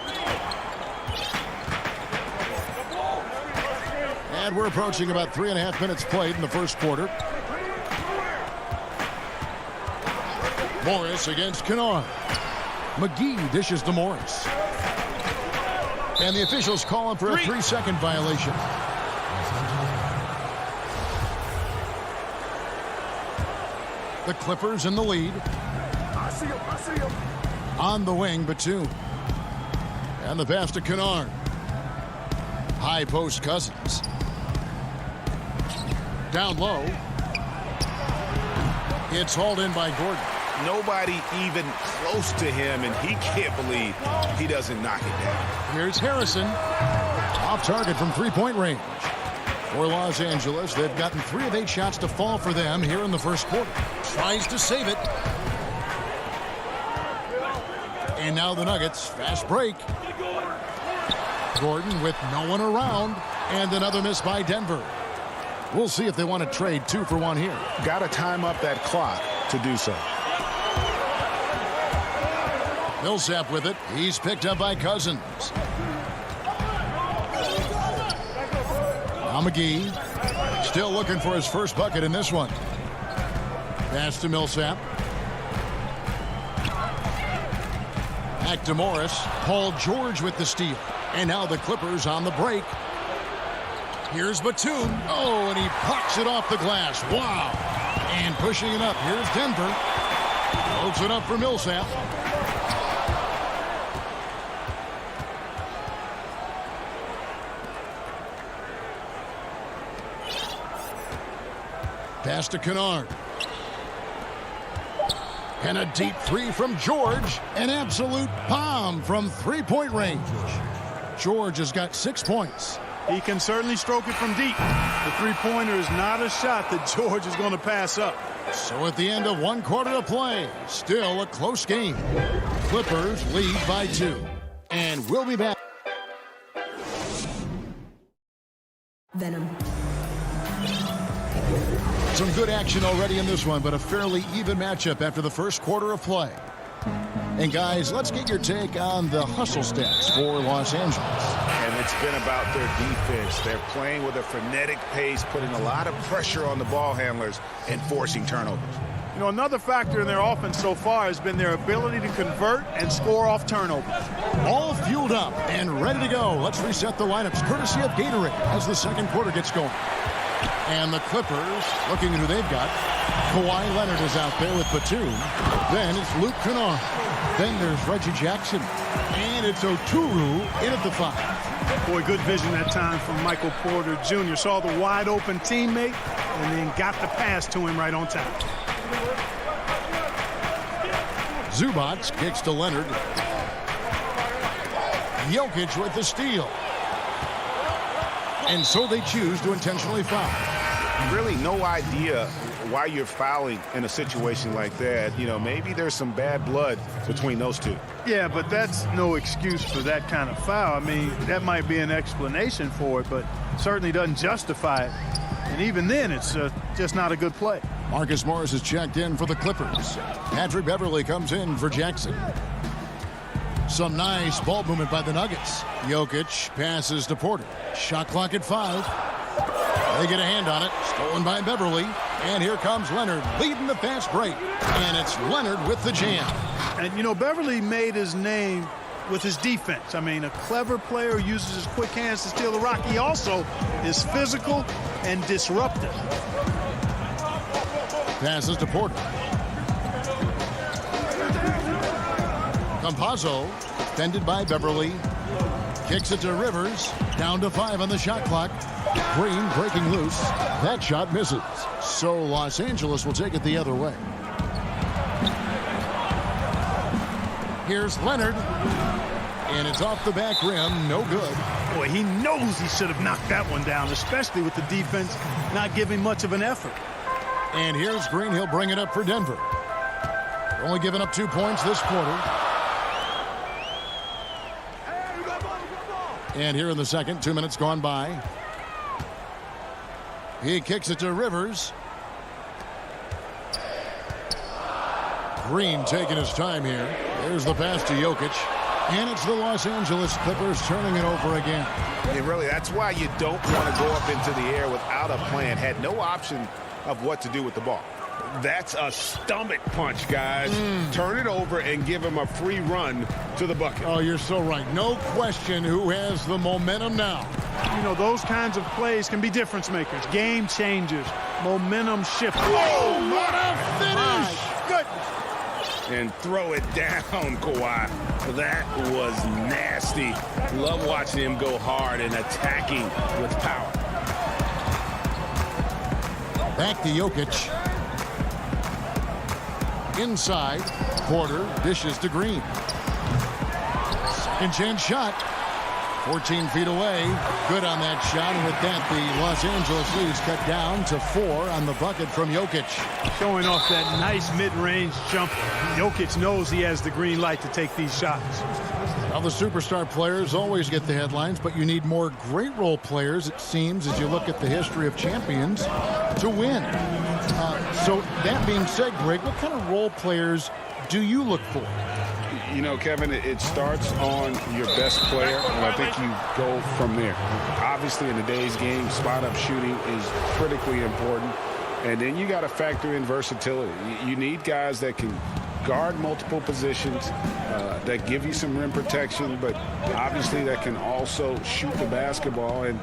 And we're approaching about 3.5 minutes played in the first quarter. Morris against Kennard. McGee dishes to Morris. And the officials call him for a 3-second violation. The Clippers in the lead. I see him. On the wing, Batum. And the pass to Kennard. High post Cousins. Down low. It's hauled in by Gordon. Nobody even close to him, and he can't believe he doesn't knock it down. Here's Harrison. Off target from three-point range. For Los Angeles, they've gotten 3 of 8 shots to fall for them here in the first quarter. Tries to save it. And now the Nuggets, fast break. Gordon with no one around, and another miss by Denver. We'll see if they want to trade 2 for 1 here. Got to time up that clock to do so. Millsap with it. He's picked up by Cousins. Now McGee still looking for his first bucket in this one. Pass to Millsap. Back to Morris. Paul George with the steal. And now the Clippers on the break. Here's Batum. Oh, and he pucks it off the glass. Wow. And pushing it up. Here's Denver. Holds it up for Millsap. Pass to Kennard. And a deep 3 from George. An absolute bomb from three-point range. George has got 6 points. He can certainly stroke it from deep. The three-pointer is not a shot that George is going to pass up. So at the end of 1 quarter of play, still a close game. Clippers lead by 2. And we'll be back. Venom. Some good action already in this one, but a fairly even matchup after the first quarter of play. And guys, let's get your take on the hustle stats for Los Angeles. And it's been about their defense. They're playing with a frenetic pace, putting a lot of pressure on the ball handlers and forcing turnovers. You know, another factor in their offense so far has been their ability to convert and score off turnovers. All fueled up and ready to go. Let's reset the lineups courtesy of Gatorade as the second quarter gets going. And the Clippers, looking at who they've got. Kawhi Leonard is out there with Batum. Then it's Luke Kennard. Then there's Reggie Jackson. And it's Oturu in at the 5. Boy, good vision that time from Michael Porter Jr. Saw the wide open teammate and then got the pass to him right on time. Zubac kicks to Leonard. Jokic with the steal. And so they choose to intentionally foul. Really no idea why you're fouling in a situation like that. You know, maybe there's some bad blood between those two. Yeah, but that's no excuse for that kind of foul. I mean, that might be an explanation for it, but certainly doesn't justify it. And even then, it's just not a good play. Marcus Morris is checked in for the Clippers. Patrick Beverley comes in for Jackson. Some nice ball movement by the Nuggets. Jokic passes to Porter. Shot clock at 5. They get a hand on it. Stolen by Beverley. And here comes Leonard leading the fast break. And it's Leonard with the jam. And, you know, Beverley made his name with his defense. I mean, a clever player who uses his quick hands to steal the rock. He also is physical and disruptive. Passes to Porter. Campazzo, defended by Beverley. Kicks it to Rivers. Down to 5 on the shot clock. Green breaking loose. That shot misses. So Los Angeles will take it the other way. Here's Leonard. And it's off the back rim. No good. Boy, he knows he should have knocked that one down, especially with the defense not giving much of an effort. And here's Green. He'll bring it up for Denver. Only giving up 2 points this quarter. And here in the second, 2 minutes gone by. He kicks it to Rivers. Green taking his time here. There's the pass to Jokic. And it's the Los Angeles Clippers turning it over again. And really, that's why you don't want to go up into the air without a plan. Had no option of what to do with the ball. That's a stomach punch, guys. Turn it over and give him a free run to the bucket. Oh, you're so right. No question who has the momentum now. You know, those kinds of plays can be difference makers, game changers, momentum shifters. Oh, what a finish! My goodness. And throw it down, Kawhi. That was nasty. Love watching him go hard and attacking with power. Back to Jokic. Inside, Porter dishes to Green. Second chance shot. 14 feet away. Good on that shot. And with that, the Los Angeles lead's cut down to 4 on the bucket from Jokic. Showing off that nice mid-range jumper. Jokic knows he has the green light to take these shots. Well, the superstar players always get the headlines, but you need more great role players, it seems, as you look at the history of champions, to win. So that being said, Greg, what kind of role players do you look for? You know, Kevin, it starts on your best player, and I think you go from there. Obviously, in today's game, spot-up shooting is critically important. And then you got to factor in versatility. You need guys that can guard multiple positions, that give you some rim protection, but obviously that can also shoot the basketball. And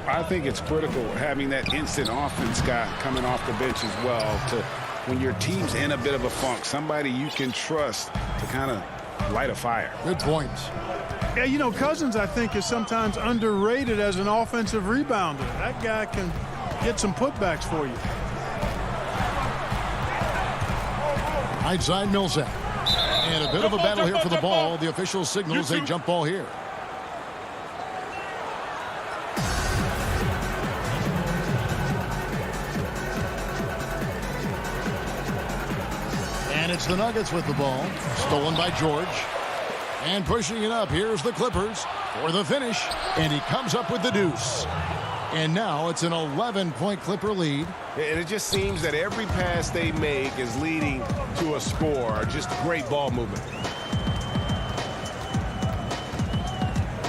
I think it's critical having that instant offense guy coming off the bench as well to, when your team's in a bit of a funk, somebody you can trust to kind of light a fire. Good point. Yeah, you know, Cousins, I think, is sometimes underrated as an offensive rebounder. That guy can get some putbacks for you. Right side, Millsap. And a bit of a battle here for the ball. The official signals a jump ball here. And it's the Nuggets with the ball. Stolen by George. And pushing it up. Here's the Clippers for the finish. And he comes up with the deuce. And now it's an 11-point Clipper lead. And it just seems that every pass they make is leading to a score. Just great ball movement.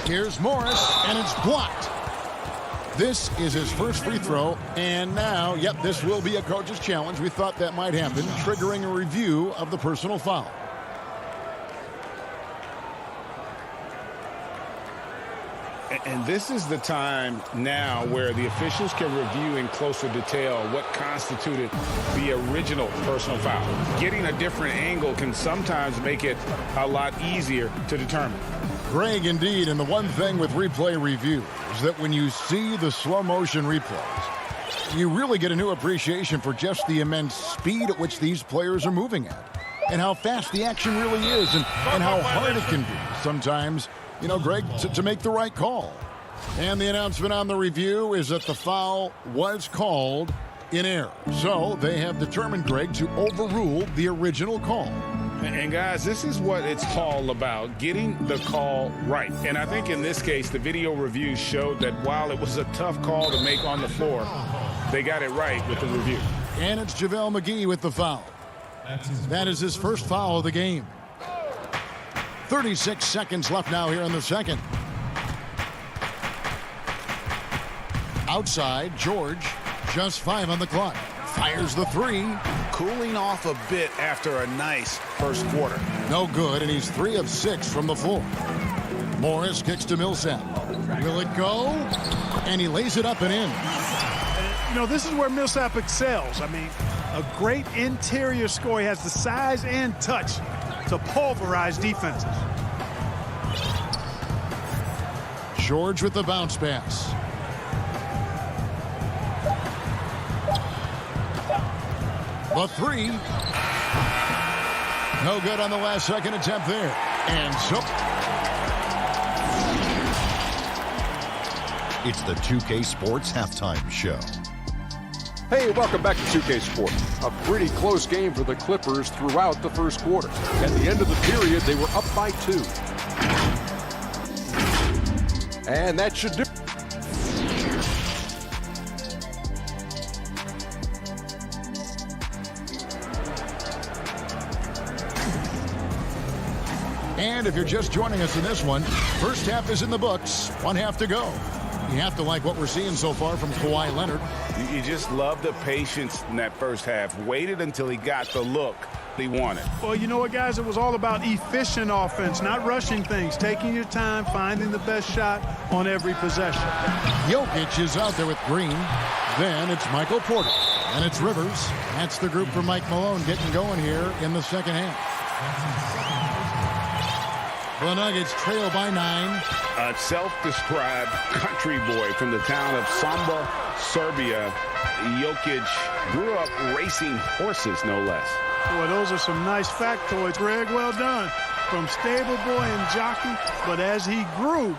Here's Morris, and it's blocked. This is his first free throw, and now, yep, this will be a coach's challenge. We thought that might happen, triggering a review of the personal foul. And this is the time now where the officials can review in closer detail what constituted the original personal foul. Getting a different angle can sometimes make it a lot easier to determine. Greg, indeed, and the one thing with replay review is that when you see the slow motion replays, you really get a new appreciation for just the immense speed at which these players are moving at and how fast the action really is and how hard it can be sometimes, you know, Greg, to make the right call. And the announcement on the review is that the foul was called in error. So they have determined, Greg, to overrule the original call. And guys, this is what it's all about, getting the call right. And I think in this case, the video review showed that while it was a tough call to make on the floor, they got it right with the review. And it's JaVale McGee with the foul. That is his first foul of the game. 36 seconds left now here in the second. Outside, George, just 5 on the clock. Fires the three. Cooling off a bit after a nice first quarter. No good, and he's 3 of 6 from the floor. Morris kicks to Millsap. Will it go? And he lays it up and in. You know, this is where Millsap excels. I mean, a great interior score. He has the size and touch to pulverize defenses. George with the bounce pass. The three. No good on the last second attempt there. And so it's the 2K Sports Halftime Show. Hey, welcome back to 2K Sports. A pretty close game for the Clippers throughout the first quarter. At the end of the period, they were up by 2. And that should do. And if you're just joining us in this one, first half is in the books. 1 half to go. You have to like what we're seeing so far from Kawhi Leonard. You just love the patience in that first half. Waited until he got the look he wanted. Well, you know what, guys? It was all about efficient offense, not rushing things, taking your time, finding the best shot on every possession. Jokic is out there with Green. Then it's Michael Porter. And it's Rivers. That's the group for Mike Malone getting going here in the second half. The Nuggets trail by 9. A self-described country boy from the town of Samba, Serbia. Jokic grew up racing horses, no less. Boy, those are some nice factoids, Greg. Well done. From stable boy and jockey, but as he grew,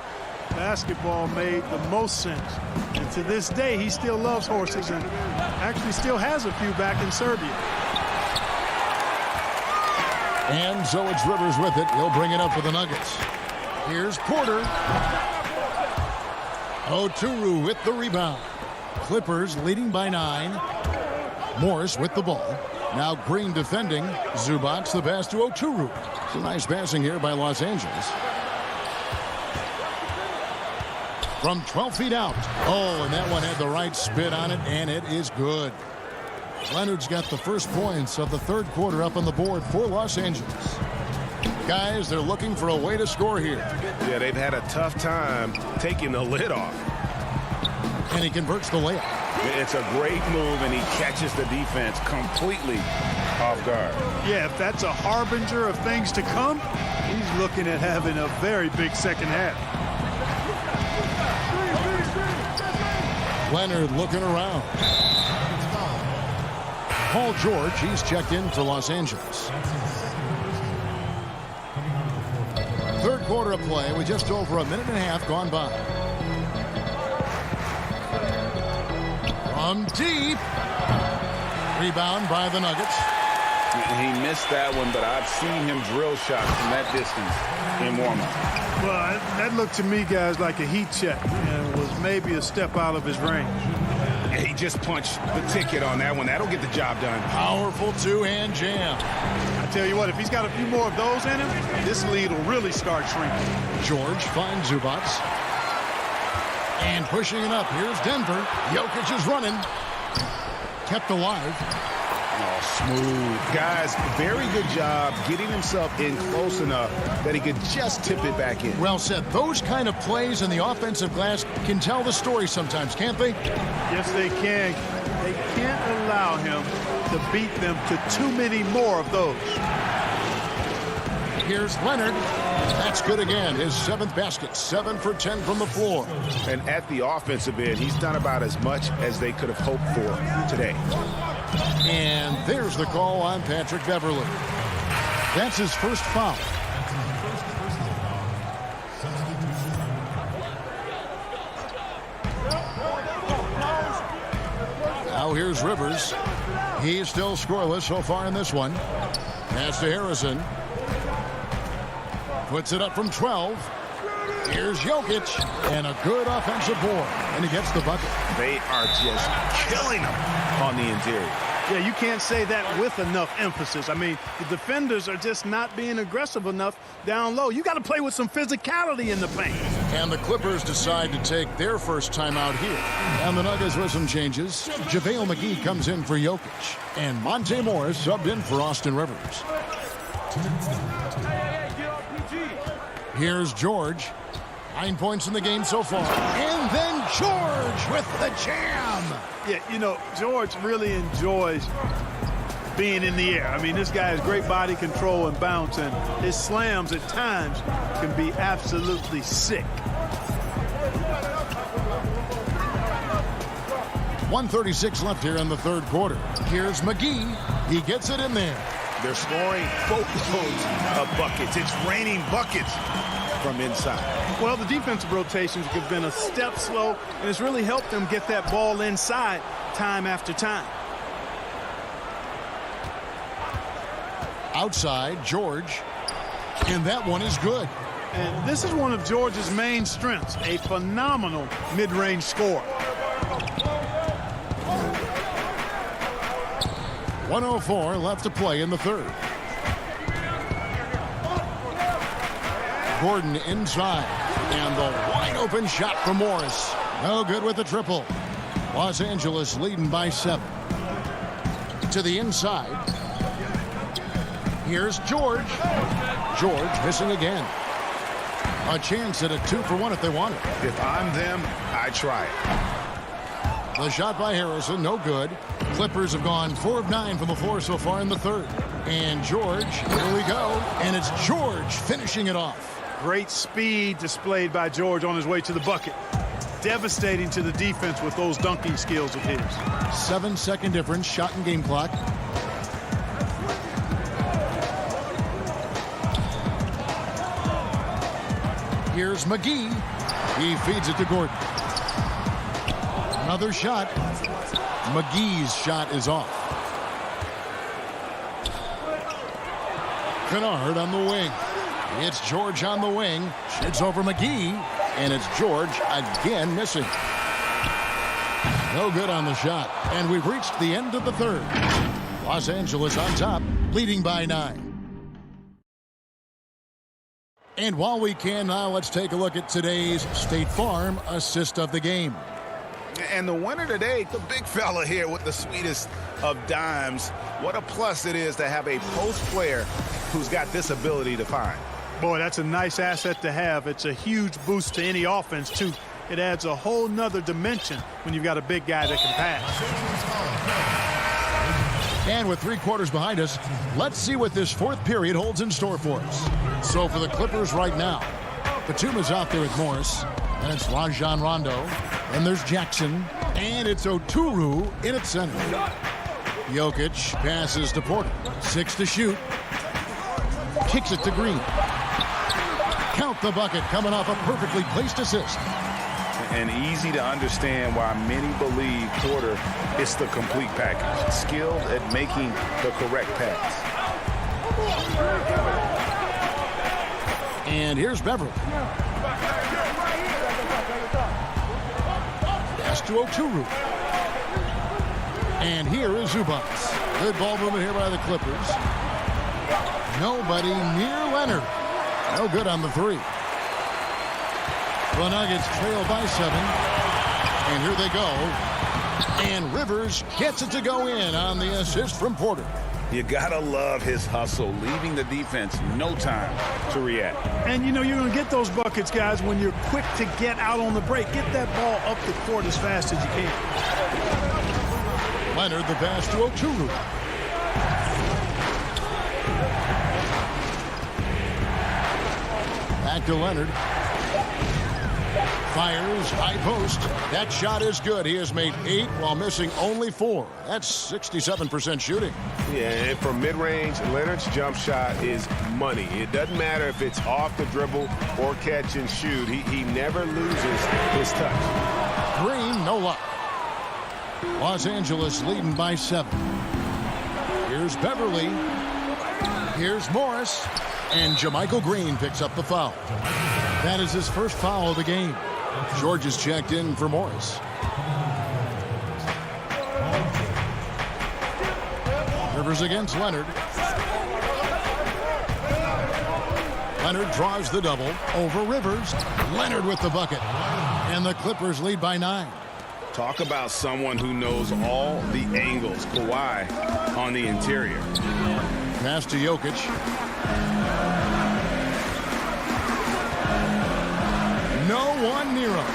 basketball made the most sense. And to this day, he still loves horses and actually still has a few back in Serbia. And so it's Rivers with it. He'll bring it up for the Nuggets. Here's Porter. Oturu with the rebound. Clippers leading by 9. Morris with the ball. Now Green defending. Zubac the pass to Oturu. Some nice passing here by Los Angeles. From 12 feet out. Oh, and that one had the right spin on it, and it is good. Leonard's got the first points of the third quarter up on the board for Los Angeles. Guys, they're looking for a way to score here. Yeah, they've had a tough time taking the lid off. And he converts the layup. It's a great move, and he catches the defense completely off guard. Yeah, if that's a harbinger of things to come, he's looking at having a very big second half. Leonard looking around. Paul George, he's checked in for Los Angeles. Third quarter of play with just over a minute and a half gone by. From deep. Rebound by the Nuggets. He missed that one, but I've seen him drill shots from that distance in warm-up. Well, that looked to me, guys, like a heat check, and was maybe a step out of his range. Yeah, he just punched the ticket on that one. That'll get the job done. Powerful two-hand jam. I tell you what, if he's got a few more of those in him, this lead will really start shrinking. George finds Zubac. And pushing it up. Here's Denver. Jokic is running. Kept alive. Oh, smooth. Guys, very good job getting himself in close enough that he could just tip it back in. Well said. Those kind of plays in the offensive glass can tell the story sometimes, can't they? Yes, they can. They can't allow him to beat them to too many more of those. Here's Leonard. That's good again. His 7th basket. 7 for 10 from the floor. And at the offensive end, he's done about as much as they could have hoped for today. And there's the call on Patrick Beverley. That's his first foul. Now here's Rivers. He's still scoreless so far in this one. Pass to Harrison. Puts it up from 12. Here's Jokic. And a good offensive board. And he gets the bucket. They are just killing him on the interior. Yeah, you can't say that with enough emphasis. I mean, the defenders are just not being aggressive enough down low. You got to play with some physicality in the paint. And the Clippers decide to take their first timeout here. And the Nuggets with some changes. JaVale McGee comes in for Jokic. And Monte Morris subbed in for Austin Rivers. Here's George. 9 points in the game so far. And then George with the jam. Yeah, you know, George really enjoys being in the air. I mean, this guy has great body control and bounce, and his slams at times can be absolutely sick. 1:36 left here in the third quarter. Here's McGee. He gets it in there. They're scoring boatloads of buckets. It's raining buckets from inside. Well, the defensive rotations have been a step slow, and it's really helped them get that ball inside time after time. Outside, George. And that one is good. And this is one of George's main strengths, a phenomenal mid-range scorer. 1:04 left to play in the third. Gordon inside. And the wide open shot from Morris. No good with the triple. Los Angeles leading by 7. To the inside. Here's George. George missing again. A chance at a 2-for-1 if they want it. If I'm them, I try it. The shot by Harrison, no good. Clippers have gone 4 of 9 from the floor so far in the third. And George, here we go. And it's George finishing it off. Great speed displayed by George on his way to the bucket. Devastating to the defense with those dunking skills of his. 7-second difference, shot and game clock. Here's McGee. He feeds it to Gordon. Another shot. McGee's shot is off. Kennard on the wing. It's George on the wing. It's over McGee. And it's George again missing. No good on the shot. And we've reached the end of the third. Los Angeles on top, leading by 9. And while we can now, let's take a look at today's State Farm assist of the game. And the winner today, the big fella here with the sweetest of dimes. What a plus it is to have a post player who's got this ability to find. Boy, that's a nice asset to have. It's a huge boost to any offense, too. It adds a whole nother dimension when you've got a big guy that can pass. And with 3 quarters behind us, let's see what this fourth period holds in store for us. So for the Clippers right now, Batuma's out there with Morris. And it's Rajon Rondo. And there's Jackson. And it's Oturu in at center. Jokic passes to Porter. 6 to shoot. Kicks it to Green. Count the bucket coming off a perfectly placed assist. and easy to understand why many believe Porter is the complete package, skilled at making the correct pass. And here's Beverly. Pass to Oturu. And here is Zubats. Good ball movement here by the Clippers. Nobody near Leonard. No good on the three. The Nuggets trail by 7. And here they go. And Rivers gets it to go in on the assist from Porter. You gotta love his hustle, leaving the defense no time to react. And you know you're going to get those buckets, guys, when you're quick to get out on the break. Get that ball up the court as fast as you can. Leonard, the pass to Oturu. Back to Leonard. Fires, high post. That shot is good. He has made 8 while missing only 4. That's 67% shooting. Yeah, and from mid-range, Leonard's jump shot is money. It doesn't matter if it's off the dribble or catch and shoot. He never loses his touch. Green, no luck. Los Angeles leading by 7. Here's Beverly. Here's Morris. And JaMychal Green picks up the foul. That is his first foul of the game. George is checked in for Morris. Rivers against Leonard. Leonard draws the double over Rivers. Leonard with the bucket. And the Clippers lead by 9. Talk about someone who knows all the angles. Kawhi on the interior. Pass to Jokic. No one near him.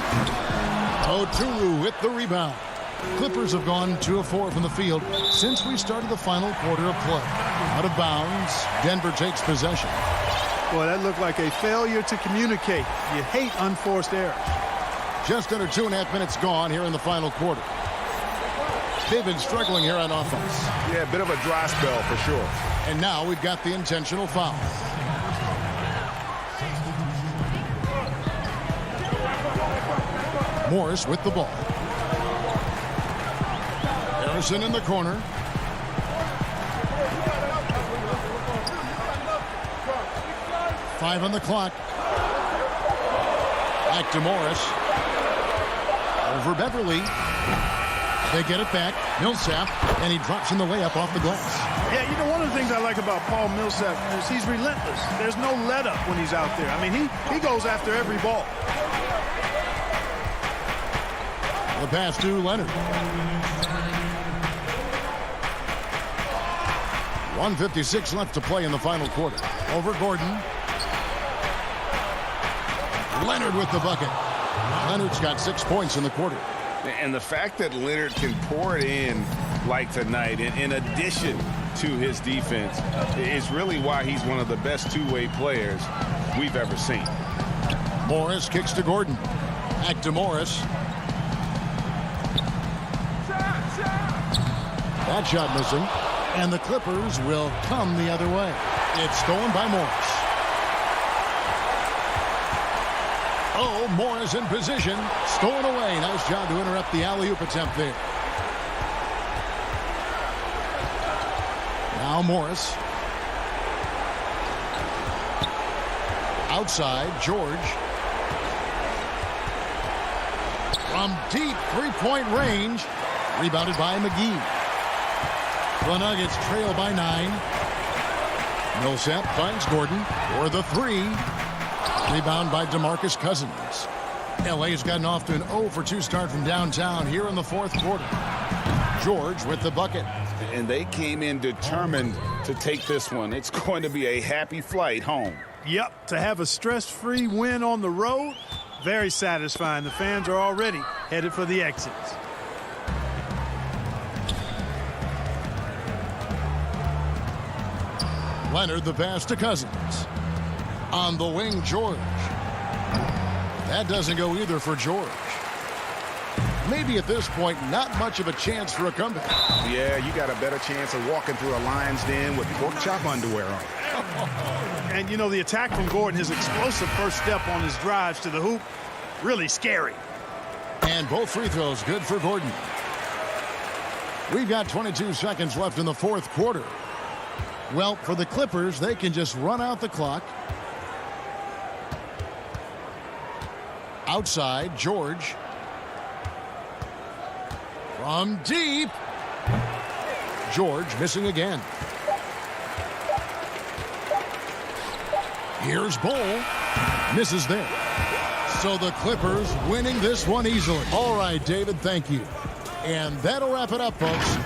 Oturu with the rebound. Clippers have gone 2 of 4 from the field since we started the final quarter of play. Out of bounds, Denver takes possession. Boy, that looked like a failure to communicate. You hate unforced errors. Just under 2.5 minutes gone here in the final quarter. They've been struggling here on offense. Yeah, a bit of a dry spell for sure. And now we've got the intentional foul. Morris with the ball. Harrison in the corner. Five on the clock. Back to Morris. Over Beverly. They get it back. Millsap. And he drops in the layup off the glass. Yeah, you know, one of the things I like about Paul Millsap is he's relentless. There's no let up when he's out there. I mean, he goes after every ball. The pass to Leonard. 1:56 left to play in the final quarter. Over Gordon. Leonard with the bucket. Leonard's got 6 points in the quarter. And the fact that Leonard can pour it in like tonight, in addition to his defense, is really why he's one of the best two-way players we've ever seen. Morris kicks to Gordon. Back to Morris. That shot missing. And the Clippers will come the other way. It's stolen by Morris. Oh, Morris in position. Stolen away. Nice job to interrupt the alley-oop attempt there. Now Morris. Outside, George. From deep three-point range. Rebounded by McGee. The Nuggets trail by 9. Millsap finds Gordon for the 3. Rebound by DeMarcus Cousins. LA's gotten off to an 0-for-2 start from downtown here in the fourth quarter. George with the bucket. And they came in determined to take this one. It's going to be a happy flight home. Yep, to have a stress-free win on the road, very satisfying. The fans are already headed for the exits. Leonard the pass to Cousins. On the wing, George. That doesn't go either for George. Maybe at this point, not much of a chance for a comeback. Yeah, you got a better chance of walking through a lion's den with pork chop underwear on. And, you know, the attack from Gordon, his explosive first step on his drives to the hoop, really scary. And both free throws good for Gordon. We've got 22 seconds left in the fourth quarter. Well, for the Clippers, they can just run out the clock. Outside, George. From deep. George missing again. Here's Bull. Misses there. So the Clippers winning this one easily. All right, David, thank you. And that'll wrap it up, folks.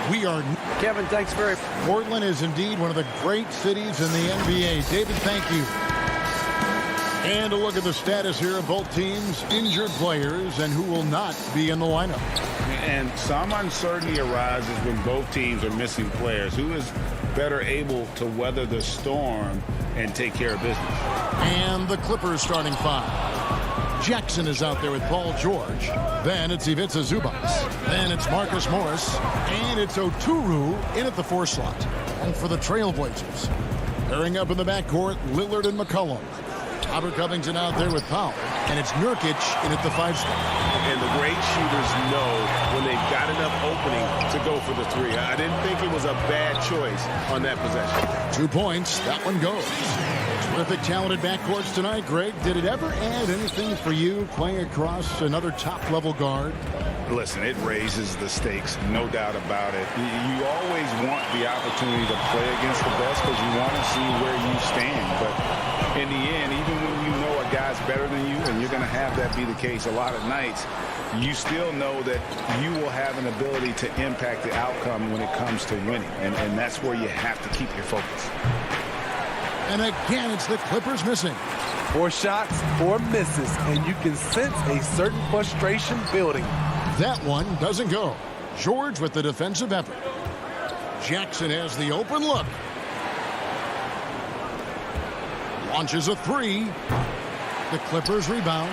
We are... Kevin, thanks very much. Portland is indeed one of the great cities in the NBA. David, thank you. And a look at the status here of both teams' injured players and who will not be in the lineup. And some uncertainty arises when both teams are missing players. Who is better able to weather the storm and take care of business? And the Clippers starting five. Jackson is out there with Paul George. Then it's Ivica Zubac. Then it's Marcus Morris. And it's Oturu in at the 4 slot. And for the Trailblazers, pairing up in the backcourt, Lillard and McCollum. Robert Covington out there with Powell. And it's Nurkic in at the 5 slot. And the great shooters know when they've got enough opening to go for the 3. I didn't think it was a bad choice on that possession. 2 points. That one goes. Terrific, talented backcourts tonight, Greg. Did it ever add anything for you playing across another top-level guard? Listen, it raises the stakes, no doubt about it. You always want the opportunity to play against the best because you want to see where you stand. But in the end, even when you know a guy's better than you, and you're going to have that be the case a lot of nights, you still know that you will have an ability to impact the outcome when it comes to winning. And that's where you have to keep your focus. And again, it's the Clippers missing. 4 shots, 4 misses, and you can sense a certain frustration building. That one doesn't go. George with the defensive effort. Jackson has the open look. Launches a 3. The Clippers rebound.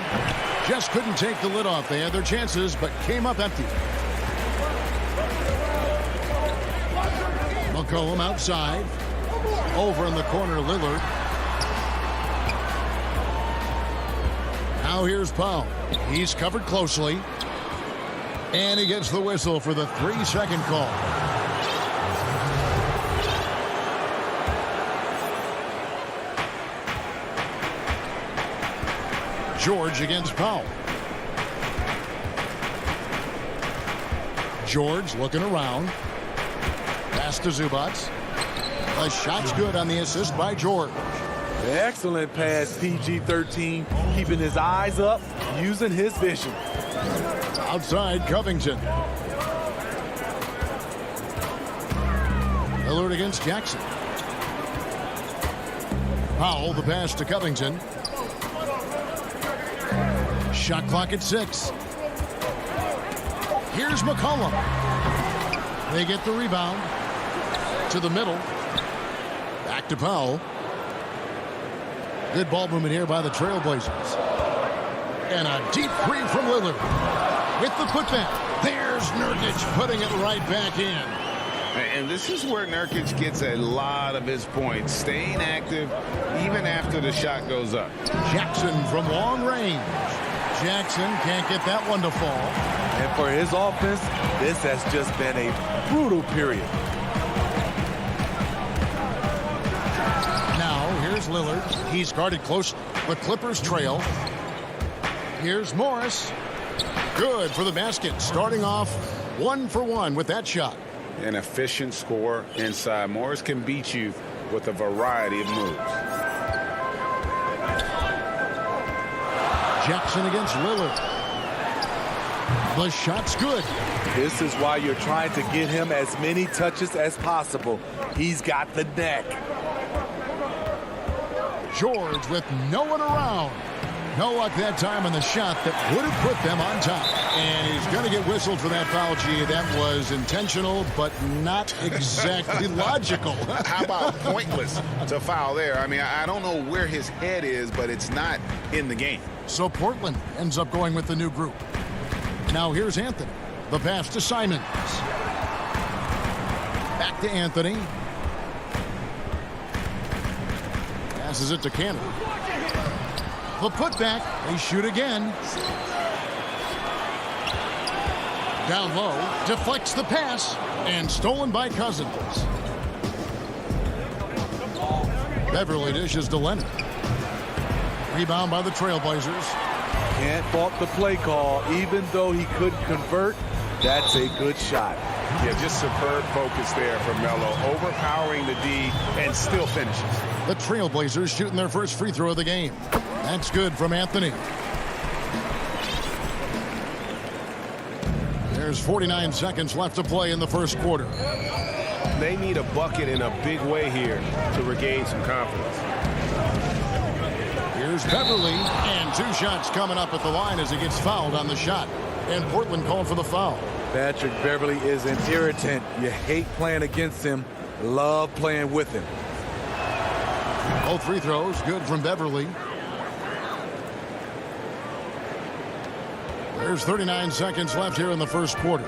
Just couldn't take the lid off. They had their chances, but came up empty. McCollum outside. Over in the corner, Lillard. Now here's Powell. He's covered closely. And he gets the whistle for the 3-second call. George against Powell. George looking around. Pass to Zubats. The shot's good on the assist by George. Excellent pass, PG-13, keeping his eyes up, using his vision. Outside, Covington. Lillard against Jackson. Powell, the pass to Covington. Shot clock at 6. Here's McCollum. They get the rebound to the middle. Back to Powell. Good ball movement here by the Trailblazers. And a deep three from Lillard. With the putback. There's Nurkic putting it right back in. And this is where Nurkic gets a lot of his points. Staying active even after the shot goes up. Jackson from long range. Jackson can't get that one to fall. And for his offense, this has just been a brutal period. Now, here's Lillard. He's guarded close. The Clippers trail. Here's Morris. Good for the basket. Starting off 1 for 1 with that shot. An efficient score inside. Morris can beat you with a variety of moves. Jackson against Lillard. The shot's good. This is why you're trying to get him as many touches as possible. He's got the neck. George with no one around. No luck that time on the shot that would have put them on top. And he's going to get whistled for that foul, G. That was intentional, but not exactly logical. How about pointless to foul there? I mean, I don't know where his head is, but it's not in the game. So Portland ends up going with the new group. Now here's Anthony. The pass to Simons. Back to Anthony. Passes it to Cannon. The putback. They shoot again. Down low. Deflects the pass. And stolen by Cousins. Beverly dishes to Leonard. Rebound by the Trailblazers. Can't fault the play call. Even though he couldn't convert, that's a good shot. Yeah, just superb focus there from Melo. Overpowering the D and still finishes. The Trailblazers shooting their first free throw of the game. That's good from Anthony. There's 49 seconds left to play in the first quarter. They need a bucket in a big way here to regain some confidence. Here's Beverly, and 2 shots coming up at the line as he gets fouled on the shot. And Portland called for the foul. Patrick Beverly is an irritant. You hate playing against him, love playing with him. Both free throws good from Beverly. There's 39 seconds left here in the first quarter.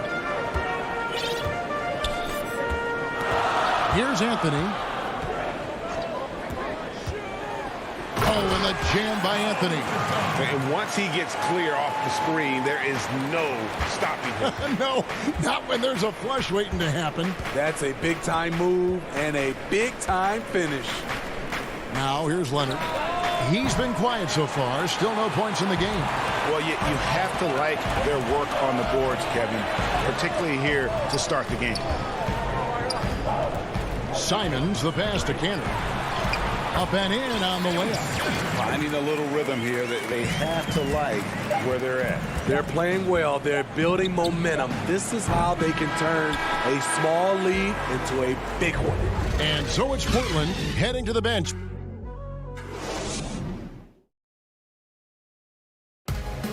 Here's Anthony. Oh, and the jam by Anthony. And once he gets clear off the screen, there is no stopping him. No, not when there's a flush waiting to happen. That's a big-time move and a big-time finish. Now, here's Leonard. He's been quiet so far. Still no points in the game. Well, you have to like their work on the boards, Kevin, particularly here to start the game. Simons, the pass to Cannon. Up and in on the layup. Finding a little rhythm here that they have to like where they're at. They're playing well. They're building momentum. This is how they can turn a small lead into a big one. And so it's Portland heading to the bench.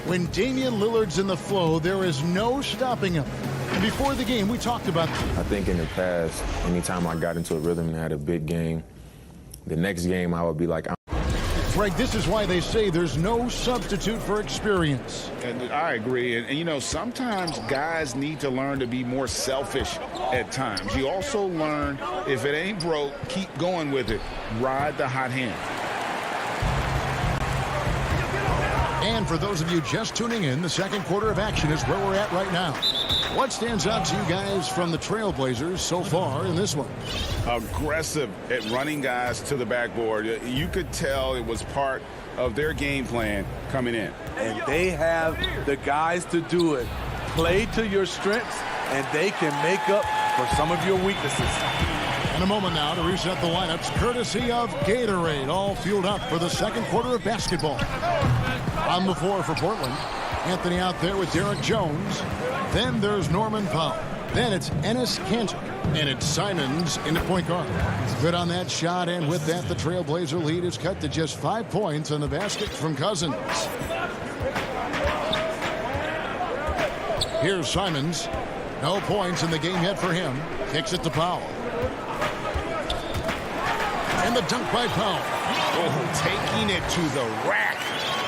When Damian Lillard's in the flow, there is no stopping him. And before the game, we talked about I think in the past, anytime I got into a rhythm and had a big game, the next game I would be like, Greg, this is why they say there's no substitute for experience. And I agree. And, you know, sometimes guys need to learn to be more selfish at times. You also learn, if it ain't broke, keep going with it. Ride the hot hand. And for those of you just tuning in, the second quarter of action is where we're at right now. What stands out to you guys from the Trailblazers so far in this one? Aggressive at running guys to the backboard. You could tell it was part of their game plan coming in. And they have the guys to do it. Play to your strengths, and they can make up for some of your weaknesses. In a moment now to reset the lineups, courtesy of Gatorade, all fueled up for the second quarter of basketball. On the floor for Portland, Anthony out there with Derek Jones. Then there's Norman Powell. Then it's Enes Kanter. And it's Simons into point guard. Good on that shot, and with that, the Trailblazer lead is cut to just 5 points on the basket from Cousins. Here's Simons. No points in the game yet for him. Kicks it to Powell. And the dunk by Powell. Oh, taking it to the rack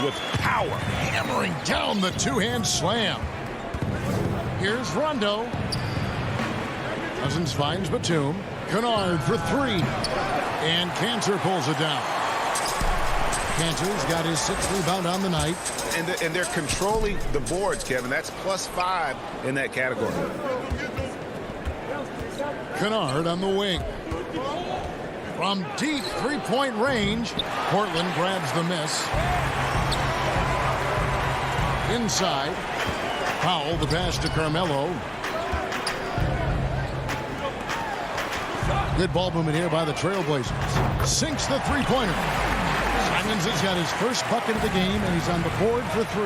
with power. Hammering down the two-hand slam. Here's Rondo. Cousins finds Batum. Kennard for three. And Kanter pulls it down. Kanter's got his 6th rebound on the night. And they're controlling the boards, Kevin. That's +5 in that category. Kennard on the wing. From deep three-point range, Portland grabs the miss. Inside, Powell, the pass to Carmelo. Good ball movement here by the Trailblazers. Sinks the three-pointer. Simons has got his first bucket of the game, and he's on the board for 3.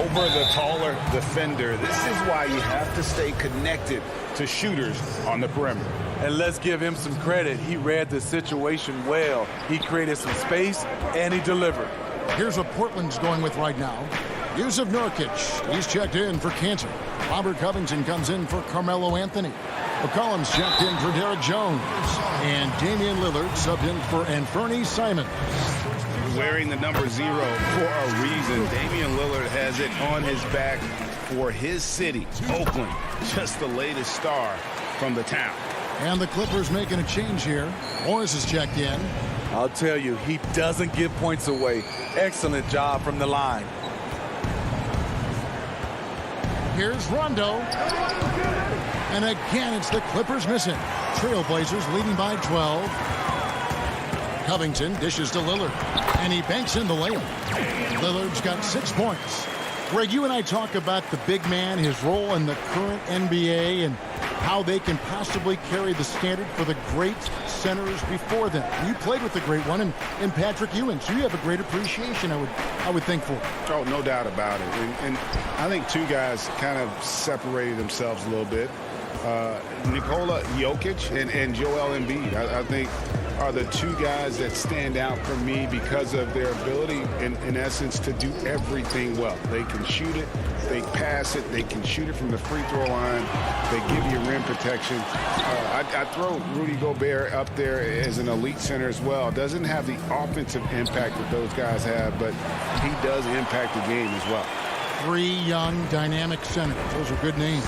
Over the taller defender. This is why you have to stay connected to shooters on the perimeter. And let's give him some credit. He read the situation well. He created some space, and he delivered. Here's what Portland's going with right now. Yusuf Nurkic, he's checked in for Kanter. Robert Covington comes in for Carmelo Anthony. McCollum's checked in for Derek Jones. And Damian Lillard subbed in for Anthony Simons. Wearing the number 0 for a reason. Damian Lillard has it on his back for his city, Oakland. Just the latest star from the town. And the Clippers making a change here. Morris is checked in. I'll tell you, he doesn't give points away. Excellent job from the line. Here's Rondo. And again, it's the Clippers missing. Trailblazers leading by 12. Covington dishes to Lillard. And he banks in the layup. Lillard's got 6 points. Greg, you and I talk about the big man, his role in the current NBA, and how they can possibly carry the standard for the great centers before them. You played with the great one in Patrick Ewing, so you have a great appreciation, I would think, for it. Oh, no doubt about it. And I think two guys kind of separated themselves a little bit. Nikola Jokic and Joel Embiid, I think, are the two guys that stand out for me because of their ability, in essence, to do everything well. They can shoot it, they pass it, they can shoot it from the free throw line, they give you rim protection. I throw Rudy Gobert up there as an elite center as well. Doesn't have the offensive impact that those guys have, but he does impact the game as well. 3 young, dynamic centers. Those are good names.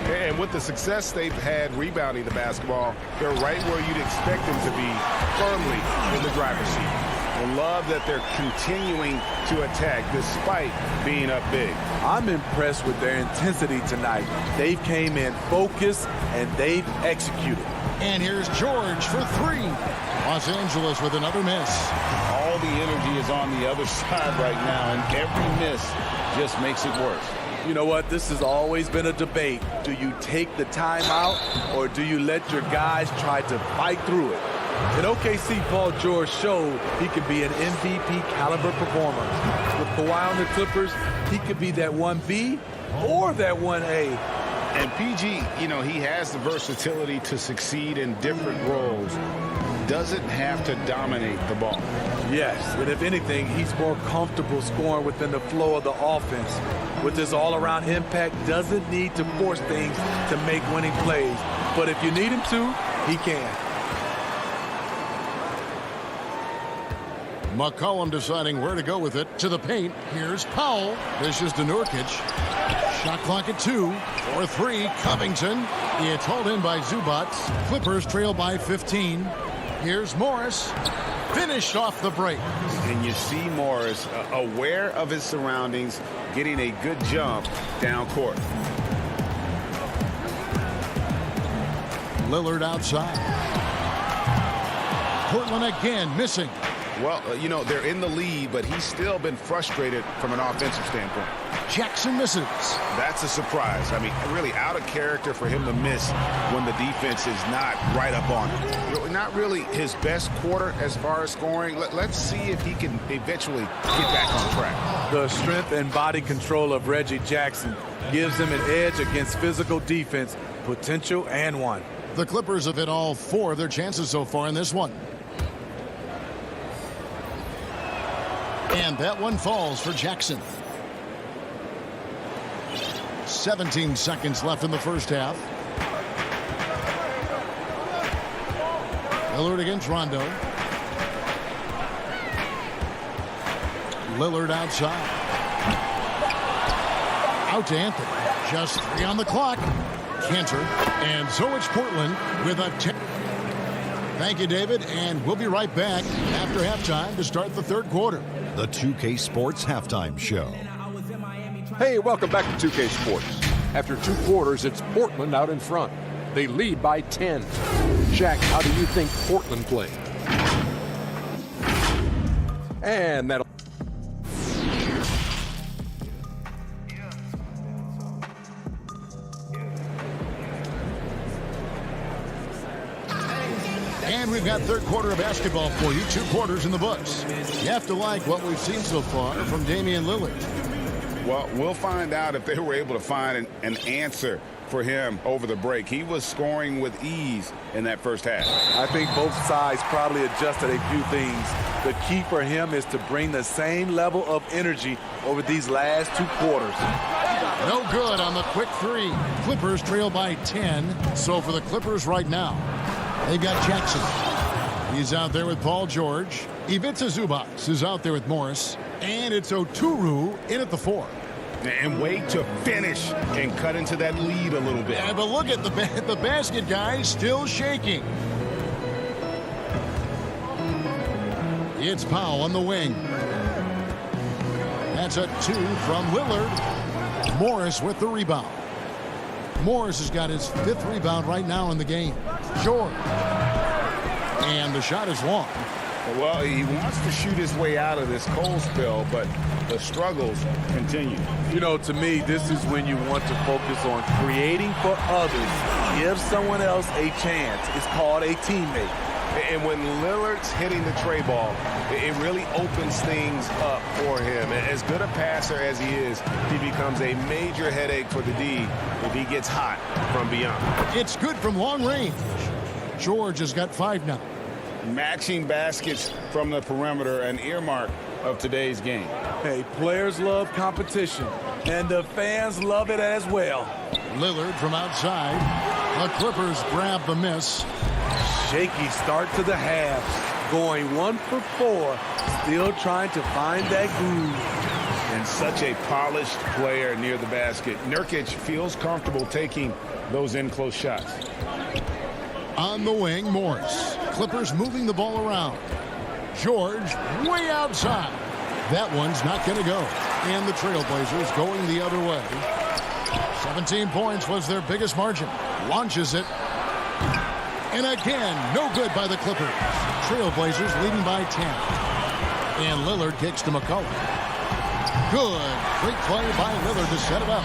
And with the success they've had rebounding the basketball, they're right where you'd expect them to be, firmly in the driver's seat. I love that they're continuing to attack despite being up big. I'm impressed with their intensity tonight. They came in focused, and they've executed. And here's George for 3. Los Angeles with another miss. All the energy is on the other side right now, and every miss just makes it worse. You know what? This has always been a debate. Do you take the timeout, or do you let your guys try to fight through it? In OKC, Paul George showed he could be an MVP caliber performer. With Kawhi on the Clippers, he could be that 1B or that 1A. And PG, you know, he has the versatility to succeed in different roles. Doesn't have to dominate the ball. Yes, and if anything, he's more comfortable scoring within the flow of the offense. With his all-around impact, doesn't need to force things to make winning plays. But if you need him to, he can. McCollum deciding where to go with it. To the paint. Here's Powell. Dishes to Nurkic. Shot clock at 2. For 3. Covington. It's hauled in by Zubac. Clippers trail by 15. Here's Morris. Finished off the break. And you see Morris aware of his surroundings, getting a good jump down court. Lillard outside. Portland again missing. Well, you know, they're in the lead, but he's still been frustrated from an offensive standpoint. Jackson misses. That's a surprise. I mean, really out of character for him to miss when the defense is not right up on him. Not really his best quarter as far as scoring. Let's see if he can eventually get back on track. The strength and body control of Reggie Jackson gives him an edge against physical defense, potential and one. The Clippers have hit all 4 of their chances so far in this one. And that one falls for Jackson. 17 seconds left in the first half. Lillard against Rondo. Lillard outside. Out to Anthony. Just 3 on the clock. Cantor. And so it's Portland with a 10. Thank you, David. And we'll be right back after halftime to start the third quarter. The 2K Sports Halftime Show. Hey, welcome back to 2K Sports. After 2 quarters, it's Portland out in front. They lead by 10. Shaq, how do you think Portland played? And that'll... And we've got third quarter of basketball for you. 2 quarters in the books. You have to like what we've seen so far from Damian Lillard. Well, we'll find out if they were able to find an answer for him over the break. He was scoring with ease in that first half. I think both sides probably adjusted a few things. The key for him is to bring the same level of energy over these last 2 quarters. No good on the quick 3. Clippers trail by 10. So for the Clippers right now, they've got Jackson. He's out there with Paul George. Ivica Zubac is out there with Morris. And it's Oturu in at the 4. And wait to finish and cut into that lead a little bit. Yeah, but look at the basket, guys, still shaking. It's Powell on the wing. That's a 2 from Lillard. Morris with the rebound. Morris has got his 5th rebound right now in the game. George. And the shot is long. Well, he wants to shoot his way out of this cold spell, but the struggles continue. You know, to me, this is when you want to focus on creating for others. Give someone else a chance. It's called a teammate. And when Lillard's hitting the tray ball, it really opens things up for him. As good a passer as he is, he becomes a major headache for the D if he gets hot from beyond. It's good from long range. George has got 5 now. Matching baskets from the perimeter, an earmark of today's game. Hey, players love competition, and the fans love it as well. Lillard from outside. The Clippers grab the miss. Shaky start to the half, going 1 for 4, still trying to find that groove. And such a polished player near the basket. Nurkic feels comfortable taking those in-close shots. On the wing, Morris. Clippers moving the ball around. George way outside. That one's not going to go. And the Trailblazers going the other way. 17 points was their biggest margin. Launches it. And again, no good by the Clippers. Trailblazers leading by 10. And Lillard kicks to McCollum. Good. Great play by Lillard to set it up.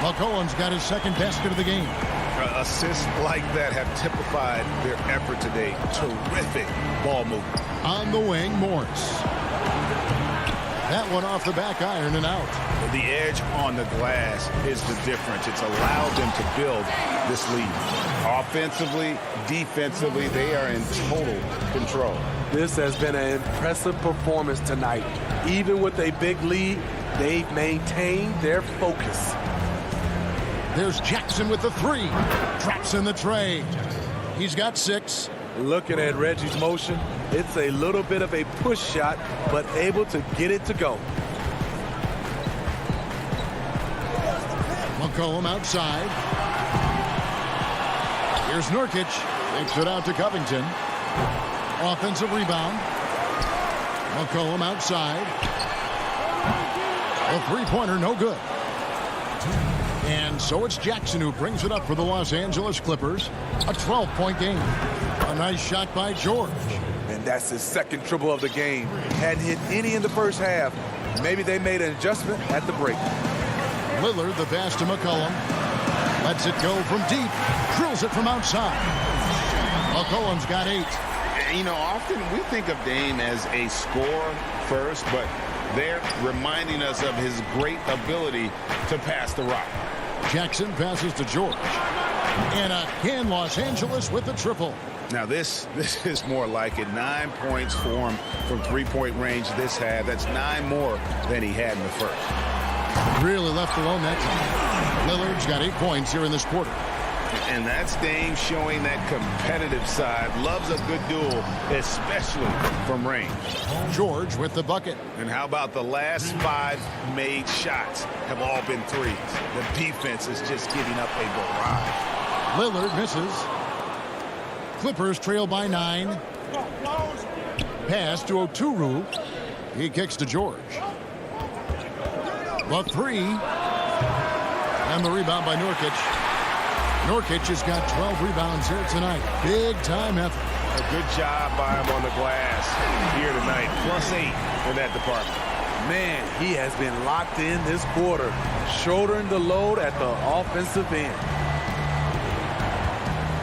McCollum's got his 2nd basket of the game. Assists like that have typified their effort today. Terrific ball movement. On the wing, Morris. That one off the back iron and out. The edge on the glass is the difference. It's allowed them to build this lead. Offensively, defensively, they are in total control. This has been an impressive performance tonight. Even with a big lead, they've maintained their focus. There's Jackson with the 3. Drops in the tray. He's got 6. Looking at Reggie's motion, it's a little bit of a push shot, but able to get it to go. McCollum outside. Here's Nurkic. Takes it out to Covington. Offensive rebound. McCollum outside. A three-pointer, no good. And so it's Jackson who brings it up for the Los Angeles Clippers. A 12-point game. A nice shot by George. And that's his second triple of the game. Hadn't hit any in the first half. Maybe they made an adjustment at the break. Lillard, the pass to McCollum. Lets it go from deep. Drills it from outside. McCollum's got 8. You know, often we think of Dame as a scorer first, but they're reminding us of his great ability to pass the rock. Jackson passes to George. And again, Los Angeles with the triple. Now this is more like it. 9 points for him from three-point range this half. That's 9 more than he had in the first. Really left alone that time. Lillard's got 8 points here in this quarter. And that's Dame showing that competitive side. Loves a good duel, especially from range. George with the bucket. And how about the last 5 made shots have all been threes. The defense is just giving up a barrage. Lillard misses. Clippers trail by 9. Pass to Oturu. He kicks to George. The 3. And the rebound by Nurkic. Nurkic has got 12 rebounds here tonight. Big time effort. A good job by him on the glass here tonight. +8 in that department. Man, he has been locked in this quarter, shouldering the load at the offensive end.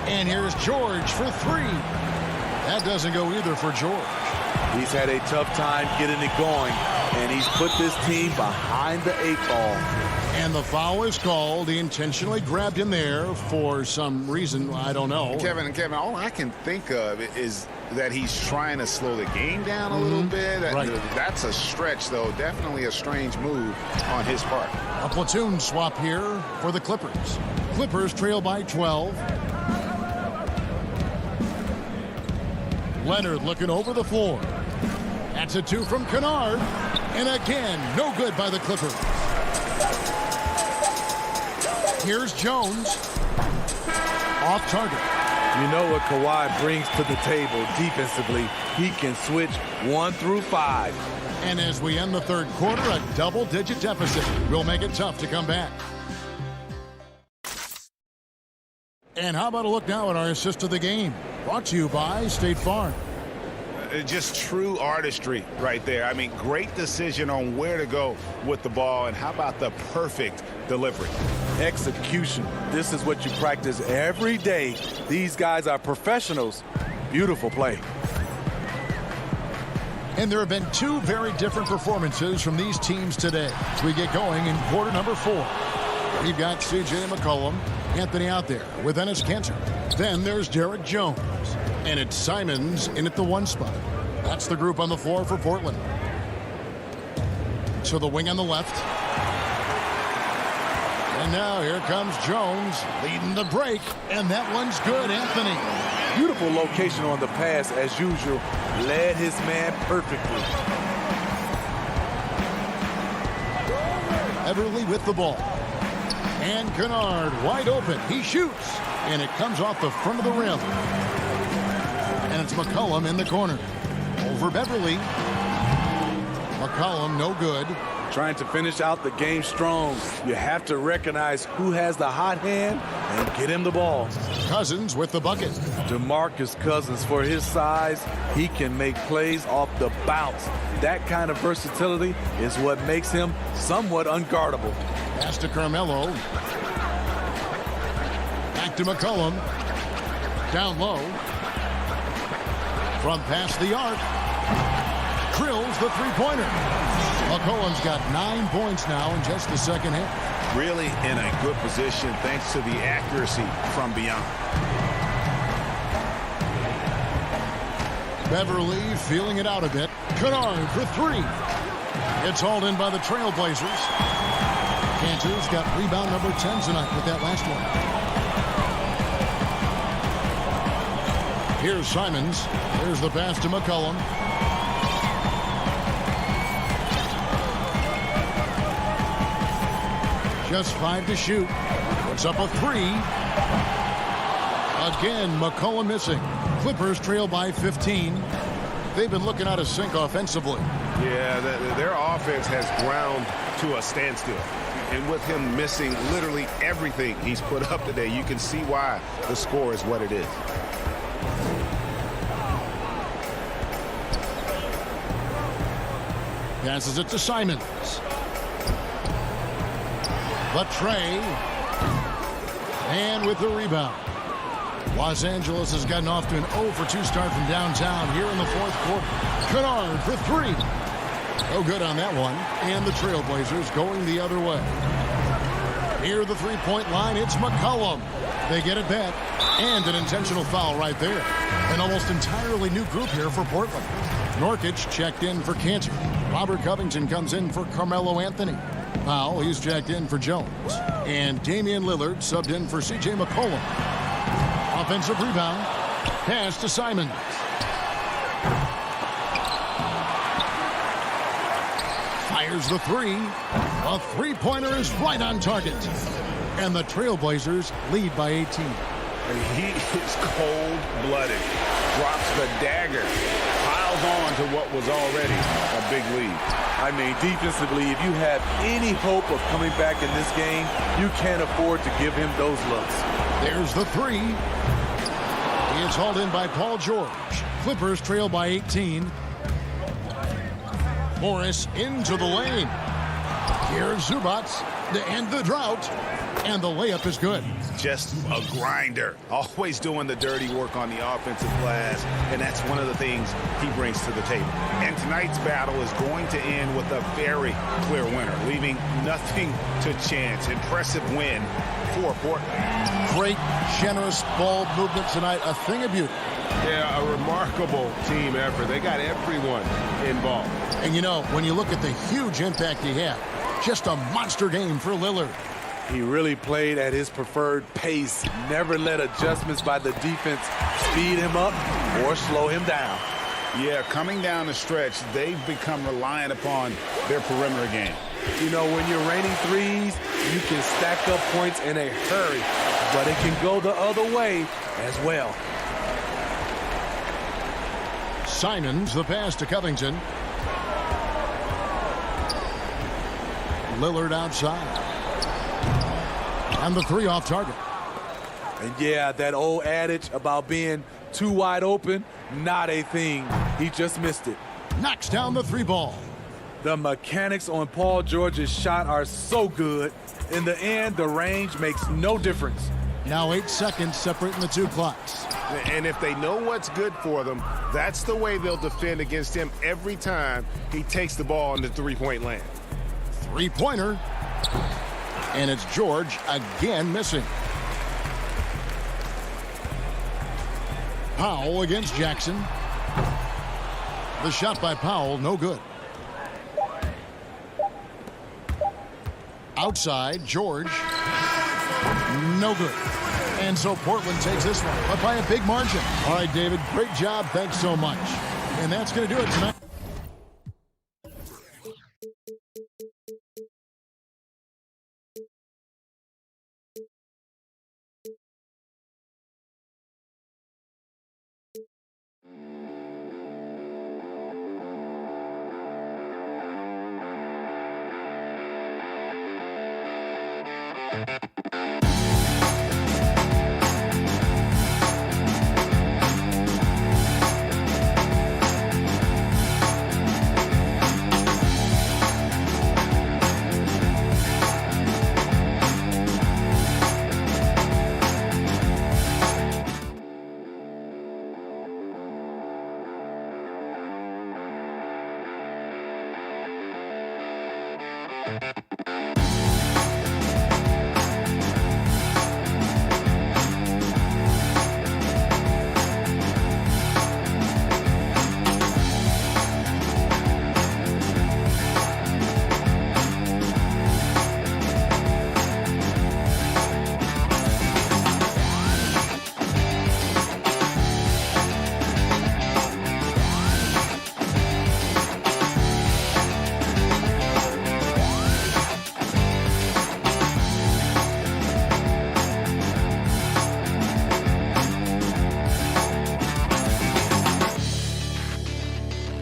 And here's George for 3. That doesn't go either for George. He's had a tough time getting it going, and he's put this team behind the 8 ball. And the foul is called. He intentionally grabbed him there for some reason. I don't know. Kevin, all I can think of is that he's trying to slow the game down a little bit. Right. That's a stretch, though. Definitely a strange move on his part. A platoon swap here for the Clippers. Clippers trail by 12. Leonard looking over the floor. That's a 2 from Kennard. And again, no good by the Clippers. Here's Jones. Off target. You know what Kawhi brings to the table defensively. He can switch 1 through 5. And as we end the third quarter, a double-digit deficit will make it tough to come back. And how about a look now at our assist of the game? Brought to you by State Farm. Just true artistry right there. I mean, great decision on where to go with the ball, and how about the perfect delivery? Execution. This is what you practice every day. These guys are professionals. Beautiful play. And there have been 2 very different performances from these teams today as we get going in quarter number 4. We've got C.J. McCollum, Anthony out there with Enes Kanter. Then there's Derek Jones. And it's Simons in at the 1 spot. That's the group on the floor for Portland. So the wing on the left. And now here comes Jones leading the break. And that one's good, Anthony. Beautiful location on the pass as usual. Led his man perfectly. Everly with the ball. And Kennard wide open. He shoots. And it comes off the front of the rim. And it's McCollum in the corner. Over Beverly. McCollum no good. Trying to finish out the game strong. You have to recognize who has the hot hand and get him the ball. Cousins with the bucket. DeMarcus Cousins, for his size, he can make plays off the bounce. That kind of versatility is what makes him somewhat unguardable. Pass to Carmelo. Back to McCollum. Down low. From past the arc. Drills the three-pointer. McCollum's got 9 points now in just the second half. Really in a good position thanks to the accuracy from beyond. Beverly feeling it out a bit. Kennard for 3. It's hauled in by the Trailblazers. Kanter's got rebound number 10 tonight with that last one. Here's Simons. There's the pass to McCollum. Just 5 to shoot. Puts up a 3. Again, McCollum missing. Clippers trail by 15. They've been looking out of sync offensively. Yeah, their offense has ground to a standstill. And with him missing literally everything he's put up today, you can see why the score is what it is. Passes it to Simons. But Trey. And with the rebound. Los Angeles has gotten off to an 0 for 2 start from downtown here in the fourth quarter. Kennard for 3. No good on that one. And the Trailblazers going the other way. Near the three-point line, it's McCollum. They get it back. And an intentional foul right there. An almost entirely new group here for Portland. Nurkic checked in for Cantor. Robert Covington comes in for Carmelo Anthony. Powell, he's checked in for Jones. And Damian Lillard subbed in for C.J. McCollum. Offensive rebound. Pass to Simons. Fires the 3. A three-pointer is right on target. And the Trailblazers lead by 18. And he is cold-blooded. Drops the dagger. Piles on to what was already a big lead. I mean, defensively, if you have any hope of coming back in this game, you can't afford to give him those looks. There's the 3. It's hauled in by Paul George. Clippers trail by 18. Morris into the lane. Here's Zubac to end the drought. And the layup is good. Just a grinder. Always doing the dirty work on the offensive glass. And that's one of the things he brings to the table. And tonight's battle is going to end with a very clear winner, leaving nothing to chance. Impressive win for Portland. Great, generous ball movement tonight. A thing of beauty. Yeah, a remarkable team effort. They got everyone involved. And you know, when you look at the huge impact he had, just a monster game for Lillard. He really played at his preferred pace. Never let adjustments by the defense speed him up or slow him down. Yeah, coming down the stretch, they've become reliant upon their perimeter game. You know, when you're raining threes, you can stack up points in a hurry, but it can go the other way as well. Simons, the pass to Covington. Lillard outside. And the 3 off target. And yeah, that old adage about being too wide open, not a thing. He just missed it. Knocks down the 3 ball. The mechanics on Paul George's shot are so good. In the end, the range makes no difference. Now 8 seconds separating the 2 clocks. And if they know what's good for them, that's the way they'll defend against him every time he takes the ball in the three-point land. Three-pointer. And it's George again missing. Powell against Jackson. The shot by Powell, no good. Outside, George. No good. And so Portland takes this one, but by a big margin. All right, David, great job. Thanks so much. And that's going to do it tonight.